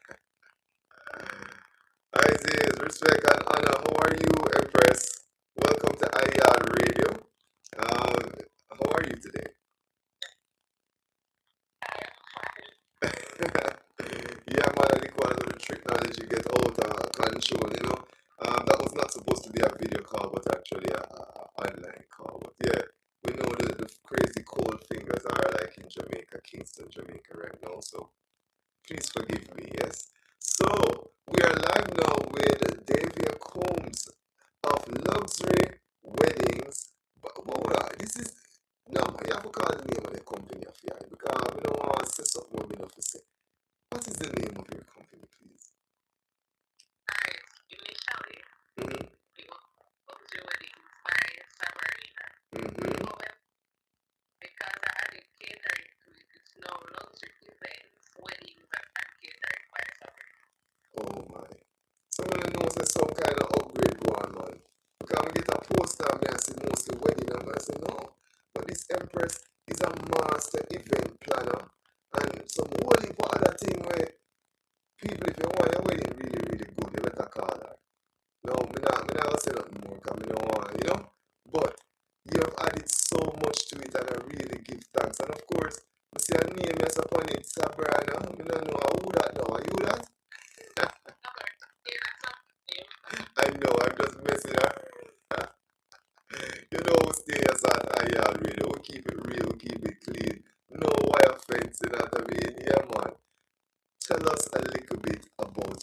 Hi, Ziz, respect and honor. How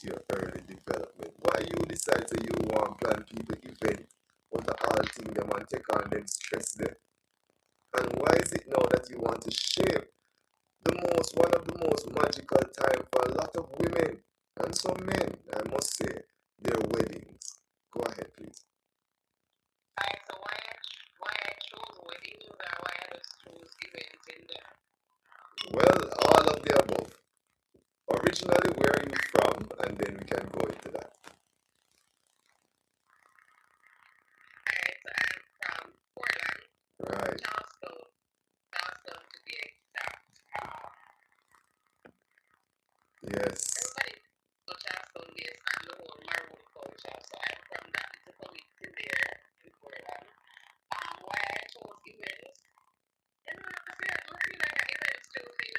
your early development? Why you decide to you want plan people event out of all thing them and take on them stress them? And why is it now that you want to shape one of the most magical time for a lot of women and some men, I must say, their weddings? Go ahead, please. Alright, so why I chose weddings or why I just chose events in general? Well, all of the above. Originally, where are you from? And then we can go into that. Alright, so I'm from Portland. Right. Charleston to be exact. Yes. Everybody know Charleston based on the whole maroon culture, so I'm from that little community there in Portland. Why I chose events? I feel like an events choosing.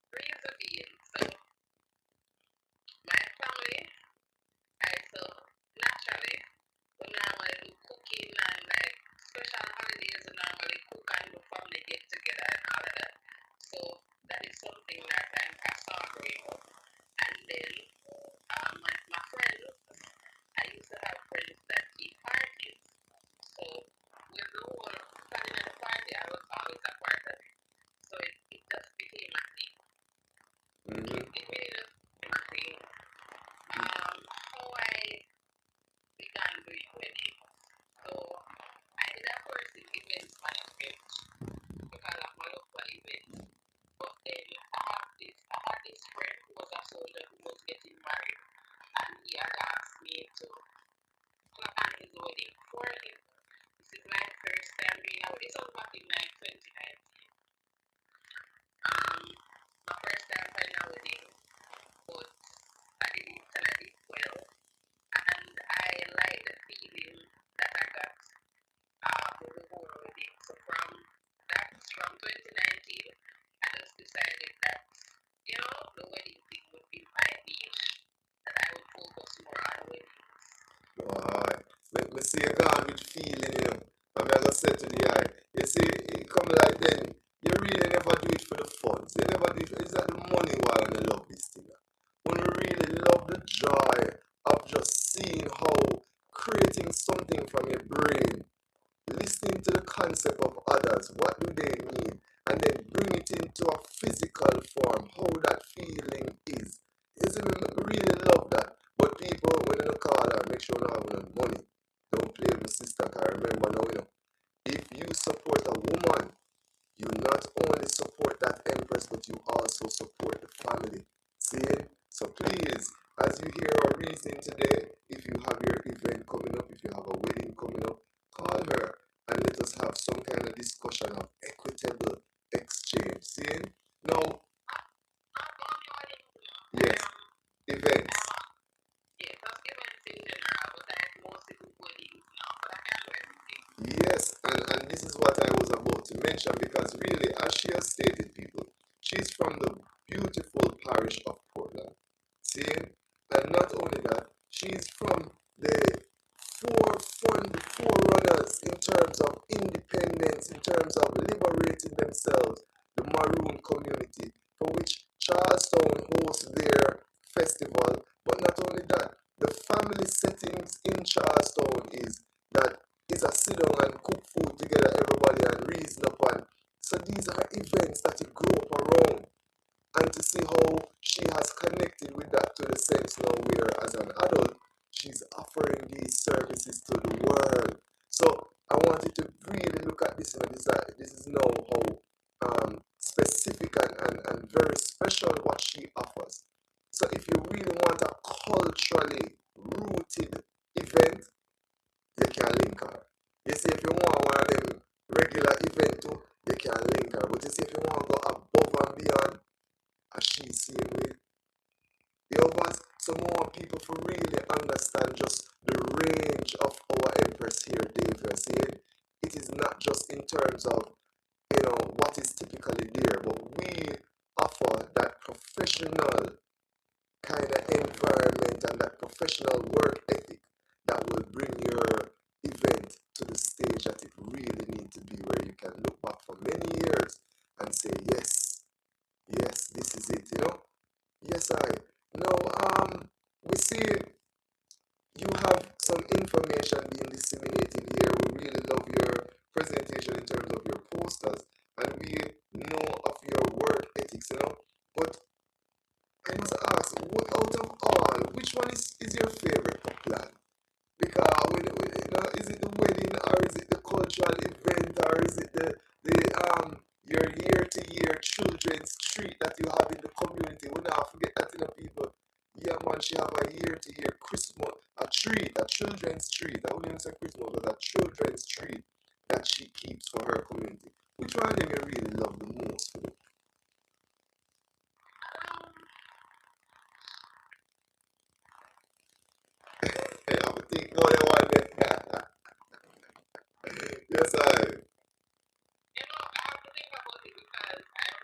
Reason being, so my family, so naturally, we normally do cooking and like special holidays, we normally cook and the family get together and all of that. So that is something that I saw growing up. And then my friends, I used to have friends that keep parties. So with the whole planning of the party, I was always a part of it. So it just became a thing. Mm-hmm. It really just became a thing. How I began doing weddings. So I did a course in events management because of my local events. But then I had this friend who was a soldier who was getting married, and he had asked me to plan his wedding for him. This is my first time doing a wedding. This was back in 2019. My first time planning a wedding, but I did well, and I like the feeling that I got with the whole wedding. So from 2019, I just decided that the wedding thing would be my niche, that I would focus more on weddings. Alright. Let me see you gone with feeling, I'm gonna say to the eye. You see, it come like then, you really never do it for the funds. You never do it for, it's like the money why you love this thing. When you really love the joy of just seeing how creating something from your brain, listening to the concept of others, what do they need, and then bring it into a physical form, how that feeling is. Isn't it? Really love that. But people, when you call her, make sure you have no money. Don't play with my sister, because remember now, if you support a woman, you not only support that empress, but you also support the family. See? So please, as you hear our reasoning today, if you have your event coming up, if you have a wedding coming up, call her and let us have some kind of discussion of equitable exchange. See? Now, yes, events. Yes, and this is what I was about to mention, because really, as she has stated, people, she's from the beautiful parish of Portland. See? And not only that, she's from the forerunners in terms of independence, in terms of liberating themselves, the Maroon community, for which Charlestown hosts their festival. But not only that, the family settings in Charlestown is that it's a sit down and cook food together, everybody, and reason upon. So these are events that you grow up around. And to see how she has connected with that to the sense now where as an adult, she's offering these services to the world. So I want you to really look at this, this is now how specific and very special what she offers. So if you really want a culturally rooted event, you can link her. You see, if you want one of them regular event too, you can link her. But you see, if you want to go above and beyond, as she same way, you want some more people to really understand just the range of our empress here, Dave. You're saying it is not just in terms of what is typically there, but we offer that professional kind of environment and that professional work ethic that will bring your event to the stage that it really needs to be, where you can look back for many years and say, yes, this is it, Yes, I. Now, we see you have some information being disseminated here. We really love your presentation in terms of your posters, and we know of your work ethics, But I must ask, out of all, which one is your favorite to plan? Because is it the wedding, or is it the cultural event, or is it the your year-to-year children's treat that you have in the community? We not forget that, people. Yeah, man, she have a year-to-year Christmas, a treat, a children's treat. I wouldn't even say Christmas, but a children's treat that she keeps for her community. Which one of them you really love the most? For I would think more than one day. Yes, I. I have to think about it because I've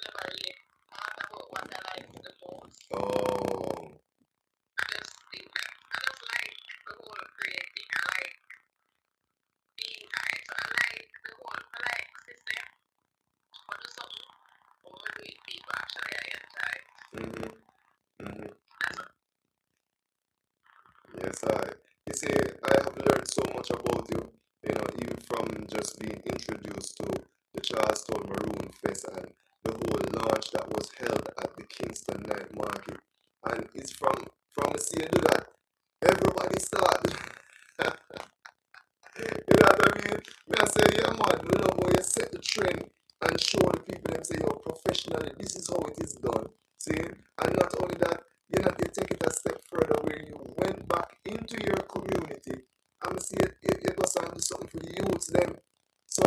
never really thought about what I like the most. Oh. I just think that I just like the whole creating. I like being high. So I like the whole system. But do something or do it people actually I enjoy. That's what. Yes, I. You see, I have learned so much about you, even from just being introduced to the Charleston Maroon Fest and the whole launch that was held at the Kingston Night Market. And it's from the see you do that, everybody start. You know what I mean? Me I say, yeah man, we love how you set the trend and show the people and say, yo, professionally, this is how it is done. See? And not only that, you take it a step further where you went back into your community and see it goes on to something for the youths them. So,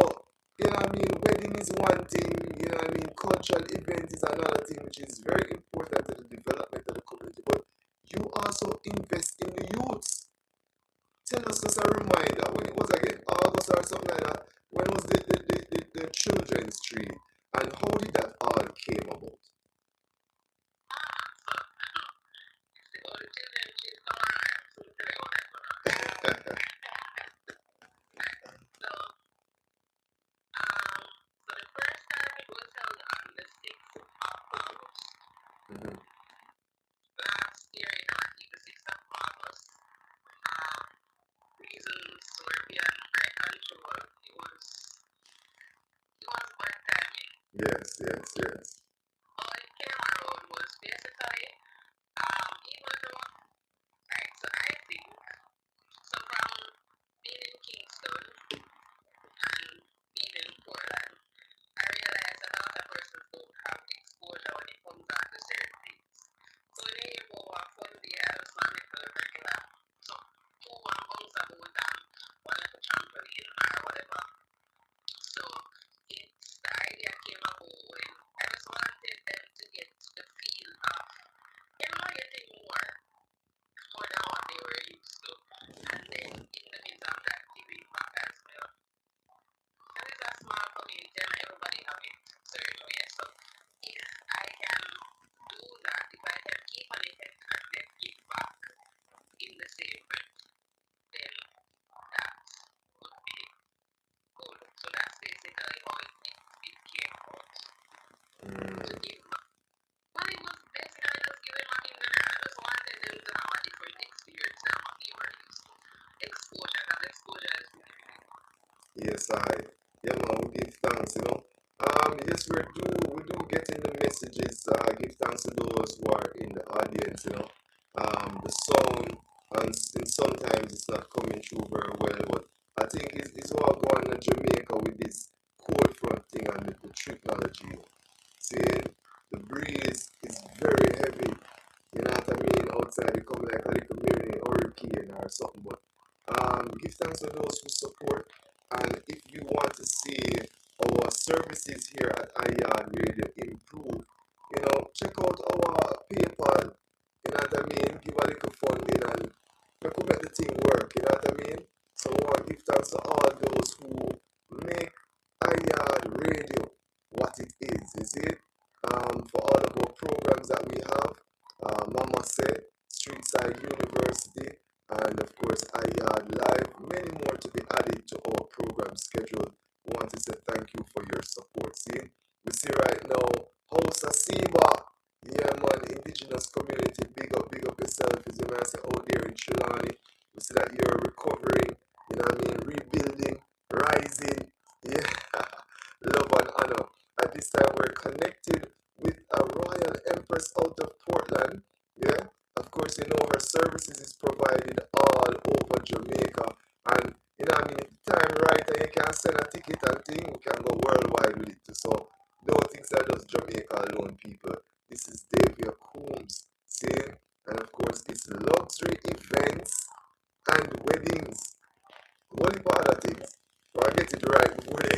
you know what I mean, wedding is one thing, you know what I mean, cultural event is another thing which is very important to the development of the community. But you also invest in the youths. Tell us just a reminder when it was again, August or something like that. When was the children's tree and how did that all came about? So the first time it was held on the 6th of August. Last year, I think the 6th of August. Reasons were beyond my control. It was bad timing. Yes. All it came around was basically, even though, right, so I think, so from being in Kingston and being in Portland, I realized that a lot of persons don't have exposure when it comes down to certain things. So when you go a fun day, I just want to regular, so two one bounce about one like a trampoline or whatever. So the idea came about when I just wanted them to get the feel of, getting more than what they were used to. And then in the midst of that, giving back as well. And it's a small community and everybody have it certain way. So if I can do that, if I can keep an effect and then give back in the same breath, then that would be good. So that's basically how it came out. To give back. Well, it was basically just giving back in general. I just wanted them to have a different experience than what they were used to. Exposure, because exposure is really, really good. Yes, yeah man, we give thanks, yes we do get in the messages, give thanks to those who are in the audience, the sound and sometimes it's not coming through very well, but I think it's all going to Jamaica with this cold front thing and the technology. See, the breeze is very heavy, you know what I mean? Outside it come like a little mini hurricane or something, but give thanks to those who support. And if you want to see our services here at YAAD Radio improve, check out our PayPal, you know what I mean? Give a little funding and we could make the thing work, you know what I mean? So I want to give thanks to all those who make YAAD Radio what it is, you see? For all of our programs that we have, Mama Said, Streetside University, and of course YAAD Live, many more to be added to our program schedule. We want to say thank you for your support. See, we see right now, House Asiba, connected with a royal empress out of Portland. Yeah, of course, you know her services is provided all over Jamaica, and you know, I mean, if the time right and you can send a ticket and thing, we can go worldwide with it too. So don't think that just Jamaica alone, people. This is Davia Coombs, see, and of course, it's luxury events and weddings. What about other things? So I get it right before they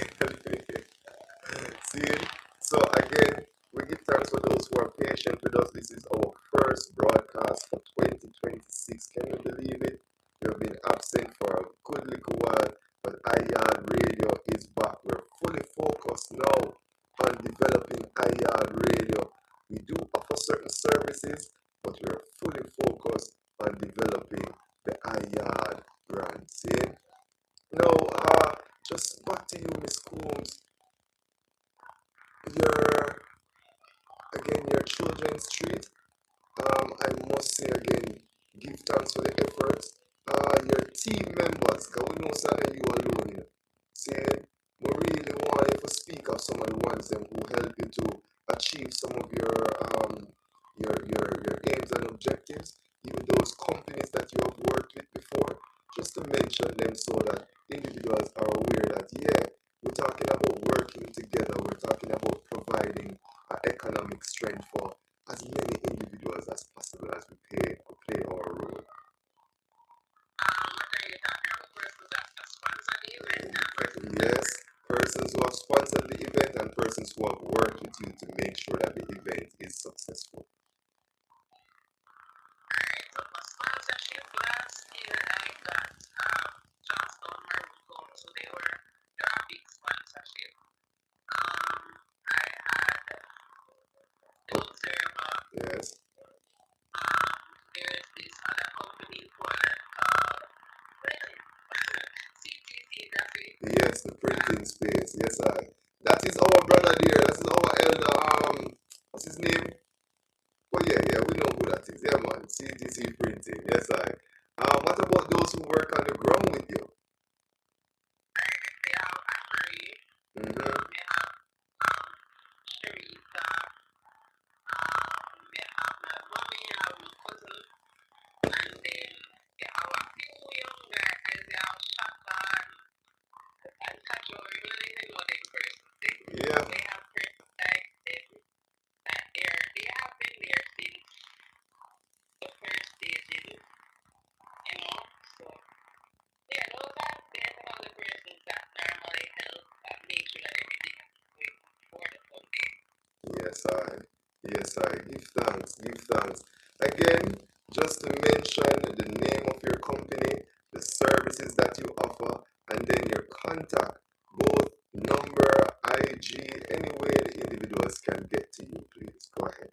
see. So again, we give thanks for those who are patient with us. This is our first broadcast for 2026. Can you believe it? We have been absent for a good little while, but YAAD Radio is back. We're fully focused now on developing YAAD Radio. We do offer certain services, but we're fully focused on developing the YAAD brand. See? Now, just back to you, Miss Coombs. Your children's treat. I must say again, give thanks for the efforts. Your team members, because we know some of you alone here. See, we really want you to speak of some of the ones them who help you to achieve some of your aims and objectives. Even those companies that you have worked with before, just to mention them so that individuals are aware that we're talking about working together. We're talking about providing economic strength for as many individuals as possible as we play our role. Yes, persons who have sponsored the event and persons who have worked with you to make sure that the event is successful. Alright, so for sponsorship last year I got Johnstone Maroon, so they're a big sponsorship. I had the Observer. Yes. There's this other company in Portland called CTC, that's it. Yes, the printing space. Yes, that is our brother there. That is our elder. What's his name? Oh yeah, we know who that is. Yeah, man. CTC printing. Yes, what about those who work on the ground with you? They have Marie. Mm-hmm. They have Sharita. They have my mommy, I have my cousin, and then they have a few young guys. They have Shaka and Kajori. Really, they know them persons. Yeah. They have persons like them that they have been there since the first stage, you know. So yeah, those are all the persons that normally help make sure that everything is going for the Sunday. Yes, I give thanks. Again, just to mention the name of your company, the services that you offer, and then your contact, both number, IG, any way the individuals can get to you, please. Go ahead.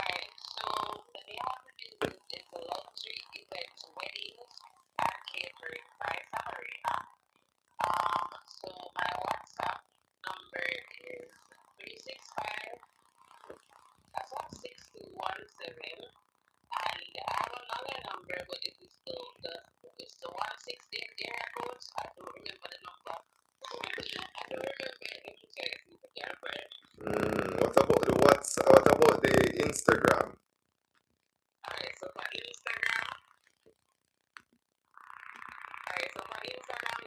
Alright, so the name of the business is Luxury Events, Weddings, and Catering by Samarina. So my WhatsApp number is 365. That's 6217. And I have another number, but it is it's the 168 area code. I don't remember the number. I don't remember it. Let me check if you can remember it. What about the WhatsApp? What about the Instagram? Alright, so for Instagram,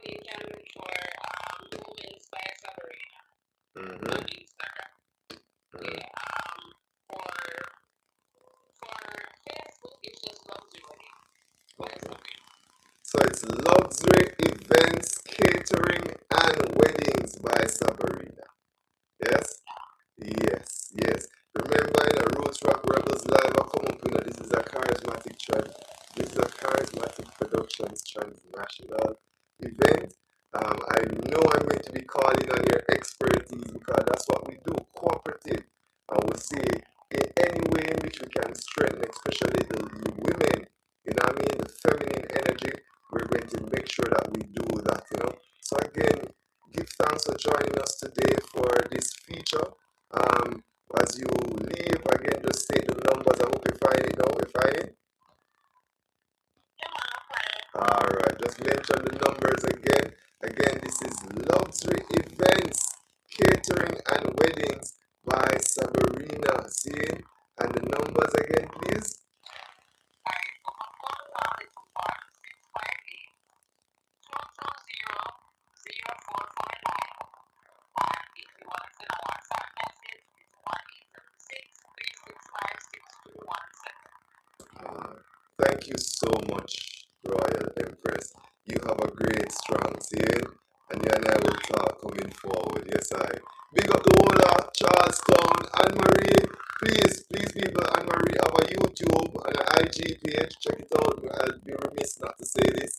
you can look for Women's by Sabrina on Instagram. Yeah. For Facebook, it's just Luxury Wedding by Sabrina. So it's Luxury Events, Catering, and Weddings by Sabrina. Yes? Yes. Remember in a Roots Rock Rebels Live, I come up with this is a charismatic productions transnational event. I know I'm going to be calling on your expertise because that's what we do, cooperative. And we'll see in any way in which we can strengthen, especially the women, you know what I mean, the feminine energy, we're going to make sure that we do that, you know. So again, give thanks for joining us today for this feature. As you leave, again, just state the numbers. I hope you find it now. You find it? Alright, just mention the numbers again. Again, this is Luxury Events, Catering, and Weddings Thank you so much, Royal Empress. You have a great, strong saying, and you and I will talk coming forward. Yes, I. Big up the whole of Charlestown. Anne-Marie, please, people, Anne-Marie have a YouTube and an IG page. Check it out. I'll be remiss not to say this.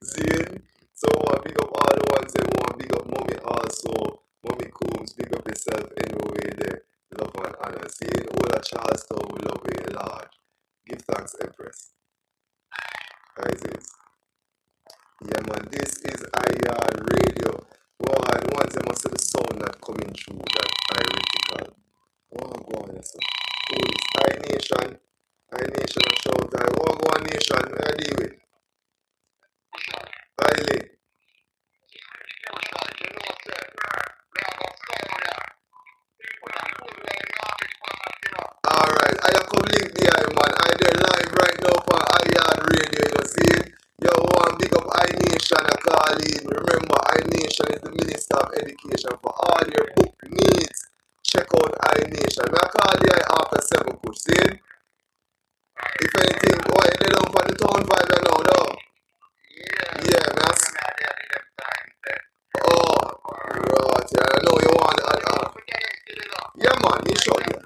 Zane. So big up all the ones that want big up mommy also. Mommy Coombs, big up yourself anyway there. Love and honor. Zane, all of Charlestown, we love you large. Give thanks, Empress. Isaac. Yeah man, this is YAAD Radio. Well, and once I must see the sound not coming through that ironical. Oh go on, yes sir. Who is I Nation? I Nation of shout I oh go on nation, where I deal with? Highly. Alright, I come link there, man. I there live right now for YAAD Radio, you see? Yo, one big up iNation, I call in. Remember, iNation is the Minister of Education for all your book needs. Check out iNation. I call there after 7 push, see? If anything, why they don't for the town vibe right now, though? Yeah, man. Oh, right, yeah, I know you want yeah, man, you should, yeah.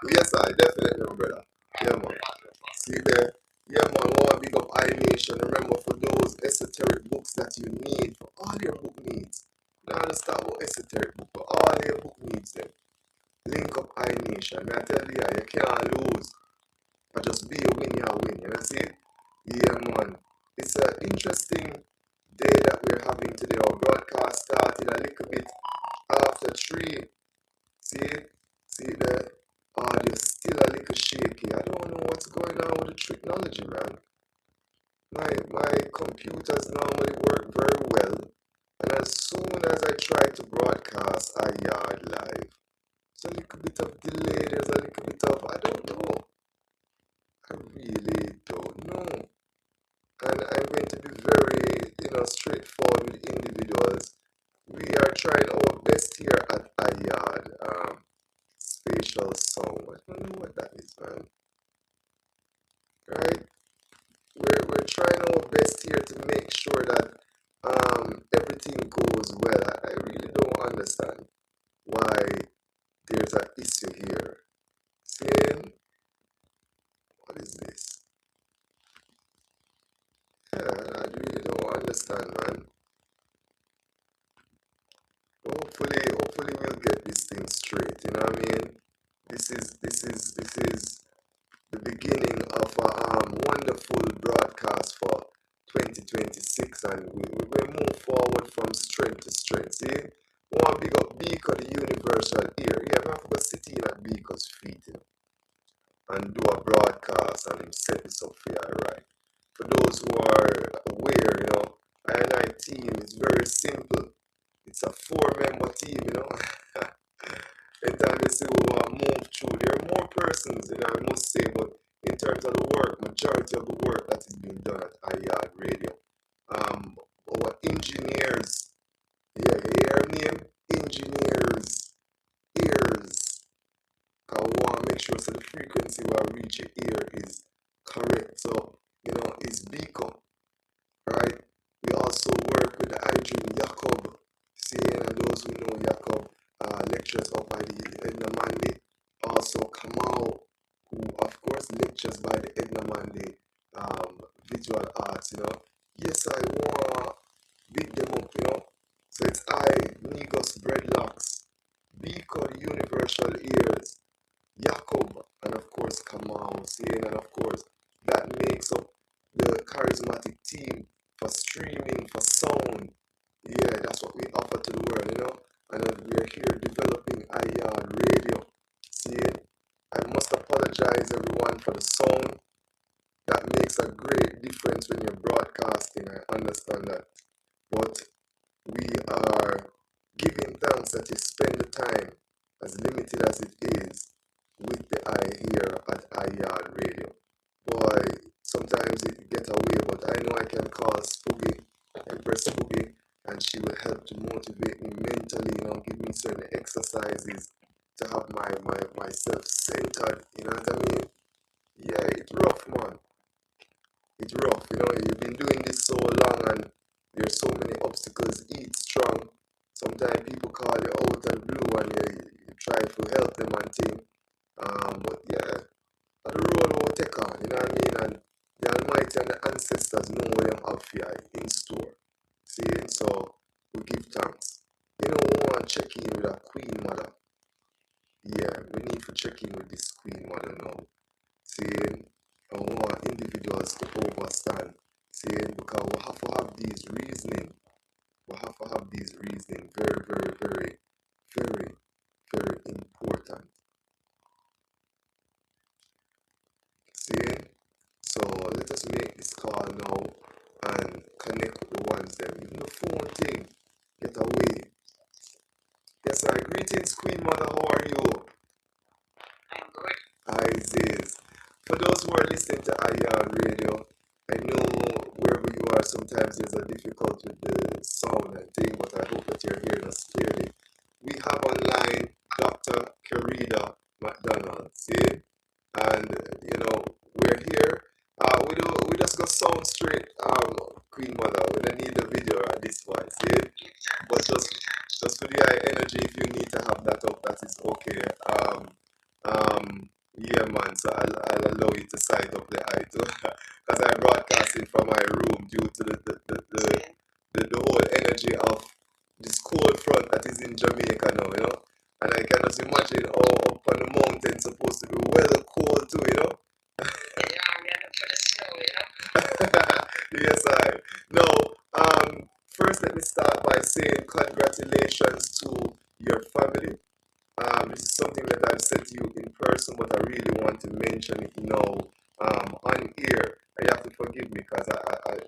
Yes, I definitely, brother. Yeah, man. See there? Yeah, man, want big up iNation. Remember, for those esoteric books that you need, for all your book needs. Now understand about esoteric book, for all your book needs, then. Link up iNation. I tell you, you can't lose. Or just be a win, you win. You know see? Yeah, man. It's an interesting day that we're having today. Our broadcast started a little bit after 3. See it? See the audio still a little shaky. I don't know what's going on with the technology, man. My computers normally work very well, and as soon as I try to broadcast a yard live, there's a little bit of delay. There's a little bit of I don't know. I really don't know. And I'm going to be very, straightforward with individuals. We are trying our best here at YAAD. Spatial sound. I don't know what that is, man. Right? We're trying our best here to make sure that everything goes well. I really don't understand why there's an issue here. Saying, what is this? Yeah, I really don't understand, man. Hopefully we'll get this thing straight. You know what I mean? This is the beginning of a wonderful broadcast for 2026, and we move forward from strength to strength. See, we want to big up Beaker, the universal ear. Yeah, man, I forgot sitting at Beaker's feet, and do a broadcast and him set this up for you, right? For those who are aware, I team is very simple. It's a 4-member team. Anytime you see we want to move through, there are more persons, I must say, but in terms of the work, majority of the work that is being done at YAAD Radio, our engineers, yeah, you hear her name? Engineers, ears, because we want to make sure so the frequency where I reach your ear is correct. So, it's Beacon, right? We also work with the Adrian Jacob, and those who know Jacob, lectures up by the Edna Manley. Also Kamau, who of course lectures by the Edna Manley visual arts, Yes, I want to big them up, So it's I, Negos Breadlocks, Beaker Universal Ears, Jacob, and of course Kamau, and of course that makes up the charismatic team for streaming, for sound. Yeah, that's what we offer to the world, And we are here developing YAAD Radio. I must apologize everyone for the sound. That makes a great difference when you're broadcasting. I understand that. But we are giving thanks that you spend the time, as limited as it is, with the eye here at YAAD Radio. Boy, sometimes it get away, but I know I can call Spoogie, Empress Spoogie, and she will help to motivate me mentally, give me certain exercises to have myself centered, you know what I mean? Yeah, it's rough, man. It's rough, you know, you've been doing this so long and there's so many obstacles, eat strong. Sometimes people call you out of the blue and you try to help them and thing. But yeah, the road will take on, you know what I mean? And the Almighty and the ancestors know what them have for you in store. See, so we give thanks. You know, we want to check in with a Queen Mother. Yeah, we need to check in with this Queen Mother now. See, I want individuals to overstand. See, because we have to have these reasoning. We have to have these reasoning very, very, very, very, very important. See? So let us make this call now and connect with the ones that even the phone thing. Get away. Yes, sir. Greetings, Queen Mother. How are you? I'm good. Hi, Ziz. For those who are listening to YAAD Radio, I know wherever you are, sometimes there's a difficulty with the sound and thing, but I hope that you're hearing us clearly. We have online Dr. Karida McDonald, see? And, you know, we're here. We just go sound straight, Queen Mother. We don't need the video at this point, see? But just for the high energy, if you need to have that up, that is okay. Yeah, man. So I'll allow you to sight up the eye too, because I'm broadcasting from my room due to the whole energy of this cold front that is in Jamaica now, you know. And I can just imagine how up on the mountain supposed to be well cold too, you know. Yeah, I'm ready for the snow, you know. Yes, I. No. First, let me start by saying congratulations to your family. This is something that I've said to you in person, but I really want to mention it now on air. You have to forgive me because I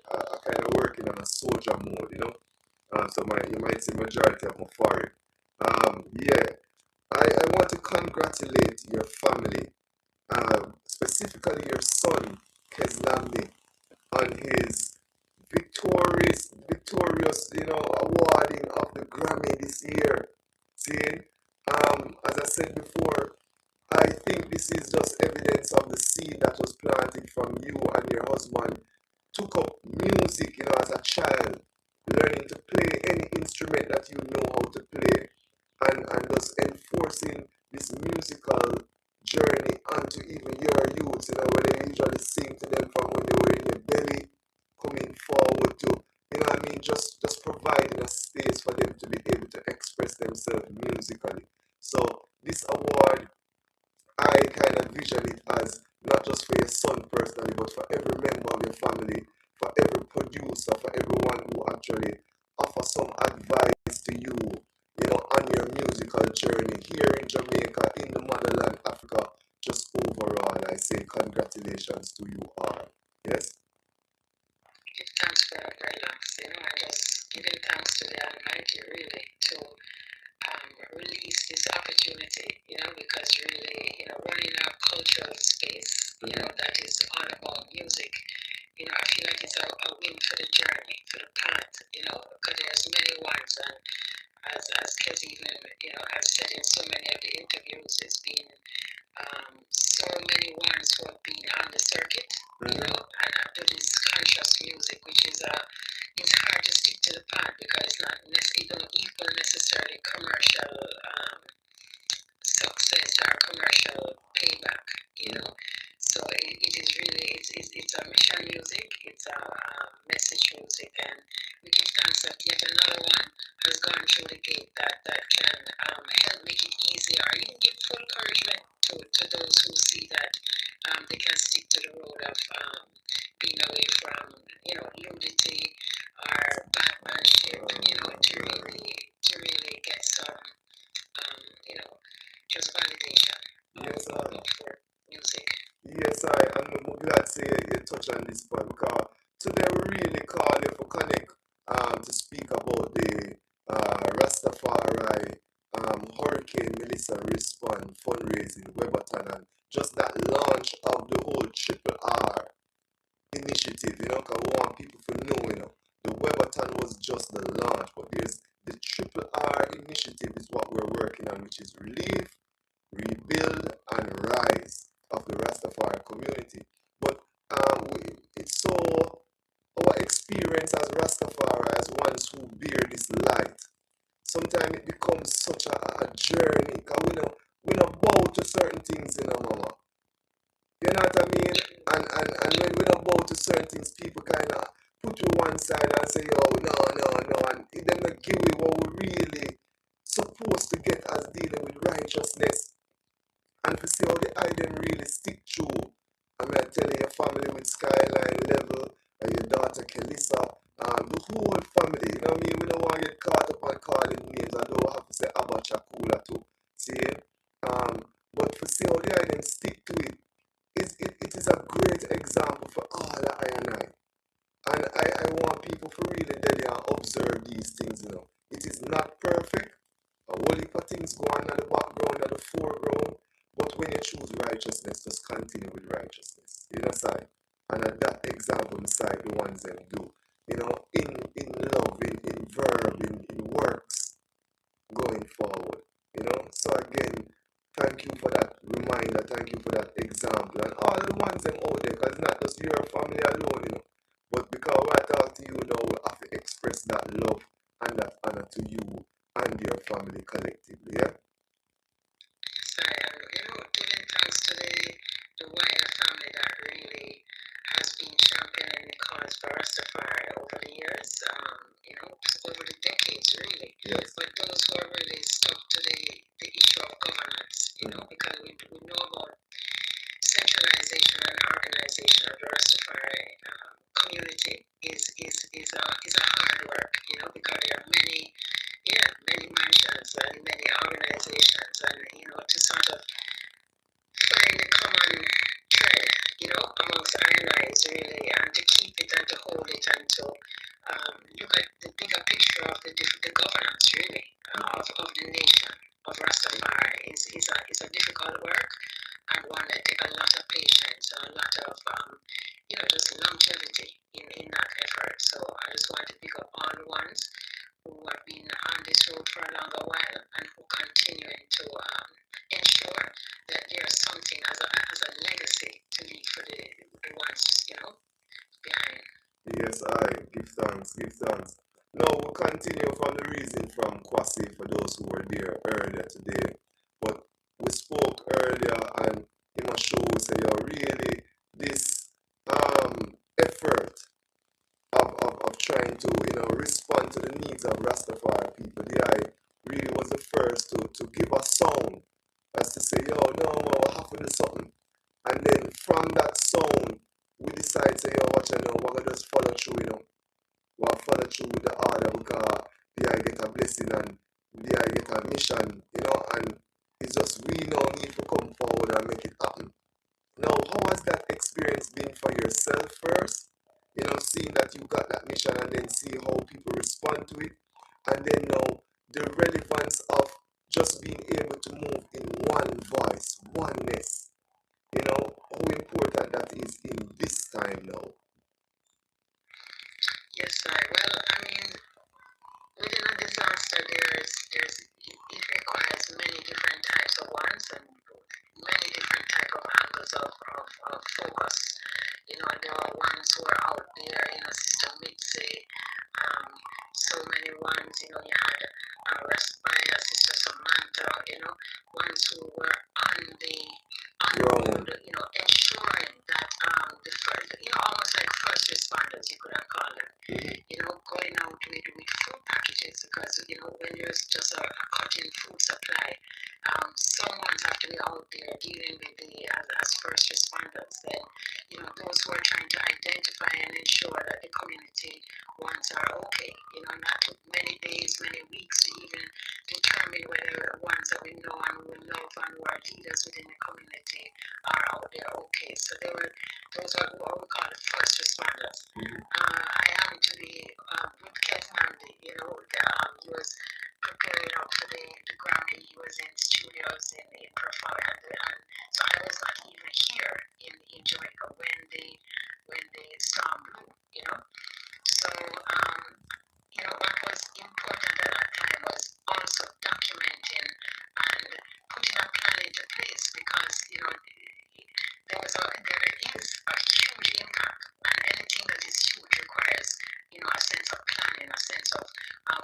kind of working on a soldier mode, you know. So you might see majority of my foreign. Yeah, I want to congratulate your family, specifically your son, Keslamni, on his victorious, you know, awarding of the Grammy this year. See, as I said before, I think this is just evidence of the seed that was planted from you and your husband. Took up music, you know, as a child, learning to play any instrument that you know how to play, and just enforcing this musical journey onto even your youth, you know, where they usually sing to them from when they were in your belly, coming forward to, you know what I mean, just providing a space for them them really stick through. I mean, I tell you, your family with Skyline Level, and your daughter Kelissa, the whole family, you know what I mean? We don't want to get caught up on calling names, although I have to say Abacha Cooler too. See? But for see how they are them stick to it, it is a great example for all the I and I. And I want people to really delay and observe these things, you know. It is not perfect. A whole heap of things go on in the background and the foreground. But when you choose righteousness, just continue with righteousness. You know, side. And at that example side, the ones them do. You know, in love, in verb, in works, going forward. You know. So again, thank you for that reminder, thank you for that example. And all the ones them out there, because it's not just your family alone, you know. But because I talk to you now, we have to express that love and that honor to you and your family collectively, yeah? So, giving thanks to the wider family that really has been championing the cause for Rastafari over the years, over the decades, really. Yes. But those who are really stuck to the issue of governance, because we know about centralization and organization of the Rastafari community is a hard work, because there are many mansions and many organizations, and to sort of find a common thread, amongst INIs really, and to keep it and to hold it and to look at the bigger picture of the governance really of the nation of Rastafari is a difficult work, and one that takes a lot of patience and a lot of just longevity in that effort. So I just want to pick up all the ones who have been on this road for a longer while and who continuing to ensure that there's something as a legacy to leave for the ones behind. Yes, I give thanks, give thanks. Now we'll continue from the reason from Kwasi for those who were there earlier today. But we spoke earlier and he must show say really this effort of trying to respond to the needs of Rastafari people. The I really was the first to give a sound as to say, yo, no, what happened to something? And then from that sound, we decide say, yo, what you know, we're gonna just follow through, We'll follow through with the order because the I get a blessing and the I get a mission, and it's just we now need to come forward and make it happen. Now, how has that experience been for yourself first? Seeing that you got that mission and then see how people respond to it. And then now, the relevance of just being able to move in one voice, oneness. How important that is in this time now. Yes, well, I mean, within a disaster, it requires many different types of ones and many different type of angles of focus. There are ones who are out there, Sister Mitzi, so many ones, you had Respire, Sister Samantha, ones who were on the road, ensuring that the first, almost like first responders, you could have called them, going out with food packages, because, when there's just a cut in food supply, someone's have to be out there dealing with as first responders. Then, those who are trying to identify and ensure that the community ones are okay. Not took many days, many weeks to even determine whether ones that we know and we love and who are leaders within the community are out there okay. So those are what we call the first responders. I happened to be with K.P.T. He was preparing up for the Grammy. He was in studios in performing, and so I was not even here in Jamaica when the storm blew. So what was important at that time was also documenting and putting a plan into place, because there is a huge impact, and anything that is huge requires a sense of planning, a sense of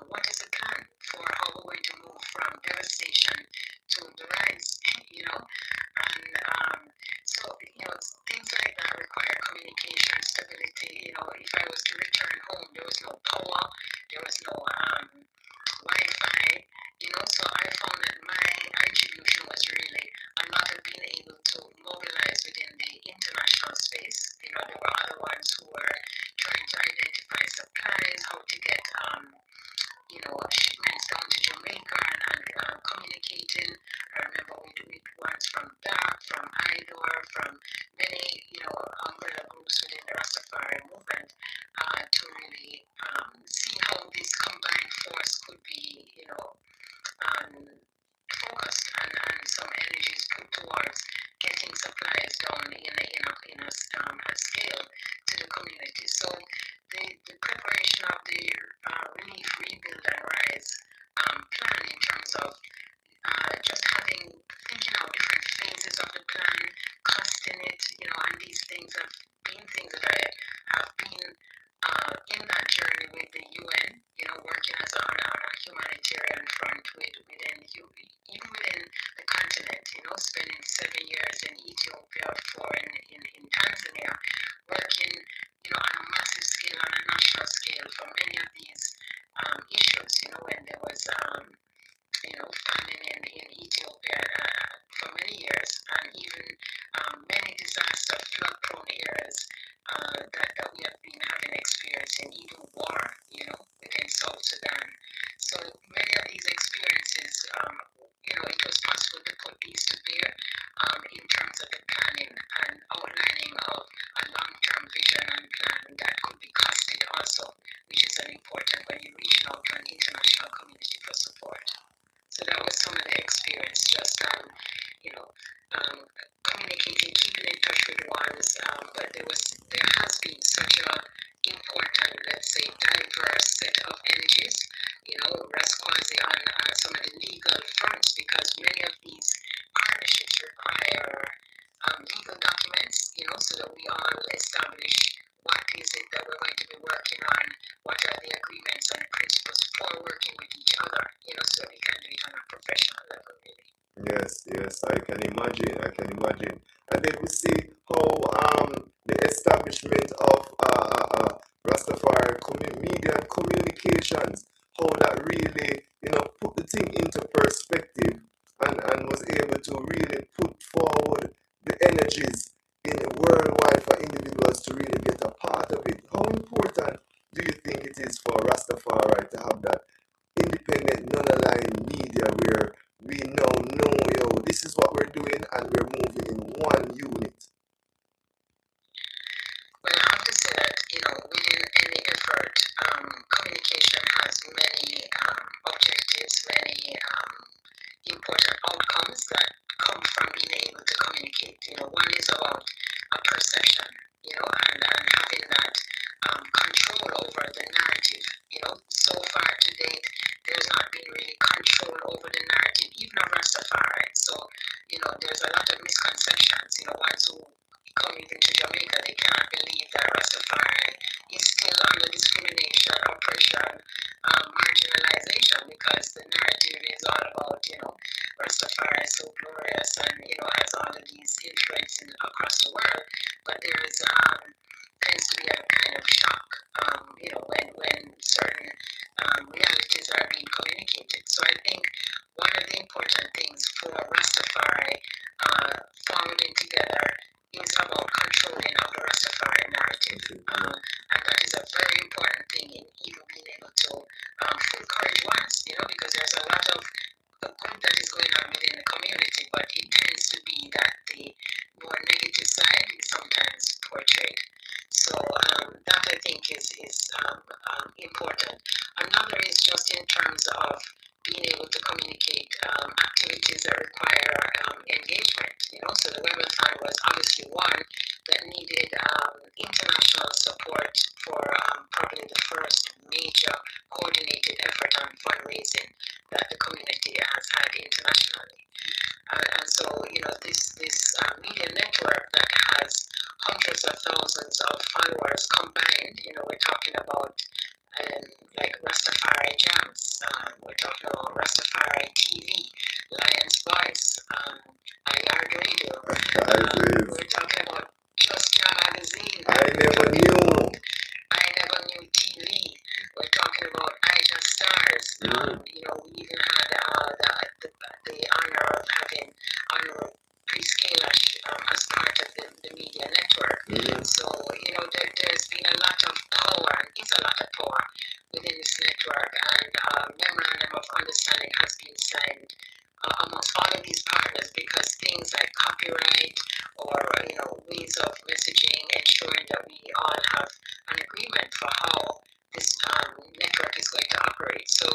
what is the plan for how we're going to move from devastation to the rise, and so things like that require communication, stability. If I was to return home, there was no power, there was no Wi-Fi, so I found that my attribution was really a lot of being able to ones from DAP, from IDOR, from many, umbrella groups within the Rastafari movement to really see how this combined force could be, focused and some energies put towards getting supplies down a scale to the community. So the preparation of the relief, rebuild, and rise plan in terms of just thinking out different phases of the plan, costing it, and these things have been things that I have been in that journey with the UN, working on a humanitarian front within even within the continent, spending 7 years in Ethiopia, 4 in Tanzania, working, on a massive scale, on a national scale for many of these issues, when there was famine in Ethiopia for many years, and even many disaster, flood-prone areas that we have been having experience in, even war, within South Sudan. So many of these experiences, it was possible to put these to bear in terms of the planning and outlining of a long-term vision and plan that could be costed also, which is an important when you're reaching out to an international community for support. So that was some of the experience, just communicating, keeping in touch with ones. But there has been such a important, let's say, diverse set of energies. Rasquazi on some of the legal fronts, because many of these partnerships require legal documents. So that we all establish what is it that we're going to be working on, what are the agreements and the principles for working with each other, so we can do it on a professional level, really. Yes, I can imagine. And then we see how the establishment of Rastafari media and communications, how that really, put the thing into perspective and was able to really put forward the energies in worldwide for individuals to really get a part of it. How important do you think it is for Rastafari to have that independent, non-aligned media where we now know, this is what we're doing and we're moving in one unit? Well, I have to say that, within any effort, communication has many objectives, many important outcomes that come from being able to communicate. One is about a perception, and having that control over the narrative. So far to date, there's not been really control over the narrative, even of Rastafari. So, there's a lot of misconceptions. Ones who come even to Jamaica, they cannot believe that Rastafari is still under discrimination, oppression, marginalization, because the narrative is all about, Rastafari is so glorious and, has all of these influences across the world. But there is tends to be a kind of shock, when certain realities are being communicated. So I think one of the important things for Rastafari forming together is about controlling of the Rastafari narrative. And that is a very important thing in even being able to full courage once, because there's a lot of the good that is going on within the community, but it tends to be that the more negative side is sometimes portrayed. So that I think is important. Another is just in terms of being able to communicate activities that require engagement. So the Webathon was obviously one that needed international support for probably the first major coordinated effort on fundraising that the community has had internationally. And so, this media network that has hundreds of thousands of followers combined, we're talking about like Rastafari Jams, we're talking about Rastafari TV, Lion's Voice, YAAD Radio, we're talking about Just Your Magazine. I never knew TV. We're talking about I Just Stars. We even had the honor of having Honorable Priest Kailash as part of the media network. So, there's been a lot of power, and is a lot of power within this network, and memorandum of understanding has been signed amongst all of these partners, because things like copyright or ways of messaging, ensuring that we all have an agreement for how this network is going to operate. So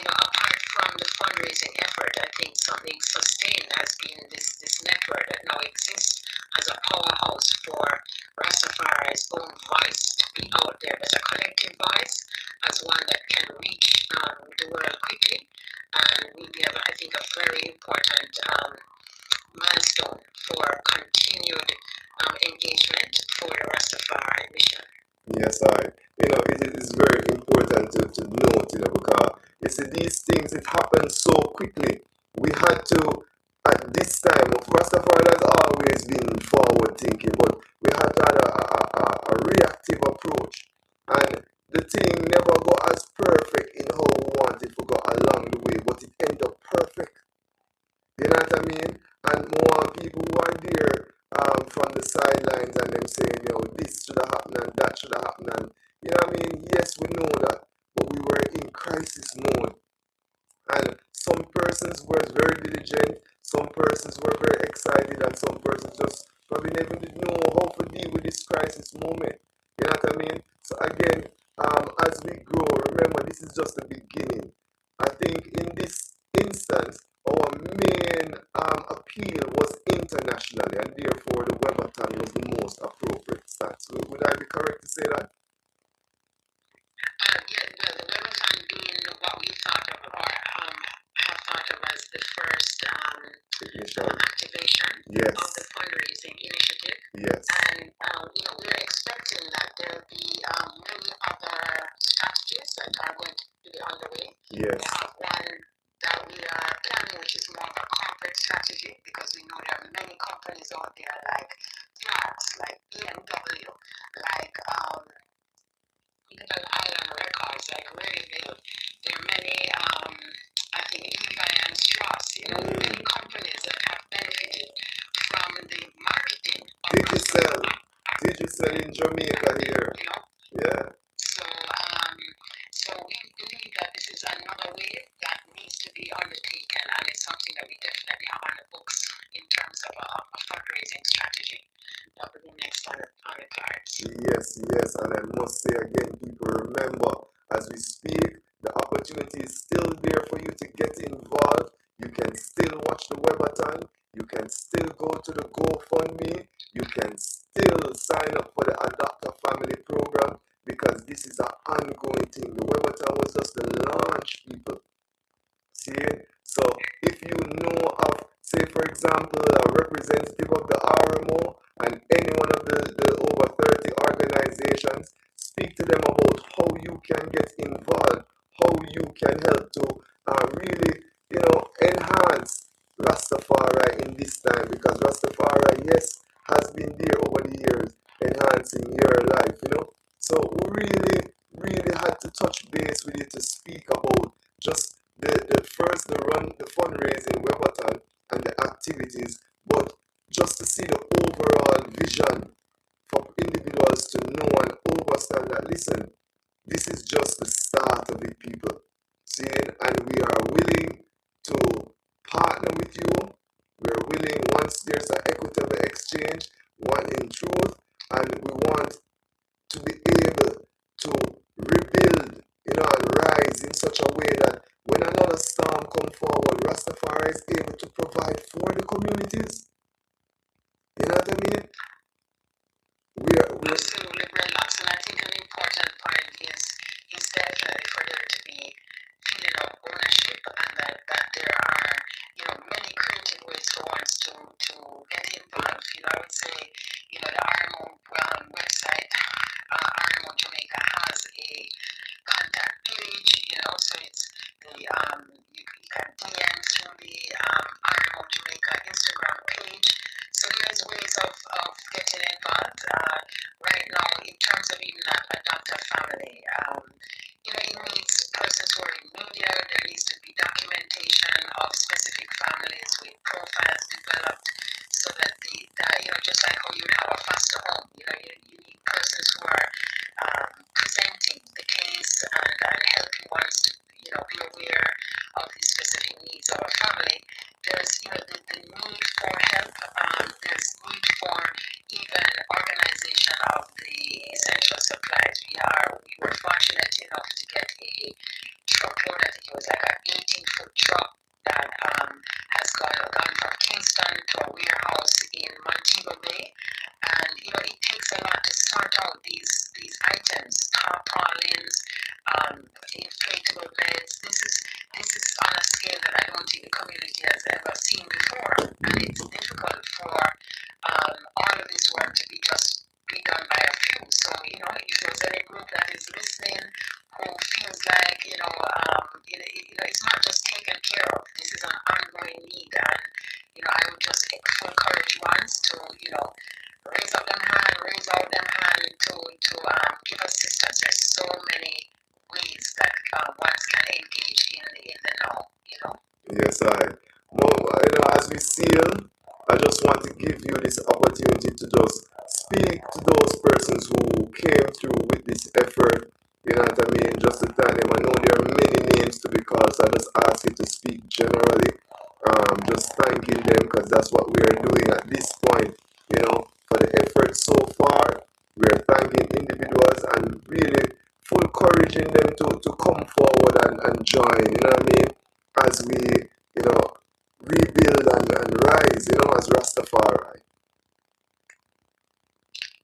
apart from the fundraising effort, I think something sustained has been this network that now exists as a powerhouse for Rastafari's own voice to be out there as a collective voice, as one that can reach the world quickly, and will be, I think, a very important milestone for continued engagement for the Rastafari mission. Yes, it is very important to note, because you see these things, it happens so quickly. We had to, at this time, of Rastafari has always been forward thinking, but we had to have a reactive approach. And the thing never go as perfect in how we want it to go along the way, but it end up perfect. You know what I mean? And more people who are there from the sidelines and them saying, this should have happened and that should have happened. And, you know what I mean? Yes, we know that, but we were in crisis mode. And some persons were very diligent, some persons were very excited, and some persons just probably never did know how to deal with this crisis moment. You know what I mean? So again, as we grow, remember this is just the beginning. I think in this instance, our main appeal was internationally, and therefore the Webathon was the most appropriate stance. Would I be correct to say that? Yeah, the Webathon being what we thought of, or have thought of as the first activation Yes. of the fundraising initiative. Yes. And we're expecting that there will be many other strategies that are going to be on the way. Yes. We have one that we are planning, which is more of a corporate strategy, because we know there are many companies out there like Flags, like BMW, like Little Island Records, like Readyville. There are many, I think, Edu-tain, many companies that have benefited from the marketing of Digicel in Jamaica here. Yeah. So we believe that this is another wave that needs to be undertaken, and it's something that we definitely have on the books in terms of a fundraising strategy. That will be next on the cards. Yes, and I must say again, people, remember, as we speak, the opportunity is still there for you to get involved. You can still watch the Webathon. You can still go to the GoFundMe. You can still sign up for the Adopt a Family program, because this is an ongoing thing. The Webathon was just the launch, people. See? So if you know of, say for example, a representative of the RMO and any one of the over 30 organizations, speak to them about how you can get involved, how you can help to really, enhance Rastafari in this time, because Rastafari, yes, has been there over the years, enhancing your life. So we really had to touch base with you to speak about just the fundraising Webathon and the activities, but just to see the overall vision for individuals to know and understand that, listen, this is just the start of it, people. Seeing, and we are willing to partner with you. We're willing, once there's an equitable exchange, one in truth, and we want to be able to rebuild, and rise in such a way that when another storm come forward, Rastafari is able to provide for the communities. You know what I mean? We're absolutely brilliant, and I think an important point is definitely for there to be feeling of ownership, and that there are many creative ways for ones to get involved. I would say the RMO website, RMO Jamaica, has a contact page. So it's the you can DM through the RMO Jamaica Instagram page. So there's ways of getting involved. Right now, in terms of even adopt a family, it needs persons who are in media. There needs to be documentation of specific families with profiles developed, so that just like how you have a foster home, you need persons who are presenting the case and helping ones to be aware of the specific needs of a family. seal, I just want to give you this opportunity to just speak to those persons who came through with this effort. You know what I mean? Just to thank them. I know there are many names to be called, so I just ask you to speak generally. Just thanking them because that's what we are doing at this point. You know, for the effort so far, we are thanking individuals and really full encouraging them to come forward and join. You know what I mean? As we, you know, rebuild and rise, you know, as Rastafari.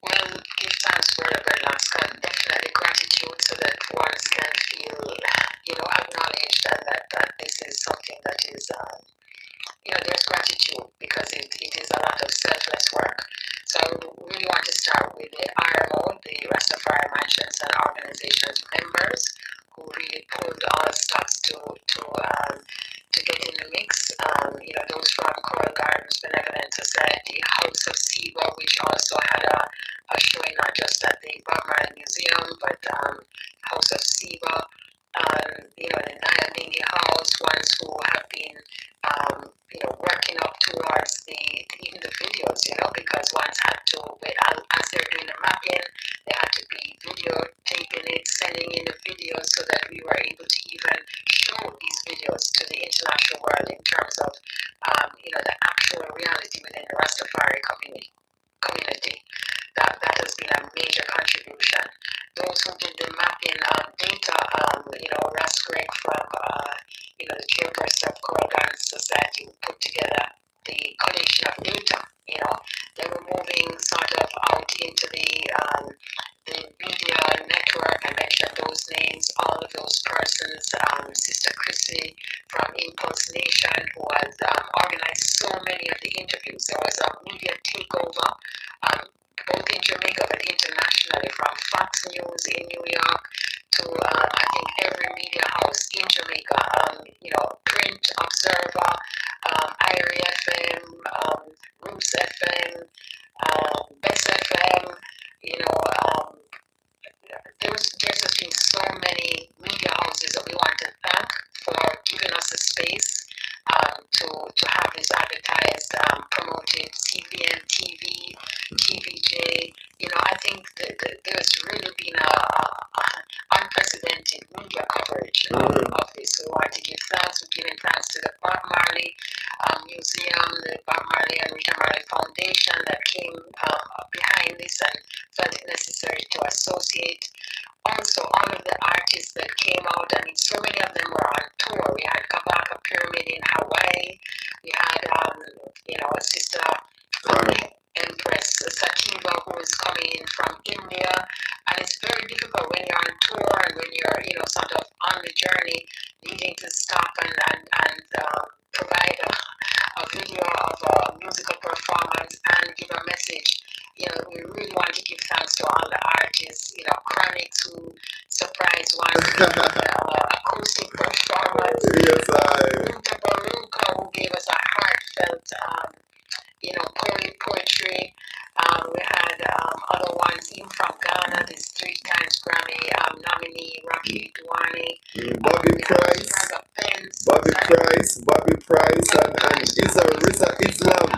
Well, give thanks wherever last can. Definitely gratitude so that ones can feel, acknowledged and that this is something that is, there's gratitude because it is a lot of selfless work. So I really want to start with the RMO, the Rastafari Mansions and Organizations members, who really pulled all stops to get in the mix. Those from Coral Gardens Benevolent Society, House of Siva, which also had a showing not just at the Bob Marley Museum, but House of Siva, the Nyabingi House, ones who have been working up towards even the videos, because ones had to, as they're doing the mapping, they had to be videotaping it, sending in the videos so that we were able to even show these videos to the international world in terms of, the actual reality within the Rastafari community. That has been a major contribution. Those who did the mapping data, Ras Greg from, the chairperson of Coral Gardens Society who put together the collection of data. They were moving sort of out into the media network. I mentioned those names, all of those persons. Sister Chrissy from Impulse Nation, who has organized so many of the interviews. There was a media takeover, both in Jamaica but internationally, from Fox News in New York to I think every media house in Jamaica, Print, Observer, IRI FM, Roots FM, Best FM, there's just been so many media houses that we want to thank for giving us a space to have this advertised, promoted, CVM TV, TVJ. I think that there's really been a unprecedented media coverage of this. We want to give thanks. We're giving thanks to the Bob Marley Museum, the Bob Marley and Rita Marley Foundation that came behind this and felt it necessary to associate. Also, all of the artists that came out, I mean, so many of them were on tour. We had Kabaka Pyramid in Hawaii. We had, Sister Empress Sativa, who is coming in from India. And it's very difficult when you're on tour and when you're, sort of on the journey, needing to stop and provide a video of a musical performance and give a message. We really want to give thanks to all the artists, Chronics, who surprised one with acoustic performance. Yes, Ruta Baruka, who gave us a heartfelt, poetry. We had other ones, even from Ghana, this 3 times Grammy nominee, Rocky Duane. Bobby Price, and Riza Islam.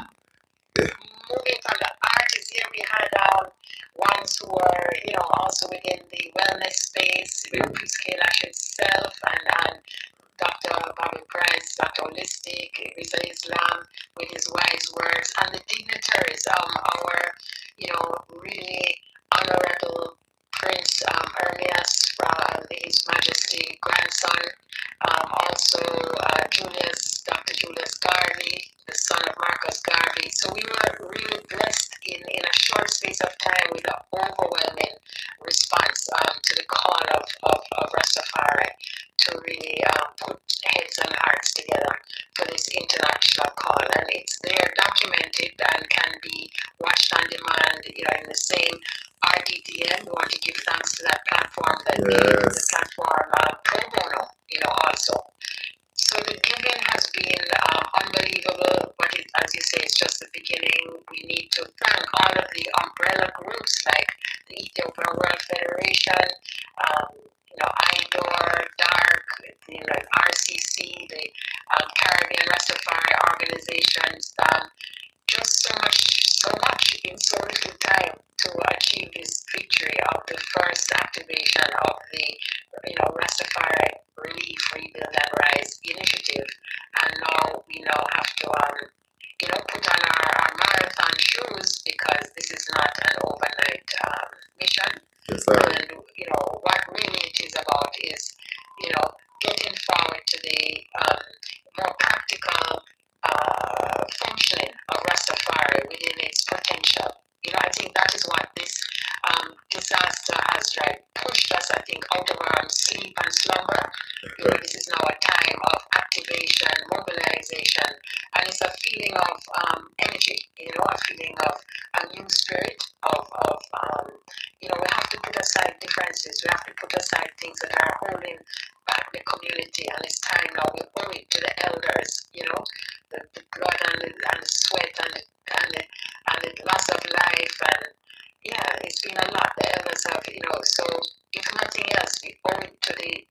Moving from the artists here, we had ones who were, also within the wellness space. We have Chris Kailash himself and Dr. Bobby Price, Dr. Holistic, Riza Islam with his wise words, and the dignitaries, our, really honorable Prince Ermias from His Majesty grandson, also Dr. Julius Garvey, the son of Marcus Garvey. So we were really blessed in a short space of time with an overwhelming response to the call of Rastafari to really put heads and hearts together for this international call. And it's there documented and can be watched on demand, in the same RDTM. We want to give thanks to that platform that is the platform pro bono, also. So the giving has been unbelievable, but as you say, it's just the beginning. We need to thank all of the umbrella groups like the Ethiopian World Federation, IDOR, DARC, RCC, the Caribbean Rastafari organizations, just so much in so little time to achieve this victory of the first activation of the, Rastafari Relief, Rebuild and Rise initiative, and now we have to, put on our marathon shoes because this is not an overnight mission. Yes, and what really it is about is, getting forward to the more practical functioning of Rastafari within its potential. I think that is what this disaster has pushed us, I think, out of our sleep and slumber. This is now a time of activation, mobilization, and it's a feeling of energy, a feeling of a new spirit we have to put aside differences. We have to put aside things that are holding back the community, and it's time now. We owe it to the elders, the blood and the sweat and the loss of life, and it's been a lot. The elders have, so if nothing else, we owe it to the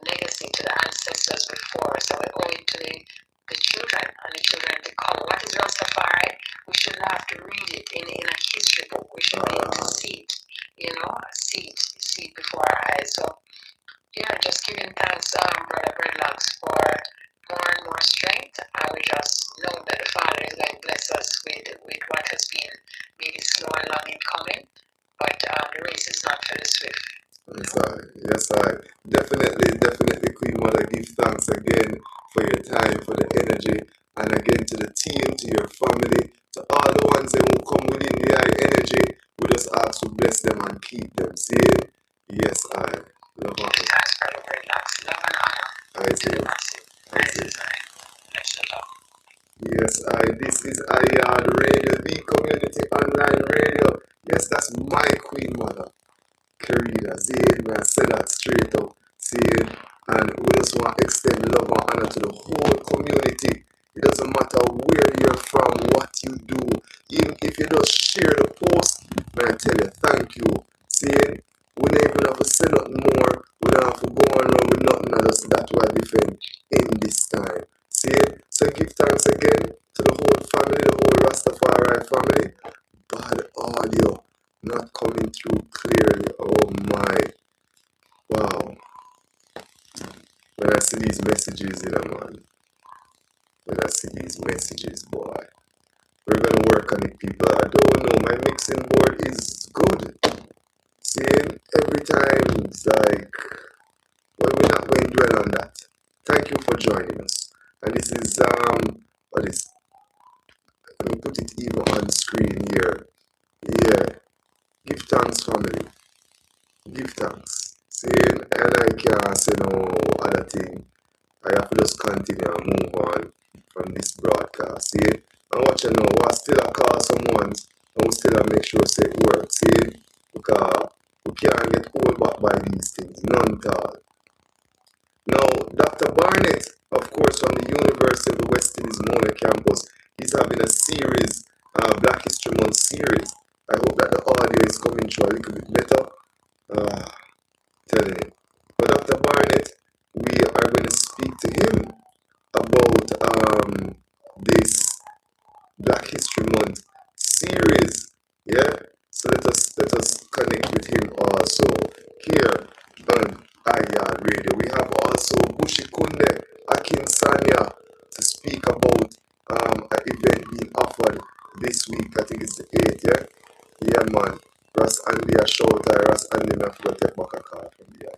legacy, to the ancestors before. So we owe it to the children and the children to come. What is Rastafari? We shouldn't have to read it in a history book. We should be able to see it, see it before our eyes. So just giving thanks, Brother Breadlocks, for more and more strength. And we just know that the Father is going to bless us with what has been maybe slow and long in coming. But the race is not for the swift. Yes, I definitely, Queen Mother, give thanks again for your time, for the energy, and again to the team, to your family, to all the ones that will come within the high energy. We just ask to bless them and keep them. See? Yes, I love you. Thanks for the great love and honor. I see. Yes, this is YAAD Radio, the community online radio. Yes, that's my Queen Mother. Karina, see it, man, say that straight up, see it, and we just want to extend love and honor to the whole community. It doesn't matter where you're from, what you do, even if you just share the post, man, I tell you, thank you, see it, we don't even have to say nothing more, we don't have to go on around with nothing else that we are defend in this time, see it, so give thanks again to the whole family, the whole Rastafari family. Bad audio not coming through clearly. Oh my. Wow. When I see these messages, man. When I see these messages, boy. We're gonna work on it, people. I don't know. My mixing board is good. Seeing every time it's like, well, we're not going to dwell on that. Thank you for joining us. And this is what is, let me put it even on screen here. Yeah. Give thanks, family. Give thanks. See, and I can't say no other thing. I have to just continue and move on from this broadcast. See, and watching now, we still call someone and we still make sure say it works. See, because we can't get hold back by these things. None at all. Now, Dr. Barnett, of course, from the University of the West Indies Mona campus, he's having a series, Black History Month series. I hope that the audio is coming through a little bit better. Telling him. But Dr. Barnett, we are going to speak to him about this Black History Month series. Yeah? So let us connect with him also here on YAAD Radio. We have also Bushikunde Akinsanya to speak about an event being offered this week. I think it's the 8th, yeah? Yeah, man. Ras Andy a shout out, Ras Andy I forgot to take back a call from the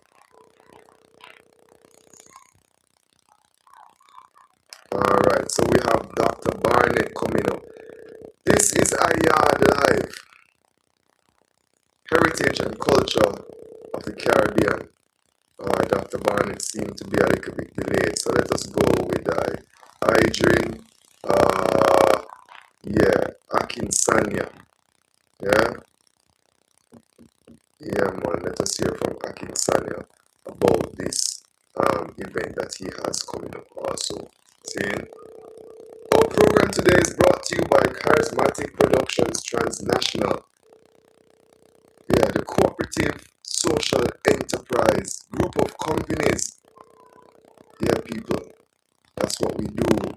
Alright, so we have Dr. Barnett coming up. This is YAAD Live, Heritage and Culture of the Caribbean. Dr. Barnett seemed to be a little bit delayed, so let us go with Idrin, Akinsanya. Yeah? Yeah, man, let us hear from Akinsanya about this event that he has coming up also. See? Our program today is brought to you by KarisMa'atic ProductionZ Transnational. Yeah, the cooperative social enterprise group of companies. Yeah, people, that's what we do.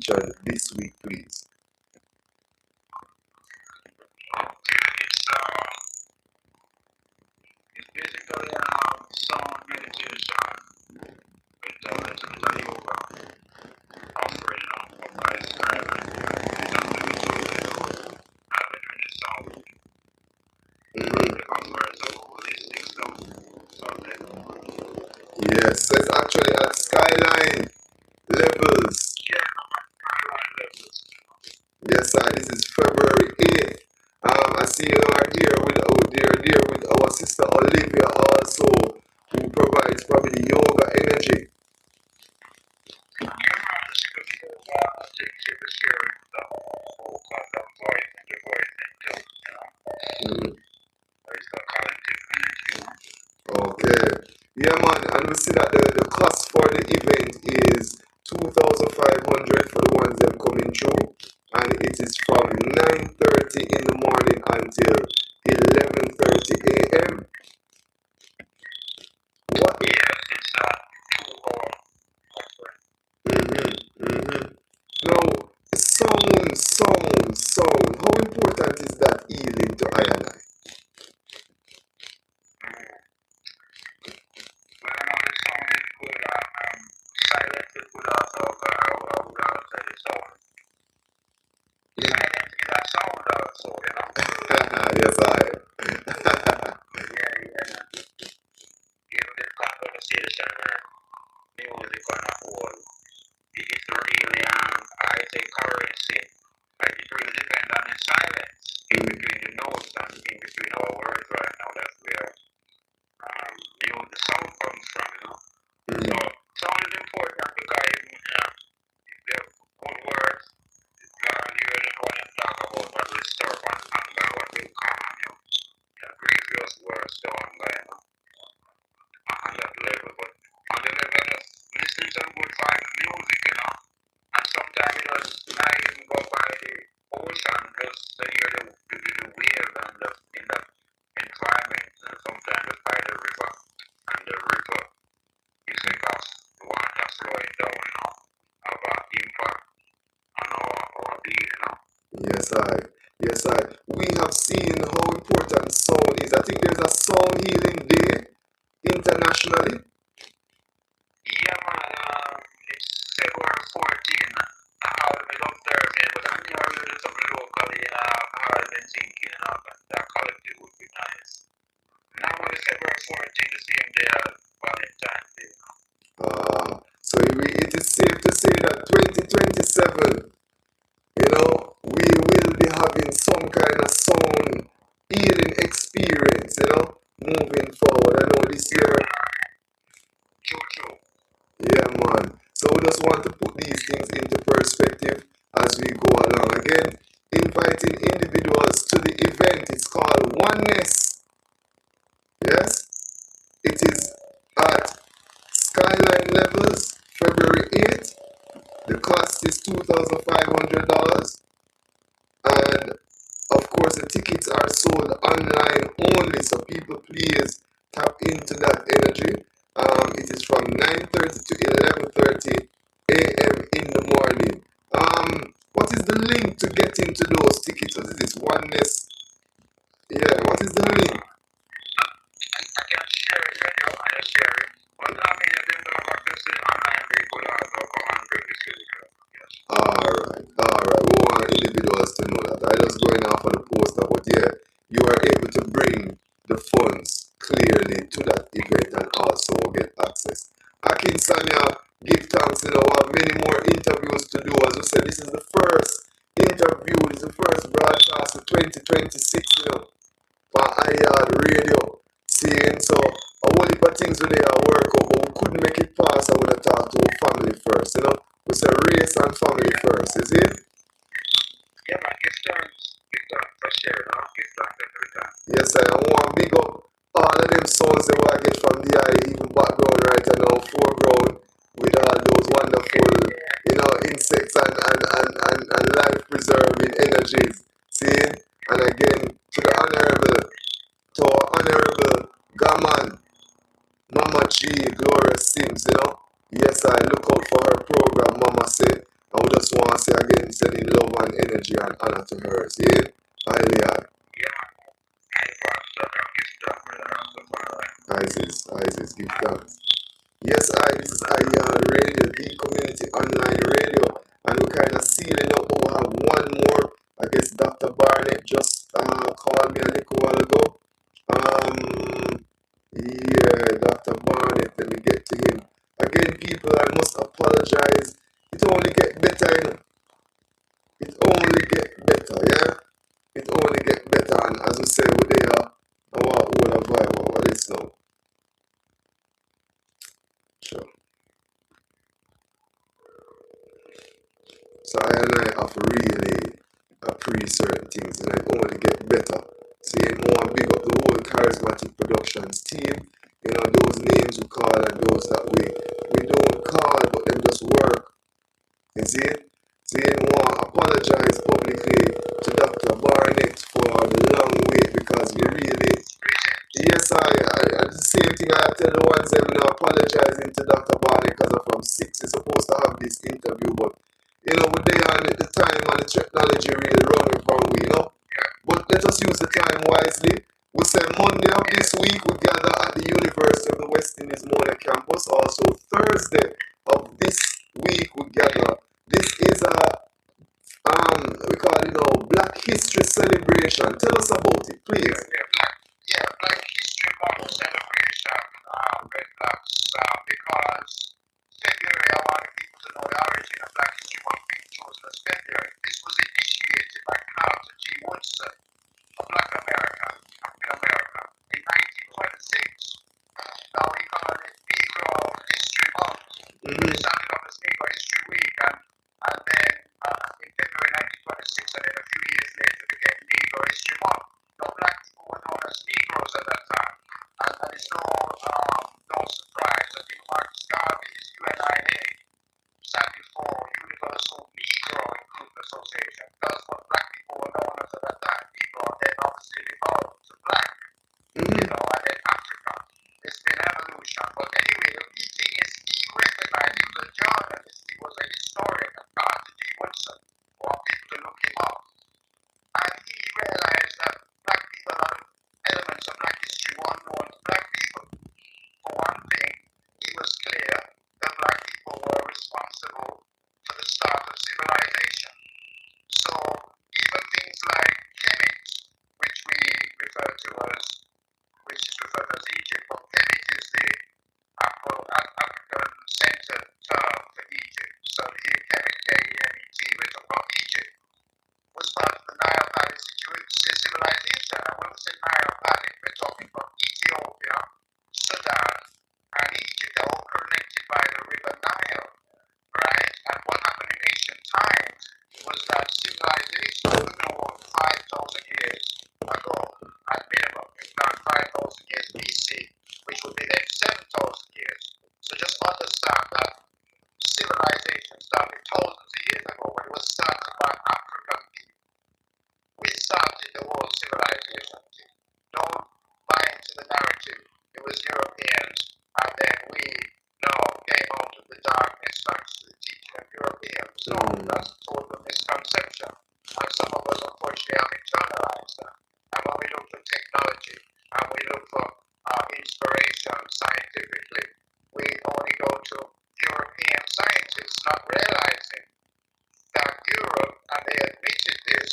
featured this week, please? It's basically sound meditation with a little bit of yoga offering by Skyline. I've been doing this sound offers of holistic stuff. So Yes, so it's actually at Skyline levels. yeah, Skyline levels. Yes, sir. This is February 8th. I see you are here with our sister Olivia also, who provides probably the yoga energy. Mhm. Okay. Yeah, man. And we see that the cost for the event is 2,500 for the ones that coming through, and it is from 9:30 in the morning until 11:30 a.m. What? It's a 2 hour offering. Now, sound. How important is that healing to I and I? Well, I know the sound is good. Silence is good also, but I would also say the sound. Silence is a sound also, you know? Yes, I. Yeah. Even the conversation and music on a whole, it is really, I say currency. Like it really depends on the silence in between the notes and in between our words right now. That's where the sound comes from, you know? So sound is important because if they're good words, you really want to talk about what will disturb and anger, what will calm you. Grievous words to anger, you know, on that level. But on the level of listening to some good vibe music, you know, and sometimes you just not even go by the ocean, just to hear the wave and the in that environment, and sometimes just by the river and the river effect of the water flowing down, you know, have an impact on our being, you know. Yes, I. We have seen how important sound is. I think there's a sound healing day internationally. Yeah, man, it's February 14th. I've been observing, but I never really do something locally, I've been thinking, that collective would be nice. Now it's February 14th, the same day as Valentine's Day. So it is safe to say that 2027, we will be having some kind of sound healing experience, moving forward. I know this year. True. Yeah, man. So we just want to put these things into perspective as we go along. Again, inviting individuals to the event. It's called Oneness. Yes? It is at Skyline Levels, February 8th. The cost is $2,500. And of course, the tickets are sold online only. So people, please tap into that energy. It is from 9:30 to 11:30 a.m. in the morning. What is the link to get into those tickets? What is this? Oneness? Yeah, what is the link? I can share it with you, I share it. But I mean, if you don't have access to the online, they could also come and bring the physical. Yes. Alright. We want individuals to know that. I just going off of the poster, but yeah, you are able to bring the funds clearly to that event and also get access. Akin Sanya, give thanks, we have many more interviews to do. As you said, this is the first interview, this is the first broadcast of 2026, for YAAD radio. Seeing so a whole heap of things today at work out, but we couldn't make it past. I want to talk to our family first, We say race and family first, is it? Yeah, man, give thanks for sharing, give thanks every time. Yes, I want to big up all of them sounds that I get from the even background right now, foreground, with all those wonderful, insects and life preserving energies. See? And again, to our honorable Gaman, Mama G, Gloria Sims, Yes, I look out for her program, Mama said. And we just want to honor to her. See? Hallelujah. Isis, give thanks. Yes, this is YAAD Radio, the community online radio, and we're kind of sealing up, but we have one more. I guess Dr. Barnett just called me a little while ago. Yeah, Dr. Barnett, let me get to him. Again, people, I must apologize. It only get better, you know. It only get better, yeah? It only get better, and as we say, we're there, our own vibe, what is now? Sure. So I and I have really appreciate certain things, and it only get better. Saying more and big up the whole charismatic productions team. You know, those names we call and those that we don't call, but them just work. You see? Saying more apologize publicly to Dr. Barnett for the long wait because we really. Yes, I the same thing I tell the ones them, you know, apologizing to Dr. Barney because I'm from 6. We're supposed to have this interview, but you know, we're there and the time and the technology really running from we, you know. But let us use the time wisely. We say Monday of this week we gather at the University of the West Indies Mona campus. Also Thursday of this week we gather. This is a we call it, you know, Black History Celebration. Tell us about it, please. Black History Month celebration with blacks because February, I want people to know the origin of Black History Month being chosen as February. This was initiated by Carter G. Woodson, a black American, African American, in 1926. Now we call it Negro History Month. It started off as Negro History Week, and then in February 1926, and then a few years later became Negro History Month. Now black people were known as Negroes at that time, and it's no surprise that Marcus Garvey's UNIA standing for Universal Negro Improvement Association. That's what black people were known as at that time, Negro, and then obviously evolved to black, you know, and then Africa. It's been evolution. But anyway, the key thing is he recognized he was a journalist, he was a historian of Carter G. Woodson. I want people to look him up. And he realized that black people, a lot of elements of black history were unknown to black people. For one thing, it was clear that black people were responsible for the start of civilization. So even things like Kemet, which we refer to as, which is referred to as Egypt, but Kemet is the African-centered term for Egypt. So the Kemet, K-E-M-E-T, we're talking about Egypt, was part of the Nile Valley civilization. And when we say Nile Valley, we're talking from Ethiopia, Sudan, and Egypt. They're all connected by the river Nile, right? And what happened in ancient times was that civilization, we're going to walk 5,000 years ago, at minimum, if not 5,000 years BC, which would be then 7,000 years. So just understand that civilization started thousands of years ago when it was started by African people. We started the world civilization. Don't buy into the narrative. It was Europeans, and then we now came out of the darkness thanks to the teaching of Europeans. No, that's a total misconception. And some of us unfortunately have internalized that. And when we look for technology and we look for inspiration scientifically, we only go to European scientists, not realizing that Europe, and they admitted this,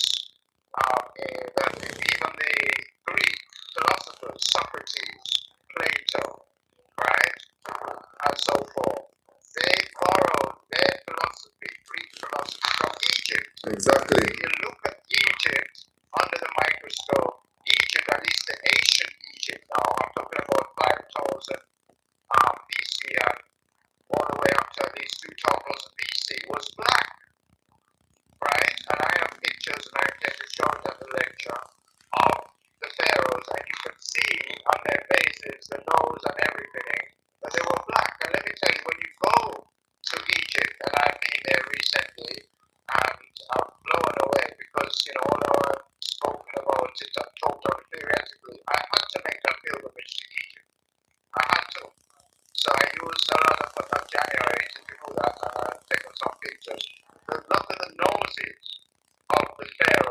that even the Greek philosophers, Socrates, Plato, right, and so forth, they borrowed their philosophy, Greek philosophy, from Egypt. Exactly. If you look at Egypt under the microscope, Egypt, at least the ancient Egypt now, I'm talking about 5,000 BC and all the way up to at least 2,000 BC, was black, right? And I have pictures, and I intend to show them the lecture, of the pharaohs, and you can see on their faces, the nose and everything, that they were black. And let me tell you, when you go to Egypt, and I've been there recently, and I'm blown away because, you know, although I've spoken about it and talked about it theoretically, I had to make that pilgrimage to Egypt. I had to. So I used a lot of January to do that, and I've taken some pictures. Look at the noses of the pharaohs.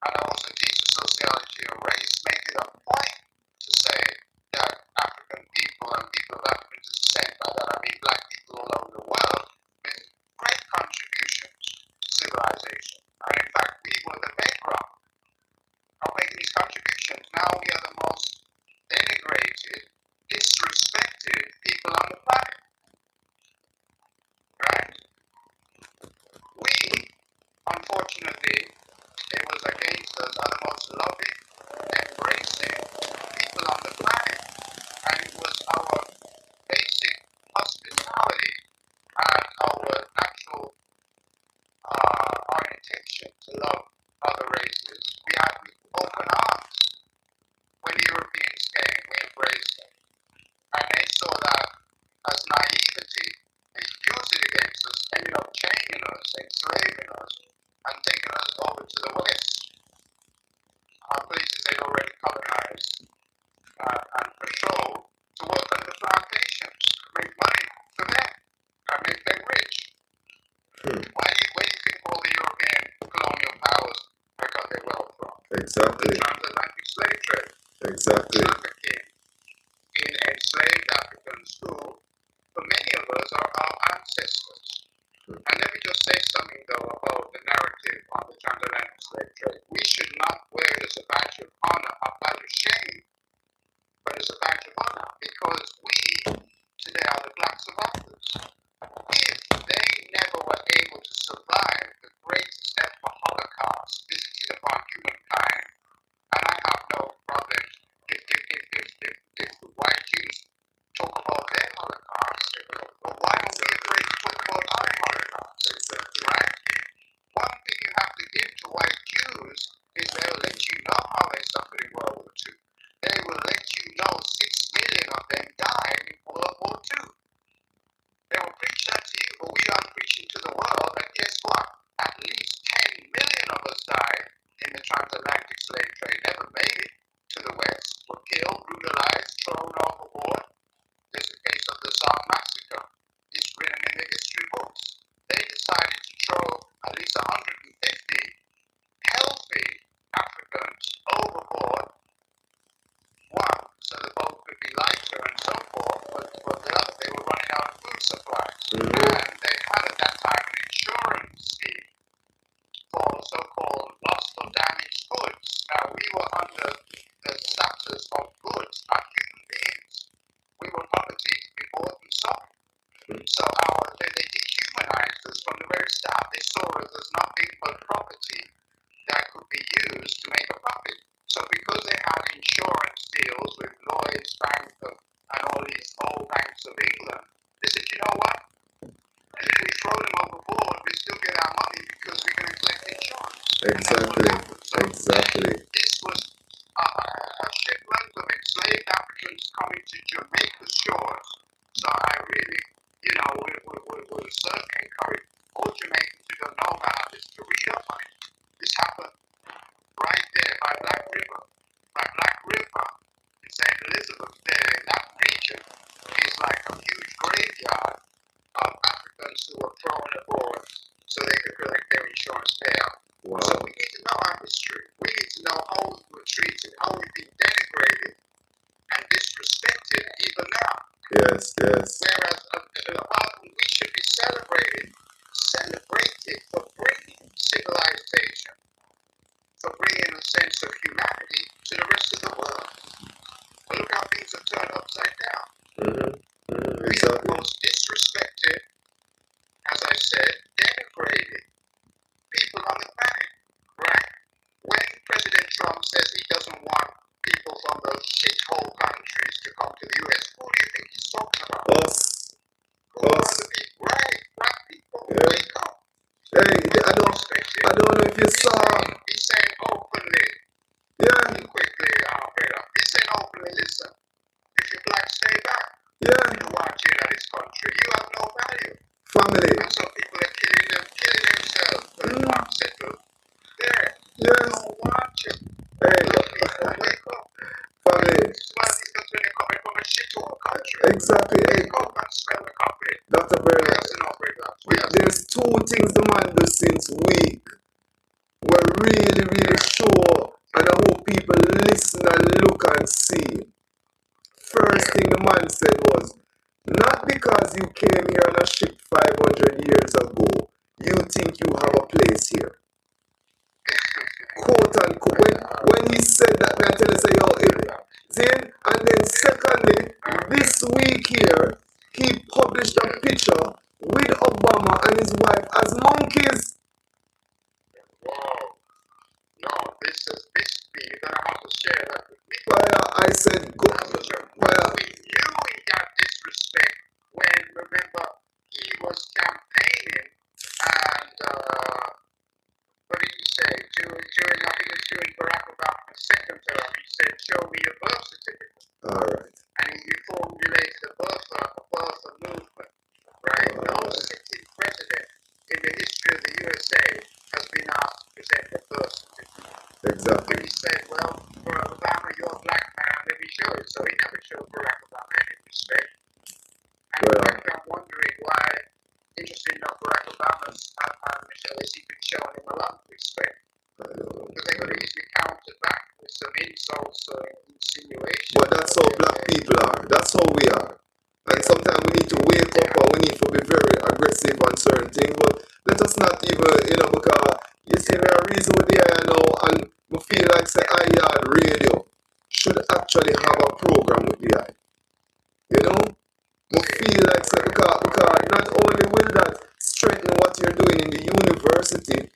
and I also teach the sociology of race, made it a point to say that African people and people of African descent, by that I mean black people all over the world, made great contributions to civilization. And in fact, we were the bedrock of making these contributions. Now we are the most denigrated, disrespected people on the planet. Right? We, unfortunately, it was against us, are the most loving, embracing people on the planet. And it was our basic hospitality and our natural orientation to love other races. We had open arms when the Europeans came, we embraced them. And they saw that as naivety. They used it against us, ended up chaining us, enslaving us, and taking us over to the West, places they'd already colonized and controlled, to work on the plantations, to make money for them, and make them rich. Where do you think all the European colonial powers got their wealth from? Exactly. The transatlantic slave trade. Exactly. Trafficking in enslaved Africans who, for many of us, are our ancestors. And let me just say something, though, about the narrative on the transatlantic slave trade. We should not wear it as a badge of honor, a badge of shame, but as a badge of honor, because we today are the black survivors. If they never were able to survive the greatest ever Holocaust visited upon humankind, and I have no problem if the white Jews talk about their Holocaust, but why are we afraid to talk about our Holocaust? Right? One thing you have to give to white Jews is they'll let you know how they suffered in World War II. They will let you know 6 million of them died in World War II. They will preach that to you, but we are preaching to the world that guess what? At least 10 million of us died in the transatlantic slave trade, never made it to the West, were killed, brutalized, thrown overboard. There's the case of the Saab massacre. It's written in the history books. They decided to throw at least 150 healthy Africans overboard. One, so the boat could be lighter and so forth, but the other, they were running out of food supplies. And they had at that time an insurance scheme for so-called lost or damaged goods. Now, we were under the status of goods, not human beings. We were property to be bought and sold. So they dehumanized us from the very start. They saw us as nothing but property that could be used to make a profit. So because they had insurance deals with Lloyd's Bank and all these old banks of England, they said, you know what? If we throw them overboard, we still get our money because we're going to collect insurance. Exactly. So Exactly. this was a shipment of enslaved Africans coming to Jamaica's shores. So I really, will certainly encourage all Jamaicans who don't know about this to read up on it. This happened right there by Black River. By Black River in St. Elizabeth, there in that region is like a huge graveyard of Africans who were thrown aboard so they could collect their insurance payout. Wow. So we need to know our history. We need to know how we were treated, how we've been denigrated and disrespected even now. Yes, yes. Whereas we should be celebrated for bringing civilization, for bringing a sense of humanity to the rest of the world. But look how things have turned upside down. We are the most disrespected, as I said, denigrated people on the planet, right? When President Trump says he doesn't want people from those shithole countries to come to the U.S., who do you think he's talking about? Us. Who are the people? Right, black people. Yeah. Wake up. Hey, I don't know if you saw. He's saying openly. Yeah. Quickly, brother. He's saying openly, listen, if you're black, stay back. Yeah. You don't want you in this country. You have no value. Family. And so people are killing themselves for the farm settled. There. Yes. They don't want you. Hey. People, wake up. Family. This is one of these things when you're coming from a shithole country. Exactly. Hey. Wake up and smell the coffee. Dr. Bernard. There's two things the man does since week were really, really show he said that, man, I tell you, say, yo, see? And then secondly, this week here, he published a picture with Obama and his wife as monkeys. Whoa. No, this you're gonna have to share that with me. I said, go. With you, he got disrespect when, remember, he was campaigning and what did he say? During I think it was during Barack Obama's second term, he said, "Show me your birth certificate." All right. And he formulated a birth movement. Right? No sitting president in the history of the USA has been asked to present a birth certificate. Exactly. When he said, "Well, Barack Obama, you're a black man, let me show it." So he never showed Barack Obama any respect. And in fact, I'm wondering why, interesting enough, Barack Obama's and Michelle has been showing him a lot of respect. Because they could have easily countered back with some insults or insinuations. But that's how black people are. That's how we are. And sometimes we need to wake up and we need to be very aggressive on certain things. But let us not even, because you see, there are reasons with the eye now, and we feel like, say, YAAD radio should actually have a program with the eye. We feel like, say, because not only will that strengthen what you're doing in the university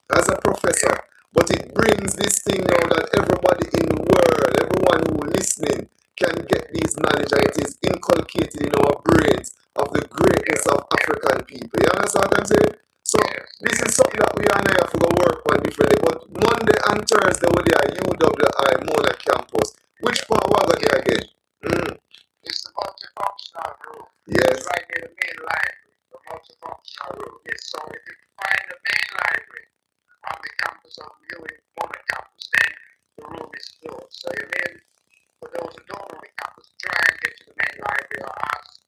as a professor, but it brings this thing now that everybody in the world, everyone who listening, can get these knowledge, and it is inculcated in our brains of the greatness of African people. You understand what I'm saying? So this is something that we are now have to work on differently. But Monday and Thursday we're there UWI Mona campus. Which part we are there again? It's the multifunctional room. Yes. It's right near the main library. The multifunctional room. Yes. So if you find the main library on the campus of Mona campus, then the room is closed. So you may, for those who don't know the campus, try and get to the main library or ask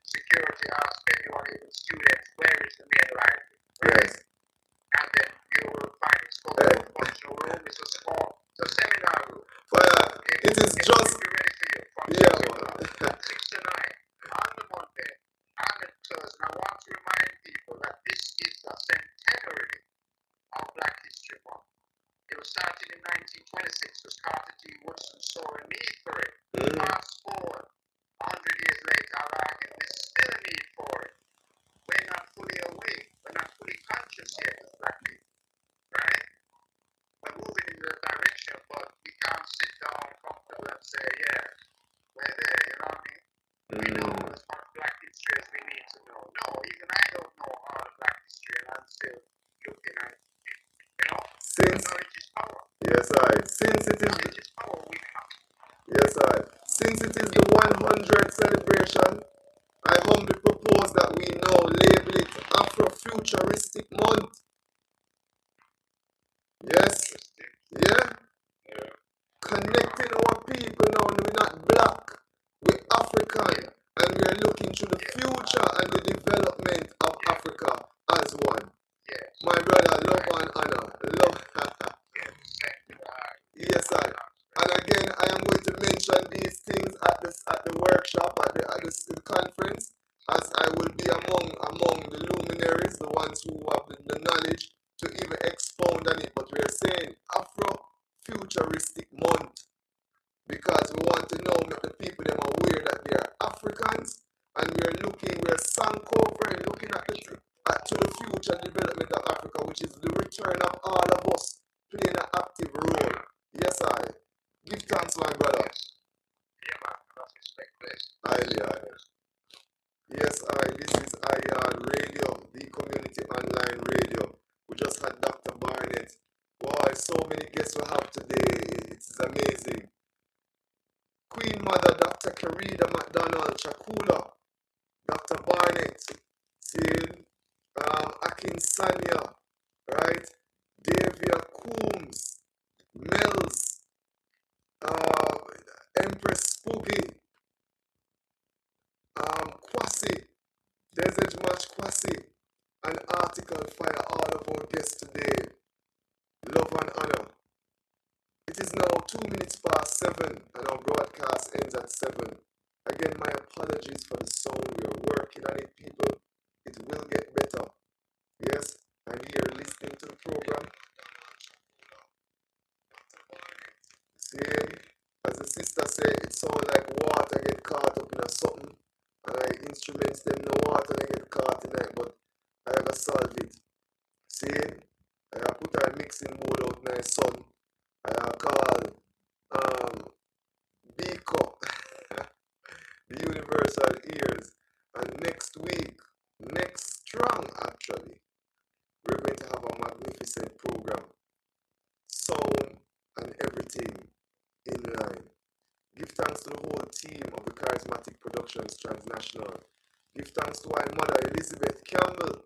security, ask anyone, even students, where is the main library, right? Yes. And then you will find it's called the functional room. It's a seminar room. It is just be ready for you from 6 to 9 on the Monday and the Thursday. And I want to remind people that this is a centenary of Black History Month. It was started in 1926 because Carter G. Woodson saw a need for it. Fast forward 100 years later, I'll argue there's still a need for it. We're not fully awake. We're not fully conscious yet as Black people, right? We're moving in that direction, but we can't sit down comfortable and say, yeah, we're there, you know what I mean? We know as much Black history as we need to know. No, even I don't know all the Black history, and I'm still looking at it, knowledge is power. Yes, since it is knowledge is power, we have. Yes, since it is the 100th celebration, I humbly propose that we now label it Afrofuturistic Month. Yes? Yeah? Connecting our people now, we're not black, we're African, and we're looking to the future and the development of Africa as one. My brother, love and honor. Love. Yes, sir. And again, I am going to mention these things at the workshop, at the conference, as I will be among the luminaries, the ones who have the knowledge to even expound on it. But we are saying Afro-Futuristic Month because we want to know, make the people them aware that they are Africans, and we're sunk over and looking at to the future development of Africa, which is the return of all of us playing an active role. Yes, I. Give thanks, my brother. Yeah, man. That's respect, please. Highly. Yes, this is YAAD Radio, the community online radio. We just had Dr. Barnett. Boy, so many guests we have today. It's amazing. Queen Mother, Dr. Karida McDonald Chakula, Dr. Barnett, Akin Sanya, right? Davia Coombs, Mills, Empress Spooky, Kwasi, Desert Match Kwasi, and Article Fire, all of our guests today. Love and honor. It is now 2 minutes past 7 and our broadcast ends at 7. Again, my apologies for the sound. We are working on it, people. It will get better. Yes, and here listening to the program. my son. I call Biko, the universal ears. And next week, next strong actually, we're going to have a magnificent program. Sound and everything in line. Give thanks to the whole team of the KarisMa'atic ProductionZ Transnational. Give thanks to my mother, Elizabeth Campbell,